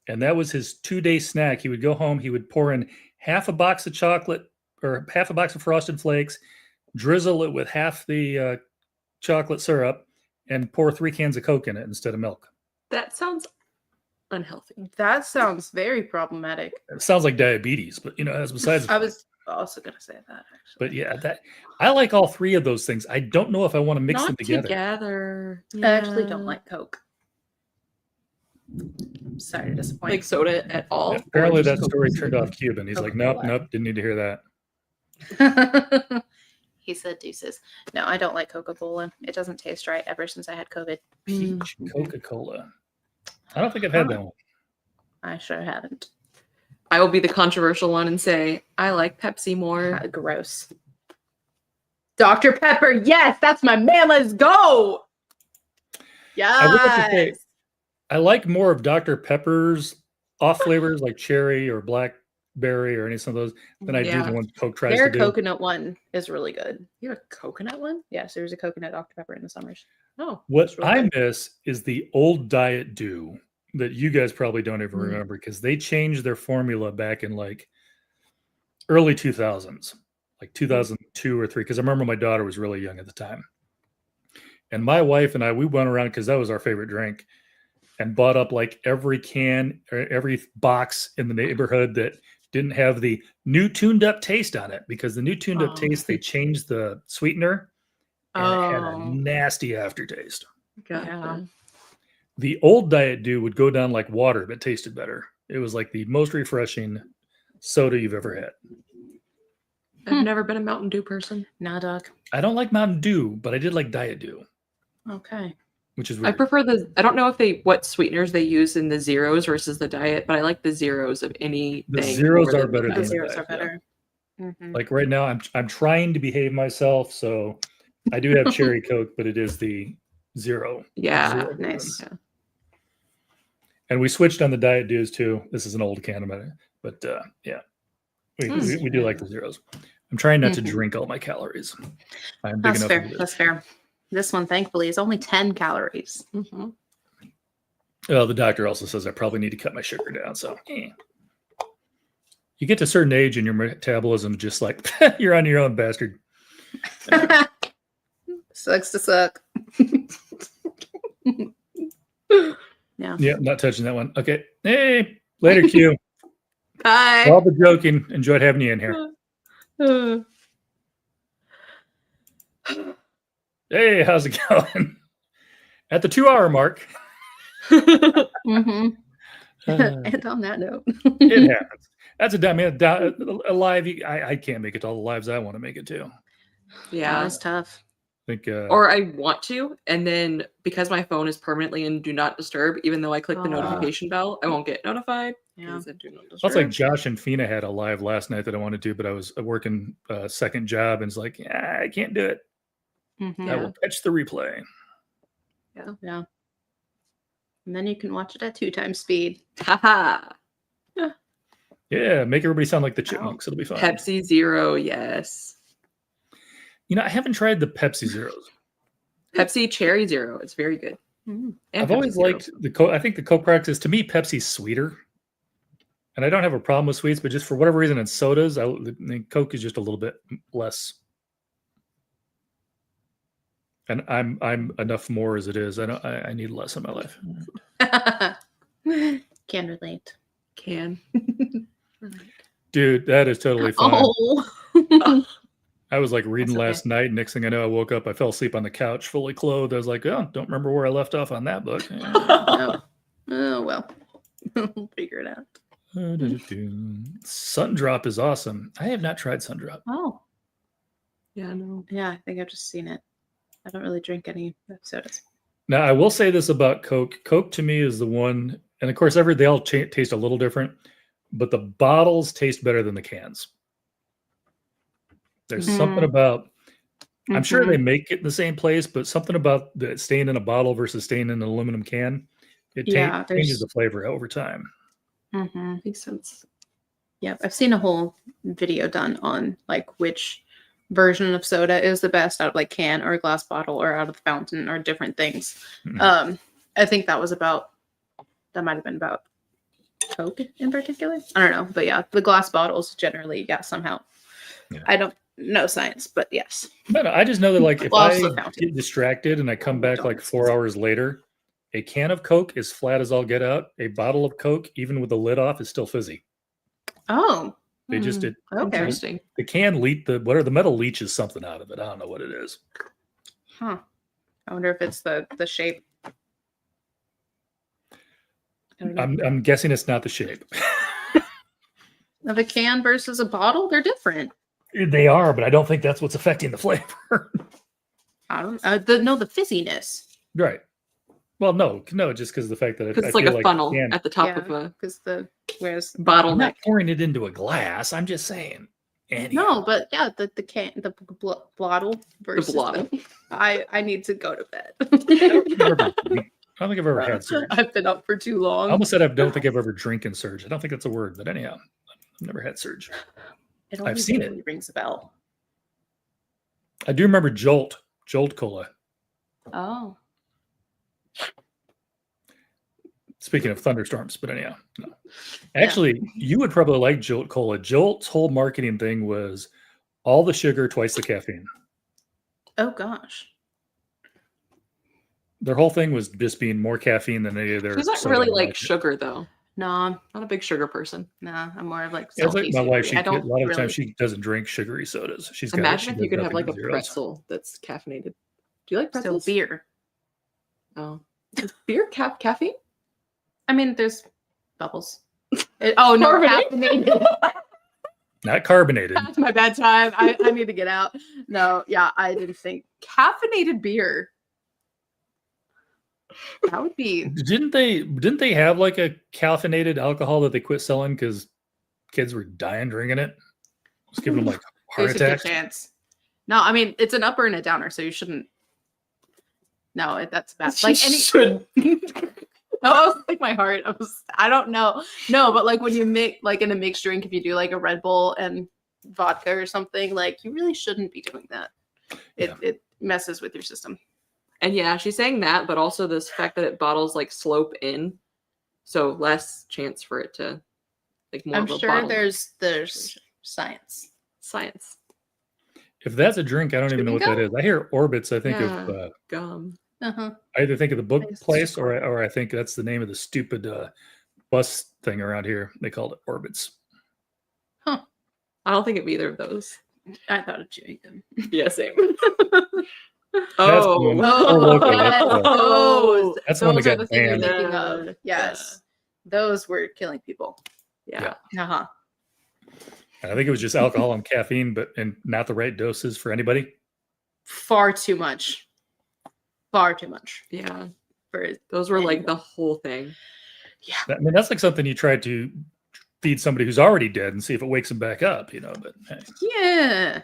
And that was his 2-day snack. He would go home, he would pour in half a box of chocolate or half a box of Frosted Flakes, drizzle it with half the chocolate syrup, and pour 3 cans of Coke in it instead of milk. That sounds unhealthy. That sounds very problematic. It sounds like diabetes, but that's besides. I was also going to say that, actually. But yeah, I like all 3 of those things. I don't know if I want to mix them together. I actually don't like Coke. I'm sorry to disappoint. like soda at all. Yeah, apparently Or that just story Coke? turned off Cuban. He's like, nope, didn't need to hear that. He said deuces. No, I don't like Coca-Cola. It doesn't taste right ever since I had COVID. Peach Coca-Cola. I don't think I've had that one. I sure haven't. I will be the controversial one and say I like Pepsi more. Gross. Dr. Pepper, yes, that's my man. Let's go. I would have to say, Yes. I like more of Dr. Pepper's off flavors like cherry or blackberry or any of those than I do the ones Coke tries Their to do. coconut one is really good. You have a coconut one? Yes, there's a coconut Dr. Pepper in the summers. Oh, What that's real I good. miss is the old Diet Dew that you guys probably don't even Mm. remember because they changed their formula back in like early 2000s, like 2002 or 3. Because I remember my daughter was really young at the time. And my wife and I, we went around because that was our favorite drink and bought up like every can or every box in the neighborhood that didn't have the new tuned up taste on it because the new tuned up Oh. taste, they changed the sweetener and it had a Oh. nasty aftertaste. Gotcha. Yeah. The old Diet Dew would go down like water, but tasted better. It was like the most refreshing soda you've ever had. I've never been a Mountain Dew person. Nah, dog. I don't like Mountain Dew, but I did like Diet Dew, Okay. which is I weird. prefer I don't know what sweeteners they use in the zeros versus the diet, but I like the zeros of anything. The zeros more are than better The than the zeros diet, are better. Mhm. Like right now, I'm trying to behave myself, so I do have cherry Coke, but it is the zero. Yeah, zero nice. version. And we switched on the Diet Dews too. This is an old can of it, but yeah, we do like the zeros. I'm trying not to drink all my calories. I'm big That's enough. fair. That's fair. This one, thankfully, is only 10 calories. Mm-hmm. Well, the doctor also says I probably need to cut my sugar down. So you get to a certain age and your metabolism just like you're on your own, bastard. Sucks to suck. Yeah. Yeah, not touching that one. Okay. Hey, later, Q. Bye. All the joking. Enjoyed having you in here. Hey, how's it going? At the 2-hour mark. Mm-hmm. And on that note, It happens. That's a live. I can't make it to all the lives I want to make it to. Yeah, that's tough. I think, or I want to, and then because my phone is permanently in Do Not Disturb, even though I click the notification bell, I won't get notified. Yeah. Do not disturb. that's like Josh and Fina had a live last night that I wanted to, but I was working a second job and it's like, yeah, I can't do it. Mm-hmm. I will catch the replay. Yeah. And then you can watch it at 2 times speed. Haha. Yeah, make everybody sound like the chipmunks. It'll be fun. Pepsi Zero, yes. You know, I haven't tried the Pepsi Zeros. Pepsi Cherry Zero. It's very good. Mm-hmm. And I've Pepsi always Zero. liked the Coke. I think the Coke product is, to me, Pepsi's sweeter. And I don't have a problem with sweets, but just for whatever reason in sodas, I think Coke is just a little bit less. And I'm enough more as it is. I need less in my life. Can relate. Can. Dude, that is totally fine. Oh. I was like reading That's okay. last night. Next thing I know, I woke up. I fell asleep on the couch, fully clothed. I was like, oh, don't remember where I left off on that book. Oh. Oh, well. We'll figure it out. Sundrop is awesome. I have not tried Sundrop. Oh. Yeah, no. Yeah, I think I've just seen it. I don't really drink any sodas. Now, I will say this about Coke. Coke to me is the one, and of course, they all taste a little different, but the bottles taste better than the cans. There's something about, I'm sure they make it in the same place, but something about the staying in a bottle versus staying in an aluminum can, it changes the flavor over time. Mm-hmm. Makes sense. Yeah, I've seen a whole video done on like which version of soda is the best out of like can or glass bottle or out of the fountain or different things. Mhm. I think that might have been about Coke in particular. I don't know, but yeah, the glass bottles generally, somehow. Yeah. I don't know science, but yes. No, I just know that like if Well, I also fountain. get distracted and I come back like McDonald's. 4 hours later, a can of Coke is flat as all get out. A bottle of Coke, even with the lid off, is still fizzy. Oh, They just okay. Interesting. the can the metal leaches something out of it. I don't know what it is. Huh. I wonder if it's the shape. I don't know. I'm guessing it's not the shape. Of a can versus a bottle, they're different. They are, but I don't think that's what's affecting the flavor. I don't. The fizziness. Right. Well, no, just because of the fact that Because I it's like feel a funnel the can, at the top of a because whereas I'm bottleneck. not pouring it into a glass. I'm just saying. Anyhow. no, but yeah, the can bottle versus blottle. I need to go to bed. I don't think I've ever had surge. I've been up for too long. I almost said I don't think I've ever drinking surge. I don't think that's a word, but anyhow, I've never had surge. It only I've seen it. really rings a bell. I do remember Jolt Cola. Oh, Speaking of thunderstorms, but anyhow, no. Actually, you would probably like Jolt Cola. Jolt's whole marketing thing was all the sugar, twice the caffeine. Oh gosh. Their whole thing was just being more caffeine than any of their. She's not soda really in the like market. sugar though. No, I'm Not a big sugar person. nah. I'm more of like Yeah, it's salty. like my wife. savory. She I a don't lot of really. times she doesn't drink sugary sodas. She's got Imagine if you could have nothing like a but zeros. pretzel that's caffeinated. Do you like So pretzels? beer. Oh, is beer caffeine? I mean, there's bubbles. Oh no, Carbonated. caffeinated. Not carbonated. That's my bad time. I need to get out. No, yeah, I didn't think caffeinated beer. That would be Didn't they have like a caffeinated alcohol that they quit selling because kids were dying drinking it? Just giving them like heart there's a good attacks. chance. No, I mean it's an upper and a downer, so you shouldn't. No, that's bad. Like any should. I was like my heart. I don't know. No, but like when you make like in a mixed drink, if you do like a Red Bull and vodka or something, like you really shouldn't be doing that. It messes with your system. And yeah, she's saying that, but also this fact that it bottles like slope in, so less chance for it to like more. I'm of a sure bottle. there's science. Science. If that's a drink, I don't even know what that is. I hear orbits. I think Yeah. of Gum. Uh-huh. I either think of the book I guess it's place just or I think that's the name of the stupid bus thing around here. They called it orbits. I don't think of either of those. I thought of chewing gum. Yeah, same. That's the one. Oh, local. yes, those. That's the one that Those are got the thing you're banned. thinking of. Yes. Those were killing people. Yeah. Uh-huh. I think it was just alcohol and caffeine, but and not the right doses for anybody. Far too much. Far too much. Yeah. For Those were like the whole thing. yeah. I mean, that's like something you try to feed somebody who's already dead and see if it wakes them back up, you know. But hey. Yeah.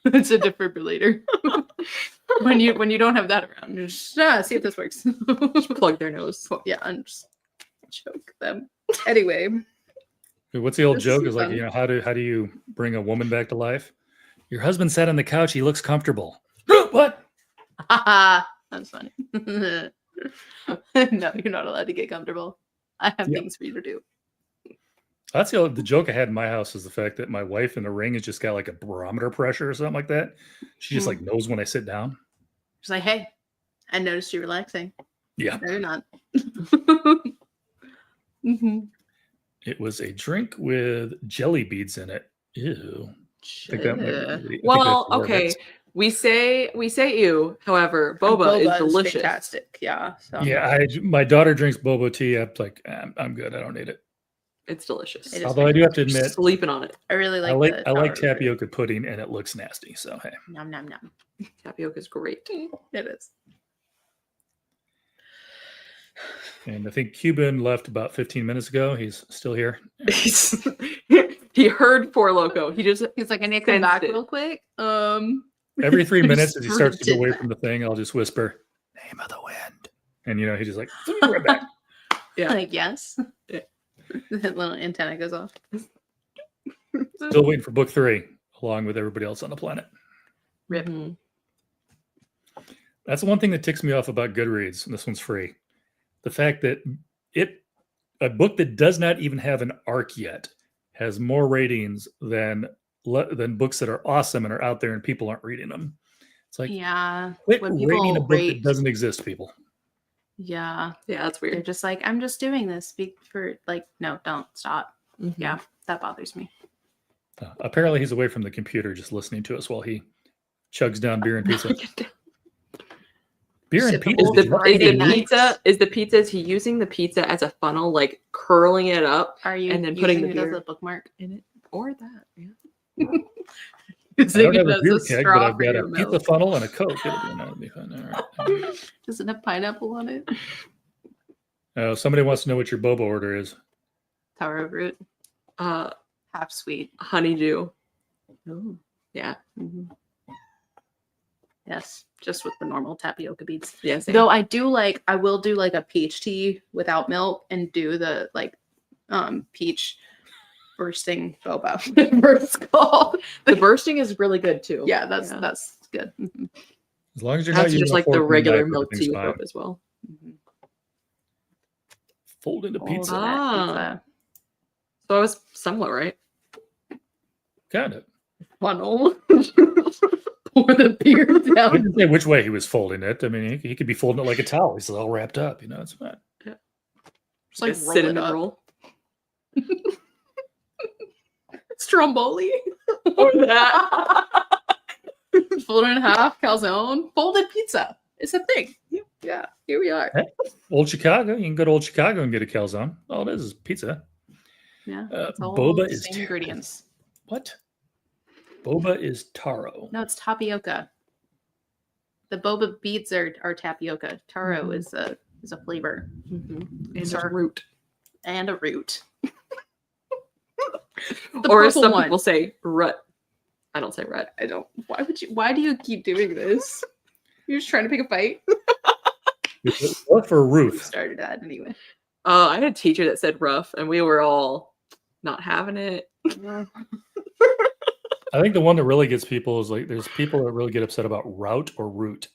It's a defibrillator. when you don't have that around, you just see if this works. Plug their nose. Yeah, and just choke them. Anyway. What's the old This is joke? Is like, fun. you know, how do you bring a woman back to life? Your husband sat on the couch. He looks comfortable. What? That's funny. No, you're not allowed to get comfortable. I have Yeah. things for you to do. That's the joke I had in my house is the fact that my wife in the ring has just got like a barometer pressure or something like that. She just like knows when I sit down. She's like, hey, I noticed you relaxing. Yeah. No, you're not. Mm-hmm. It was a drink with jelly beads in it. Ew. I think that might be- I think Well, that's okay. Orbits. We say ew. However, boba is delicious. Fantastic. Yeah. So Yeah, my daughter drinks boba tea. I'm like, I'm good. I don't need it. It's delicious. It is Although I do have to You're admit, sleeping on it. I really I like. like the sour tapioca pudding, and it looks nasty. So hey, fruit. Nom nom nom. Tapioca is great. It is. and I think Cuban left about 15 minutes ago. He's still here. He heard Four Loco. He's like, I need to come sensed back it. real quick. Every 3 minutes, as he starts to Did get away that. from the thing, I'll just whisper, "Name of the wind," and you know, he's just like, right back. Yeah. Like yes. Yeah. That little antenna goes off. Still waiting for book 3, along with everybody else on the planet. Rip. Mhm. That's the one thing that ticks me off about Goodreads, and this one's free. The fact that a book that does not even have an arc yet has more ratings than books that are awesome and are out there and people aren't reading them. It's like, Yeah. quit when rating a people book rate- that doesn't exist, people. Yeah. Yeah, that's They're weird. just like, I'm just doing this. Speak for like, no, don't stop. Mhm. Yeah, that bothers me. Apparently, he's away from the computer just listening to us while he chugs down beer and pizza. Beer and Shit, the pizza. whole Did you Friday eat Is it? night. the pizza? Is he using the pizza as a funnel, like curling it up Are you and then putting the using it as beer a bookmark? in it, or that? Yeah. I don't have a As beer a keg, straw but I've for got your a pizza milk. funnel and a Coke. That'll be fun. All right. Does it have pineapple on it? Somebody wants to know what your boba order is. Taro root, half sweet. Honeydew. Oh, Yeah. mhm. Yes, just with the normal tapioca beads. Yeah. Same. Though I will do like a peach tea without milk and do the like peach bursting boba. Whatever it's called. The bursting is really good too. Yeah, that's good. Mhm. As long as you're not That's using just a like the fork and a regular knife, milk tea everything's with fine. hope as well. Mhm. Fold into Fold pizza. that Ah. pizza. So I was somewhat right. Got it. Funnel. Pour the beer I down. didn't say which way he was folding it. I mean, he could be folding it like a towel. He's all wrapped up. You know, it's fine. Just like A roll it cinnamon up. roll. Stromboli. Or that. Fold it in half. Calzone. Folded pizza. It's a thing. Yeah. Here we are. Old Chicago. You can go to Old Chicago and get a calzone. All it is pizza. Yeah. It's all Boba the is same ingredients. What? Boba is taro. No, it's tapioca. The boba beads are tapioca. Taro Mhm. is a flavor Mm-hmm. And Sir. a root. and a root. Or as some one. people say, rut. I don't say rut. I don't. Why do you keep doing this? You're just trying to pick a fight. What for You Ruth? started that anyway. I had a teacher that said rough, and we were all not having it. I think the one that really gets people is like there's people that really get upset about route or route.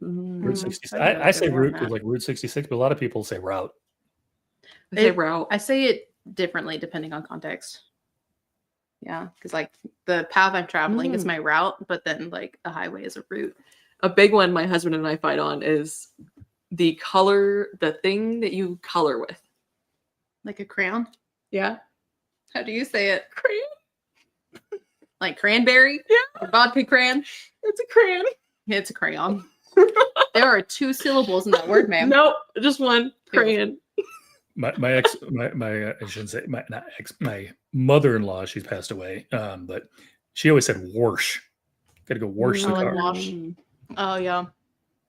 Route Mm, 66. I don't know I if say they're on route that. because like Route 66, but a lot of people say route. I say It- route. I say it differently depending on context. Yeah, because like the path I'm traveling is my route, but then like a highway is a route. A big one my husband and I fight on is the color, the thing that you color with. Like a crayon. Yeah. How do you say it? Crayon. Like cranberry? Yeah. Or vodka crayon? It's a crayon. It's a crayon. There are 2 syllables in that word, ma'am. Nope, just one. Crayon. My I shouldn't say my mother-in-law, she's passed away, but she always said wash. Got to go wash the Oh, like car. wash. Oh yeah,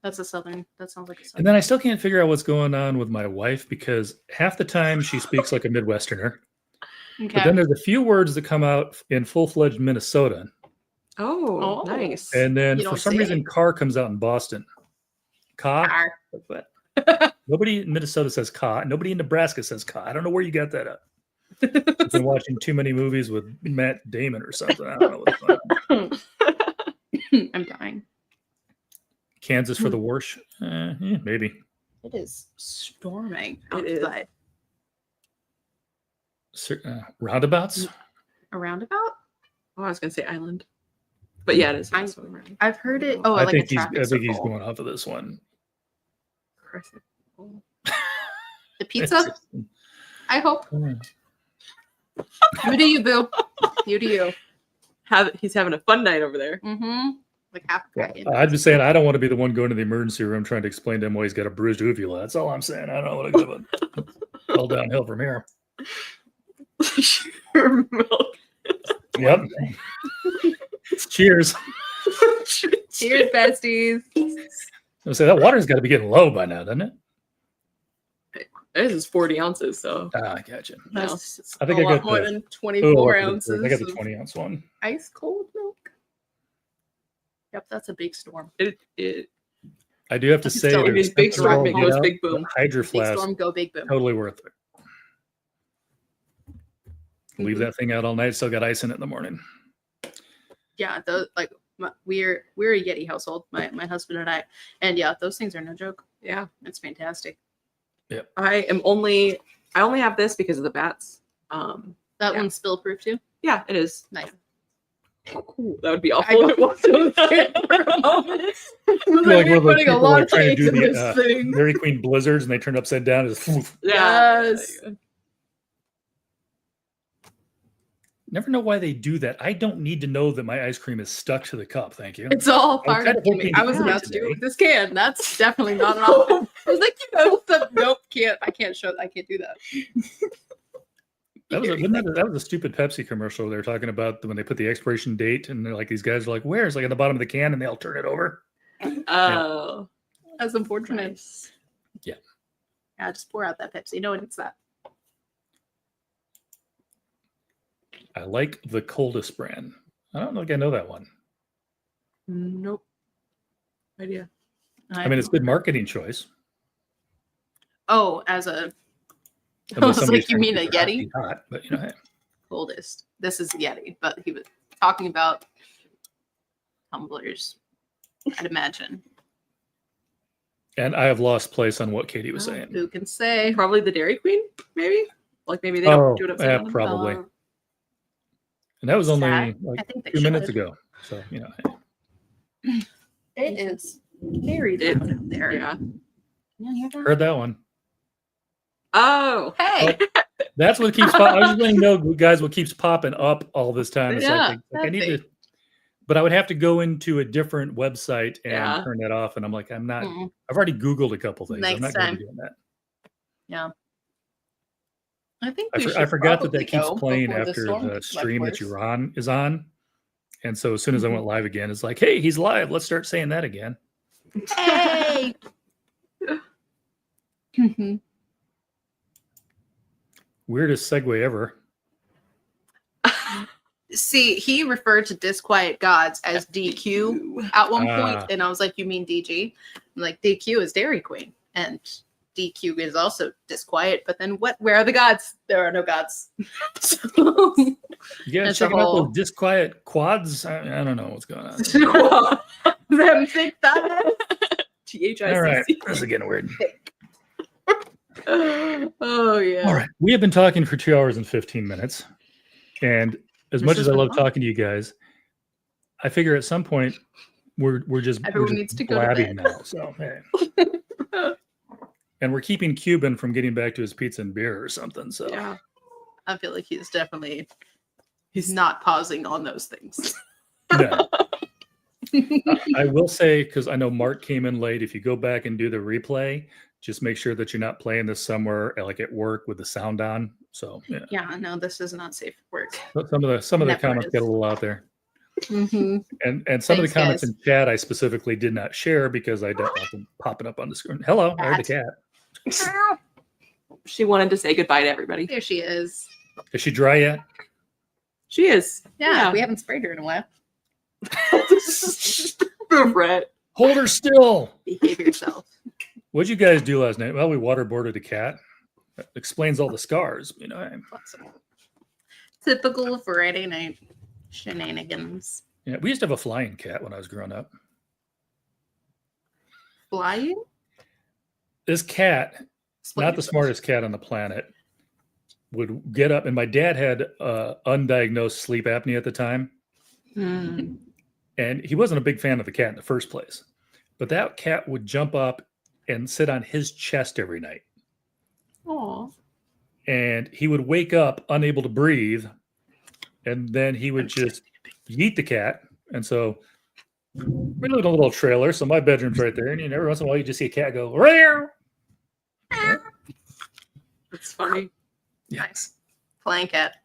that's a southern. That sounds like a southern. And then I still can't figure out what's going on with my wife because half the time she speaks like a Midwesterner, Okay. but then there's a few words that come out in full-fledged Minnesota, Oh, Oh. nice. and then You for don't some say reason it. car comes out in Boston. Car. Car. But nobody in Minnesota says car. Nobody in Nebraska says car. I don't know where you got that up. I've been watching too many movies with Matt Damon or something. I don't know what's going on. I'm dying. Kansas for the wash? Yeah, maybe. It is storming It is. outside. Roundabouts? A roundabout? Oh, I was gonna say island. But yeah, it is. I- also around. I've heard it. Oh, I like think a he's. traffic I think he's circle. going off of this one. Crescent. The pizza. I hope. Hmm. You do you, boo. You do you. He's having a fun night over there. Mm-hmm. Like half a crack. I'd be saying I don't want to be the one going to the emergency room trying to explain to him why he's got a bruised uvula. That's all I'm saying. I don't want to go all downhill from here. Your milk. Yep. Cheers. Cheers, besties. I say that water's got to be getting low by now, doesn't it? This is 40 ounces, so Ah, I gotcha. No. That's I think a I lot got more the- than Oh, 24 I got ounces. the of 20-ounce one. ice cold milk. Yep, that's a big storm. it I do have to It's say, still- it there's is big storm, storm, big goes big boom. Hydro Big flask, storm, go big boom. totally worth it. Leave Mhm. that thing out all night. Still got ice in it in the morning. Yeah, those like we're a Yeti household, my husband and I, and yeah, those things are no joke. Yeah. It's fantastic. I only have this because of the bats. That Yeah. one's spill proof too. Yeah, it is. Nice. Ooh, that would be I awful if it got so wasn't. scared for a moment. Like We're one of those putting a people lot that of try to faith do in the, this thing. Dairy Queen blizzards and they turn upside down. And just, Yes. never know why they do that. I don't need to know that my ice cream is stuck to the cup. Thank you. It's all part kind of of the hoping I to was eat about it to do it today. with this can. That's definitely not an option. I was like, nope, I can't do that. That was a stupid Pepsi commercial. They were talking about when they put the expiration date and they're like, these guys are like, where's like at the bottom of the can and they'll turn it over. Oh, That's unfortunate. nice. Yeah, just pour out that Pepsi. No one needs that. I like the coldest brand. I don't think I know that one. Nope. Idea. I mean, it's a good marketing choice. Oh, as a I Unless was somebody's like, you trying to mean a keep their hot Yeti? feet hot, but you know, hey. coldest. This is Yeti, but he was talking about tumblers. I'd imagine. And I have lost place on what Katie was saying. Who can say? Probably the Dairy Queen, maybe. Like maybe they don't do it upside down. Probably. And that was only I like think they 2 minutes should. ago. So, you know. It is very loud out there. Yeah. You hear that? Heard that one. Oh, Hey. That's what keeps popping. I was just letting you know, guys, what keeps popping up all this time. It's Yeah, like I need that to, but I would have to go into a different website and Yeah. turn that off. And I'm like, I'm not, Mm-mm. I've already Googled a couple things. I'm Next not going to time. be doing that. Yeah. I think I forgot that probably keeps go playing before the after storm the gets much stream that worse. you're on is on. And so as soon as I went live again, it's like, hey, he's live. Let's start saying that again. Hey. Mhm. Weirdest segue ever. See, he referred to Disquiet Gods as DQ at one point, and I was like, "You mean DG?" I'm like, "DQ is Dairy Queen, and DQ is also Disquiet." But then, what? Where are the gods? There are no gods. So, You guys That's a checking out whole- those disquiet quads? I don't know what's going on. them think that. THICC. All right, this is getting weird. Oh yeah. All right, we have been talking for 2 hours and 15 minutes, and as This much has as I been love fun. talking to you guys, I figure at some point we're just Everyone needs to go to blabbing bed. now. So, hey. And we're keeping Cuban from getting back to his pizza and beer or something. So, Yeah. I feel like he's not pausing on those things. no. I will say, because I know Mark came in late, if you go back and do the replay, just make sure that you're not playing this somewhere like at work with the sound on. So yeah, Yeah, no, this is not safe for work. some of the Never comments is. get a little out there, Mm-hmm. and some of Thanks, the comments guys. in chat I specifically did not share because I don't want them popping up on the screen. Hello, I heard the cat. She wanted to say goodbye to everybody. There she is. Is she dry yet? She is. Yeah, we haven't sprayed her in a while. Brett. Hold her still. Behave yourself. What'd you guys do last night? Well, we waterboarded a cat. That explains all the scars. You know. Typical Friday night shenanigans. Yeah, we used to have a flying cat when I was growing up. Flying? This cat, Explain not the yourself. smartest cat on the planet, would get up, and my dad had undiagnosed sleep apnea at the time, and he wasn't a big fan of the cat in the first place. But that cat would jump up and sit on his chest every night. Aw. And he would wake up unable to breathe, and then he would just yeet the cat. And so we lived in a little trailer, so my bedroom's right there, and every once in a while you just see a cat go, "Rare." That's funny. Nice. Flying cat.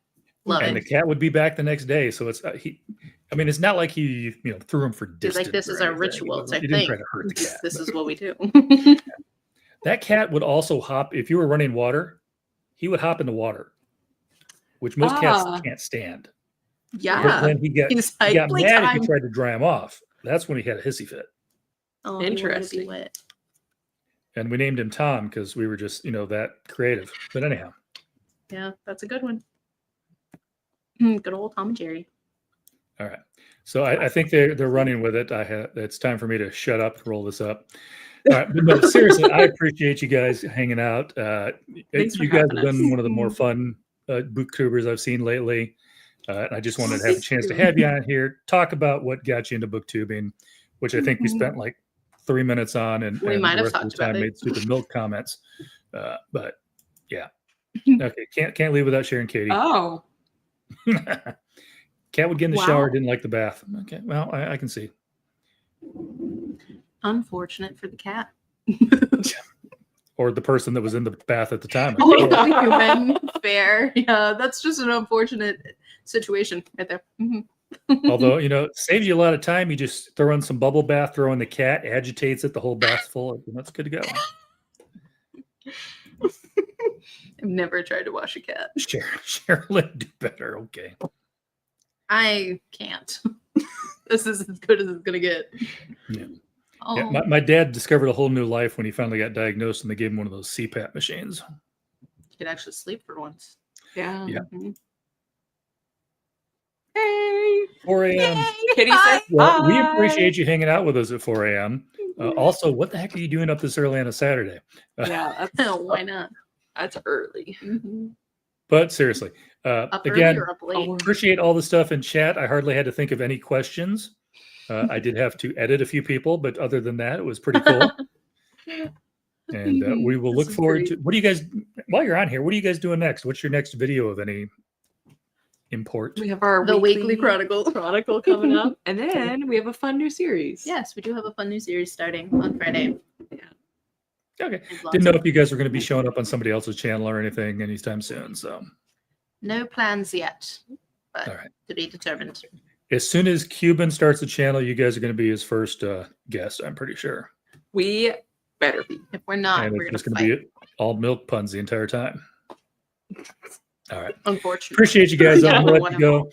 Love And the it. cat would be back the next day. So it's I mean, it's not like he threw him for He's distance. like, this is or our anything. ritual He type didn't thing. try to hurt the cat. This but is what we do. that cat would also hop if you were running water. He would hop in the water, which most cats can't stand. But Yeah. then he got He's like, mad if playtime. you tried to dry him off. That's when he had a hissy fit. Oh, he wanted to be Interesting. wet. And we named him Tom because we were just, that creative. But anyhow, Yeah, that's a good one. Good old Tom and Jerry. all right. So I think they're running with it. It's time for me to shut up and roll this up. All right, but no, seriously, I appreciate you guys hanging out. Thanks for You guys having have been us. one of the more fun booktubers I've seen lately. And I just wanted to have a Thank chance to you. have you on here, talk about what got you into booktubing, which I think we spent like 3 minutes on, and We and might the have rest of talked the time about it. made stupid milk comments. But yeah, okay, can't leave without sharing Katie. Oh. Cat would get in the Wow. shower, didn't like the bath. Okay, well, I can see. Unfortunate for the cat. Or the person that was in the bath at the time. Human. Fair. Yeah, that's just an unfortunate situation right there. Mhm. Although, saves you a lot of time. You just throw in some bubble bath, throw in the cat, agitates it, the whole bath's full. That's good to go. I've never tried to wash a cat. Sherilyn, do better. Okay. I can't. This is as good as it's gonna get. Yeah. Oh, Yeah, my dad discovered a whole new life when he finally got diagnosed and they gave him one of those CPAP machines. you could actually sleep for once. Yeah. Yeah. Mhm. Hey. 4 a.m. Yay! Kitty says, Well, we "Bye." appreciate you hanging out with us at 4 a.m. Also, what the heck are you doing up this early on a Saturday? Yeah, Why not? that's early. But seriously, Up early again, or up late? appreciate all the stuff in chat. I hardly had to think of any questions. I did have to edit a few people, but other than that, it was pretty cool. And we will This look is forward great. to. What do you guys? While you're on here, what are you guys doing next? What's your next video of any import? We have our The Weekly Chronicle. coming up, and then we have a fun new series. Yes, we do have a fun new series starting on Friday. Okay. And vlogs. Didn't know if you guys were going to be showing up on somebody else's channel or anything anytime soon. So, No plans yet, but all right. to be determined. As soon as Cuban starts the channel, you guys are going to be his first guest. I'm pretty sure. We better be. If we're not, And we're it's gonna just going fight. to be all milk puns the entire time. All right. Unfortunately. Appreciate you guys. Yeah, I'm going to let one you of go.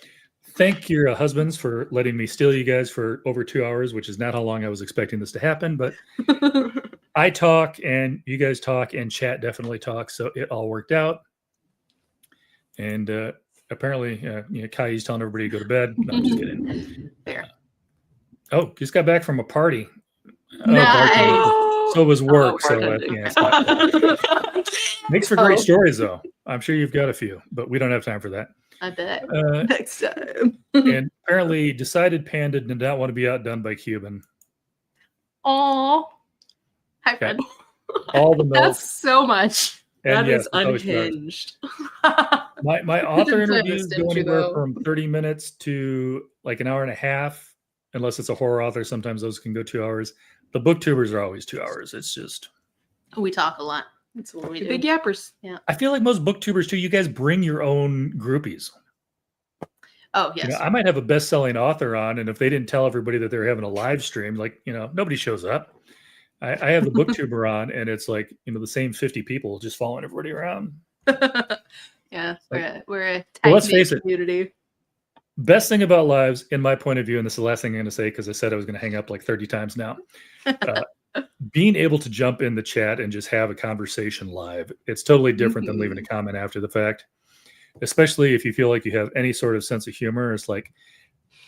Thank your husbands for letting me steal you guys for over 2 hours, which is not how long I was expecting this to happen. But I talk and you guys talk and chat definitely talk. So it all worked out. And apparently, Kai's telling everybody to go to bed. No, I'm just kidding. Fair. Oh, just got back from a party. Nice. bartending. So it was work. bartending. Yeah, it's not makes for great stories, though. I'm sure you've got a few, but we don't have time for that. I bet. Next time. And apparently, decided Panda did not want to be outdone by Cuban. Aw. Hi, Okay. friend. All the milk. That's so much. And That yes, is it's always dark. unhinged. My author It's a interviews go nostalgia, anywhere though. from 30 minutes to like an hour and a half, unless it's a horror author. Sometimes those can go 2 hours. The booktubers are always 2 hours. It's just, We talk a lot. That's what we do. Big yappers. I feel like most booktubers too, you guys bring your own groupies. Oh, yes. You know, I might have a best-selling author on, and if they didn't tell everybody that they're having a live stream, like, nobody shows up. I have the booktuber on, and it's like, the same 50 people just following everybody around. Yeah, we're a Well, let's tight-knit face it. community. Best thing about lives, in my point of view, and this is the last thing I'm going to say because I said I was going to hang up like 30 times now. Being able to jump in the chat and just have a conversation live, it's totally different than leaving a comment after the fact. Especially if you feel like you have any sort of sense of humor. It's like,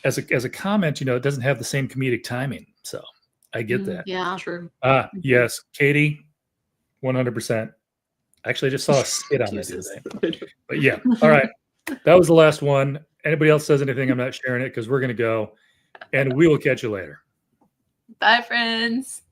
as a comment, it doesn't have the same comedic timing. So I get that. Yeah. True. Yes, Katie, 100%. Actually, I just saw a skit on that Jesus. today. But yeah, all right. That was the last one. Anybody else says anything, I'm not sharing it because we're going to go. And we will catch you later. Bye, friends.